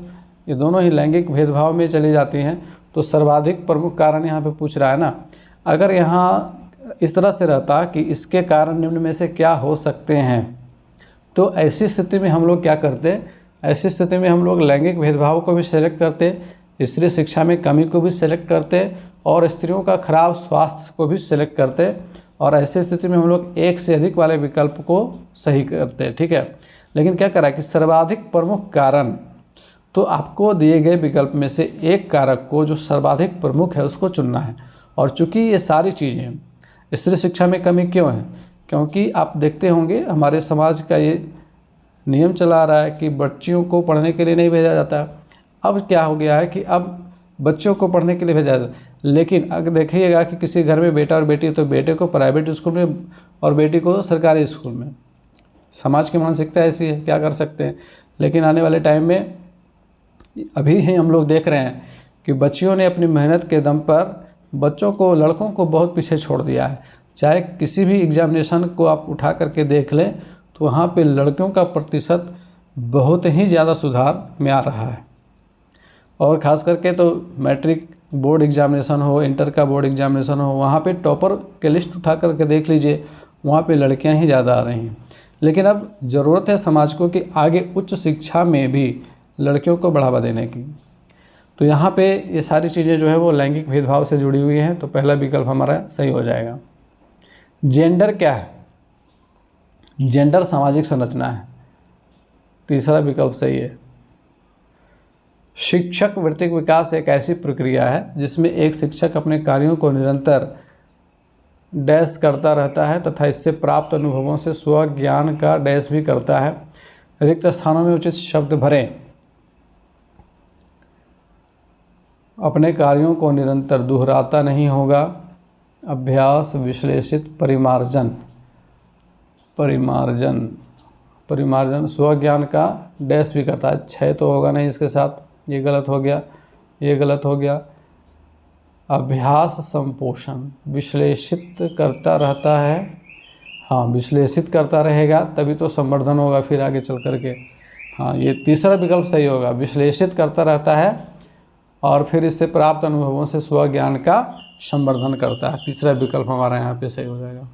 ये दोनों ही लैंगिक भेदभाव में चली जाती हैं। तो सर्वाधिक प्रमुख कारण यहाँ पे पूछ रहा है ना। अगर यहाँ इस तरह से रहता कि इसके कारण निम्न में से क्या हो सकते हैं, तो ऐसी स्थिति में हम लोग क्या करते? ऐसी स्थिति में हम लोग लैंगिक भेदभाव को भी सेलेक्ट करते, स्त्री शिक्षा में कमी को भी सेलेक्ट करते और स्त्रियों का खराब स्वास्थ्य को भी सेलेक्ट करते। और ऐसी स्थिति में हम लोग एक से अधिक वाले विकल्प को सही करते, ठीक है। लेकिन क्या करा कि सर्वाधिक प्रमुख कारण, तो आपको दिए गए विकल्प में से एक कारक को जो सर्वाधिक प्रमुख है उसको चुनना है। और चूंकि ये सारी चीज़ें स्त्री शिक्षा में कमी क्यों है? क्योंकि आप देखते होंगे हमारे समाज का ये नियम चला रहा है कि बच्चियों को पढ़ने के लिए नहीं भेजा जाता। अब क्या हो गया है कि अब बच्चों को पढ़ने के लिए भेजा जाता है। लेकिन अगर देखिएगा कि किसी घर में बेटा और बेटी, तो बेटे को प्राइवेट स्कूल में और बेटी को सरकारी स्कूल में। समाज की मानसिकता ऐसी है, क्या कर सकते हैं। लेकिन आने वाले टाइम में अभी ही हम लोग देख रहे हैं कि बच्चियों ने अपनी मेहनत के दम पर बच्चों को, लड़कों को बहुत पीछे छोड़ दिया है। चाहे किसी भी एग्जामिनेशन को आप उठा करके देख लें तो वहाँ पे लड़कियों का प्रतिशत बहुत ही ज़्यादा सुधार में आ रहा है। और ख़ास करके तो मैट्रिक बोर्ड एग्जामिनेशन हो, इंटर का बोर्ड एग्जामिनेशन हो, वहाँ पे टॉपर के लिस्ट उठा करके देख लीजिए, वहाँ पे लड़कियाँ ही ज़्यादा आ रही हैं। लेकिन अब ज़रूरत है समाज को कि आगे उच्च शिक्षा में भी लड़कियों को बढ़ावा देने की। तो यहाँ पे ये सारी चीज़ें जो है वो लैंगिक भेदभाव से जुड़ी हुई हैं। तो पहला विकल्प हमारा सही हो जाएगा। जेंडर क्या है? जेंडर सामाजिक संरचना है। तीसरा विकल्प सही है। शिक्षक वृत्तिक विकास एक ऐसी प्रक्रिया है जिसमें एक शिक्षक अपने कार्यों को निरंतर डैश करता रहता है तथा इससे प्राप्त अनुभवों से स्व ज्ञान का डैश भी करता है। रिक्त स्थानों में उचित शब्द भरें। अपने कार्यों को निरंतर दोहराता नहीं होगा। अभ्यास, विश्लेषित, परिमार्जन। स्व ज्ञान का डैश भी करता है। क्षय तो होगा नहीं इसके साथ, ये गलत हो गया, ये गलत हो गया। अभ्यास, संपोषण, विश्लेषित करता रहता है। हाँ, विश्लेषित करता रहेगा तभी तो संवर्धन होगा फिर आगे चल करके। हाँ, ये तीसरा विकल्प सही होगा। विश्लेषित करता रहता है और फिर इससे प्राप्त अनुभवों से स्व ज्ञान का संवर्धन करता है। तीसरा विकल्प हमारा यहाँ पे सही हो जाएगा।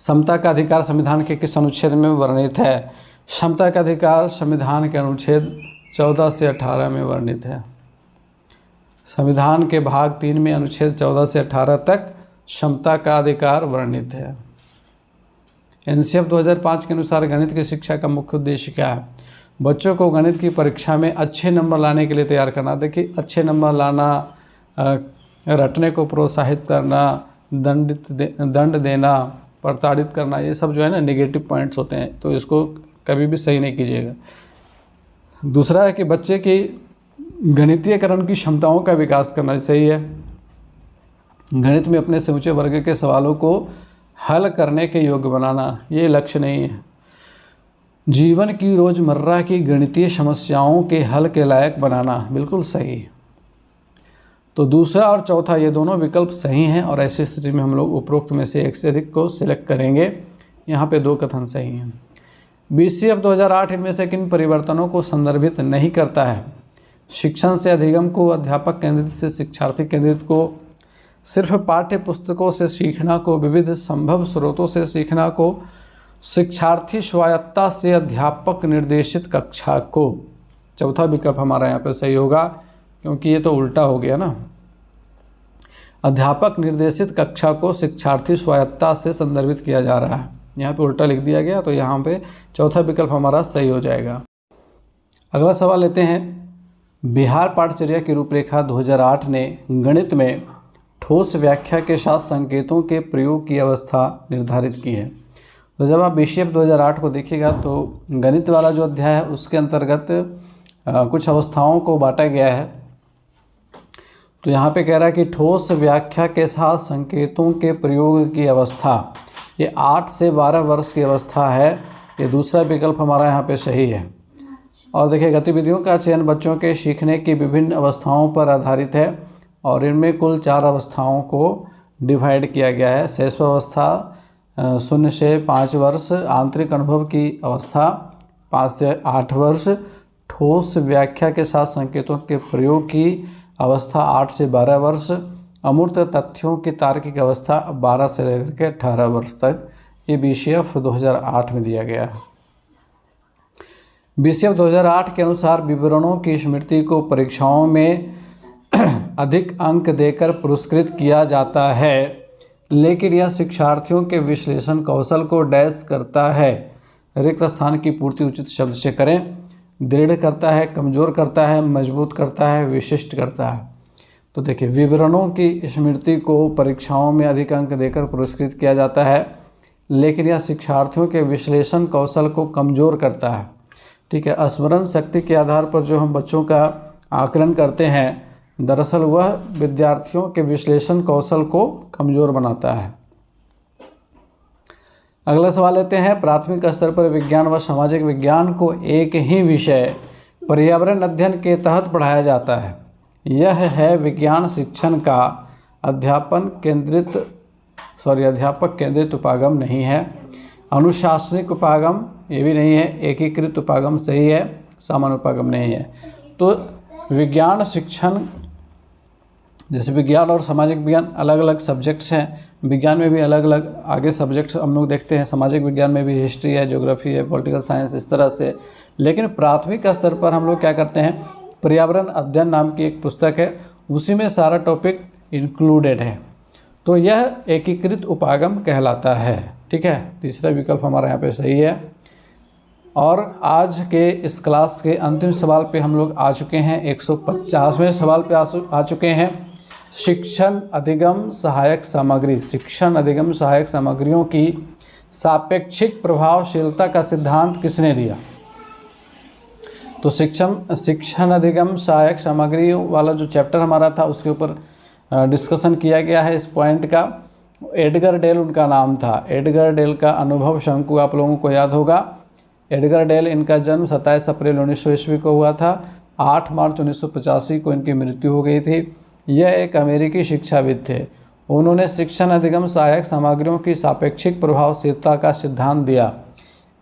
समता का अधिकार संविधान के किस अनुच्छेद में वर्णित है? समता का अधिकार संविधान के अनुच्छेद 14 से 18 में वर्णित है। संविधान के भाग 3 में अनुच्छेद 14 से 18 तक समता का अधिकार वर्णित है। एनसीएफ 2005 के अनुसार गणित की शिक्षा का मुख्य उद्देश्य क्या है? बच्चों को गणित की परीक्षा में अच्छे नंबर लाने के लिए तैयार करना। देखिए, अच्छे नंबर लाना, रटने को प्रोत्साहित करना, दंड देना, प्रताड़ित करना, ये सब जो है ना नेगेटिव पॉइंट्स होते हैं, तो इसको कभी भी सही नहीं कीजिएगा। दूसरा है कि बच्चे की गणितीयकरण की क्षमताओं का विकास करना सही है। गणित में अपने से ऊंचे वर्ग के सवालों को हल करने के योग्य बनाना, ये लक्ष्य नहीं है। जीवन की रोज़मर्रा की गणितीय समस्याओं के हल के लायक बनाना, बिल्कुल सही। तो दूसरा और चौथा ये दोनों विकल्प सही हैं और ऐसी स्थिति में हम लोग उपरोक्त में से एक से अधिक को सिलेक्ट करेंगे। यहाँ पे 2 कथन सही हैं। BCF 2008 इनमें से किन परिवर्तनों को संदर्भित नहीं करता है? शिक्षण से अधिगम को, अध्यापक केंद्रित से शिक्षार्थी केंद्रित को, सिर्फ पाठ्य पुस्तकों से सीखना को, विविध संभव स्रोतों से सीखना को, शिक्षार्थी स्वायत्तता से अध्यापक निर्देशित कक्षा को। चौथा विकल्प हमारा यहाँ पे सही होगा, क्योंकि ये तो उल्टा हो गया ना। अध्यापक निर्देशित कक्षा को शिक्षार्थी स्वायत्तता से संदर्भित किया जा रहा है, यहाँ पे उल्टा लिख दिया गया, तो यहाँ पे चौथा विकल्प हमारा सही हो जाएगा। अगला सवाल लेते हैं। बिहार पाठचर्या की रूपरेखा 2008 ने गणित में ठोस व्याख्या के साथ संकेतों के प्रयोग की अवस्था निर्धारित की है। तो जब आप BCF 2008 को देखिएगा तो गणित वाला जो अध्याय है उसके अंतर्गत कुछ अवस्थाओं को बांटा गया है। तो यहाँ पे कह रहा है कि ठोस व्याख्या के साथ संकेतों के प्रयोग की अवस्था, ये 8 से 12 वर्ष की अवस्था है। ये दूसरा विकल्प हमारा यहाँ पे सही है। और देखिए, गतिविधियों का चयन बच्चों के सीखने की विभिन्न अवस्थाओं पर आधारित है और इनमें कुल 4 अवस्थाओं को डिवाइड किया गया है। शैशवावस्था 0 से 5 वर्ष, आंतरिक अनुभव की अवस्था 5 से 8 वर्ष, ठोस व्याख्या के साथ संकेतों के प्रयोग की अवस्था 8 से 12 वर्ष, अमूर्त तथ्यों की तार्किक अवस्था 12 से लेकर के 18 वर्ष तक। ये BCF 2008 में दिया गया है। BCF 2008 के अनुसार विवरणों की स्मृति को परीक्षाओं में अधिक अंक देकर पुरस्कृत किया जाता है, लेकिन यह शिक्षार्थियों के विश्लेषण कौशल को डैश करता है। रिक्त स्थान की पूर्ति उचित शब्द से करें। दृढ़ करता है, कमज़ोर करता है, मजबूत करता है, विशिष्ट करता है। तो देखिए, विवरणों की स्मृति को परीक्षाओं में अधिक अंक देकर पुरस्कृत किया जाता है, लेकिन यह शिक्षार्थियों के विश्लेषण कौशल को कमज़ोर करता है। ठीक है, स्मरण शक्ति के आधार पर जो हम बच्चों का आकलन करते हैं, दरअसल वह विद्यार्थियों के विश्लेषण कौशल को कमज़ोर बनाता है। अगला सवाल लेते हैं। प्राथमिक स्तर पर विज्ञान व सामाजिक विज्ञान को एक ही विषय पर्यावरण अध्ययन के तहत पढ़ाया जाता है। यह है विज्ञान शिक्षण का अध्यापक केंद्रित उपागम नहीं है। अनुशासनिक उपागम ये भी नहीं है। एकीकृत उपागम सही है, सामान्य उपागम नहीं है। तो विज्ञान शिक्षण, जैसे विज्ञान और सामाजिक विज्ञान अलग अलग सब्जेक्ट्स हैं। विज्ञान में भी अलग अलग आगे सब्जेक्ट्स हम लोग देखते हैं। सामाजिक विज्ञान में भी हिस्ट्री है, ज्योग्राफी है, पॉलिटिकल साइंस, इस तरह से। लेकिन प्राथमिक स्तर पर हम लोग क्या करते हैं, पर्यावरण अध्ययन नाम की एक पुस्तक है, उसी में सारा टॉपिक इंक्लूडेड है। तो यह एकीकृत उपागम कहलाता है। ठीक है, तीसरा विकल्प हमारा यहाँ पे सही है। और आज के इस क्लास के अंतिम सवाल पे हम लोग आ चुके हैं। 150वें सवाल पे आ चुके हैं। शिक्षण अधिगम सहायक सामग्री, शिक्षण अधिगम सहायक सामग्रियों की सापेक्षिक प्रभावशीलता का सिद्धांत किसने दिया? तो शिक्षण अधिगम सहायक सामग्री वाला जो चैप्टर हमारा था उसके ऊपर डिस्कशन किया गया है इस पॉइंट का। एडगर डेल उनका नाम था। एडगर डेल का अनुभव शंकु आप लोगों को याद होगा। एडगर डेल, इनका जन्म 27 अप्रैल 1900 ईस्वी को हुआ था। 8 मार्च 1985 को इनकी मृत्यु हो गई थी। यह एक अमेरिकी शिक्षाविद थे। उन्होंने शिक्षण अधिगम सहायक सामग्रियों की सापेक्षिक प्रभावशीलता का सिद्धांत दिया।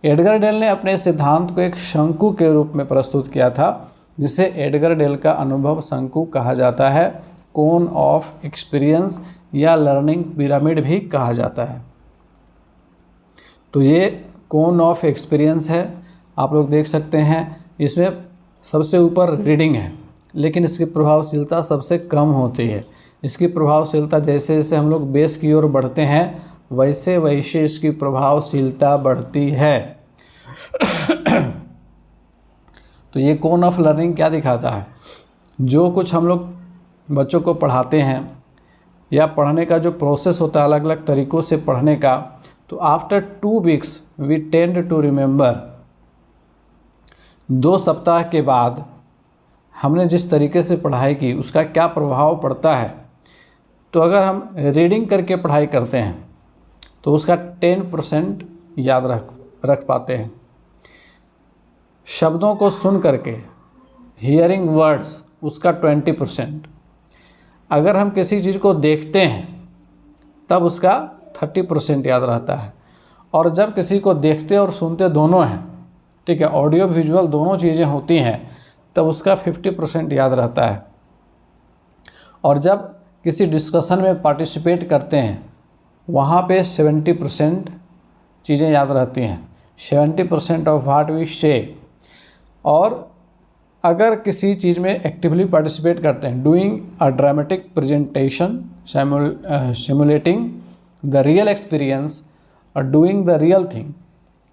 एडगर डेल ने अपने सिद्धांत को एक शंकु के रूप में प्रस्तुत किया था, जिसे एडगर डेल का अनुभव शंकु कहा जाता है। कोन ऑफ एक्सपीरियंस या लर्निंग पिरामिड भी कहा जाता है। तो ये कोन ऑफ एक्सपीरियंस है, आप लोग देख सकते हैं। इसमें सबसे ऊपर रीडिंग है, लेकिन इसकी प्रभावशीलता सबसे कम होती है। इसकी प्रभावशीलता जैसे जैसे हम लोग बेस की ओर बढ़ते हैं वैसे वैसे इसकी प्रभावशीलता बढ़ती है। तो ये कोन ऑफ लर्निंग क्या दिखाता है, जो कुछ हम लोग बच्चों को पढ़ाते हैं या पढ़ने का जो प्रोसेस होता है अलग अलग तरीक़ों से पढ़ने का, तो after 2 weeks we tend to remember. 2 सप्ताह के बाद हमने जिस तरीके से पढ़ाई की उसका क्या प्रभाव पड़ता है। तो अगर हम रीडिंग करके पढ़ाई करते हैं तो उसका 10% याद रख पाते हैं। शब्दों को सुन करके हियरिंग वर्ड्स उसका 20%। अगर हम किसी चीज़ को देखते हैं तब उसका 30% याद रहता है। और जब किसी को देखते और सुनते दोनों हैं, ठीक है, ऑडियो विजुअल दोनों चीज़ें होती हैं, तब उसका 50% याद रहता है। और जब किसी डिस्कशन में पार्टिसिपेट करते हैं वहाँ पे 70% चीज़ें याद रहती हैं, 70% ऑफ व्हाट वी से। और अगर किसी चीज़ में एक्टिवली पार्टिसिपेट करते हैं, doing a dramatic presentation, simulating the real experience और डूइंग द रियल थिंग,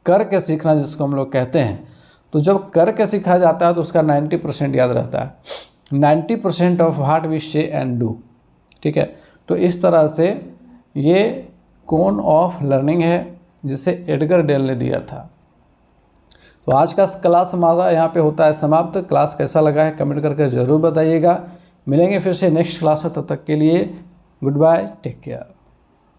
करके सीखना जिसको हम लोग कहते हैं, तो जब करके सीखा जाता है तो उसका 90% याद रहता है। 90% ऑफ व्हाट वी से एंड डू, ठीक है। तो इस तरह से ये कोन ऑफ लर्निंग है जिसे एडगर डेल ने दिया था। तो आज का क्लास हमारा यहाँ पे होता है समाप्त। क्लास कैसा लगा है कमेंट करके ज़रूर बताइएगा। मिलेंगे फिर से नेक्स्ट क्लास है, तब तक के लिए गुड बाय, टेक केयर।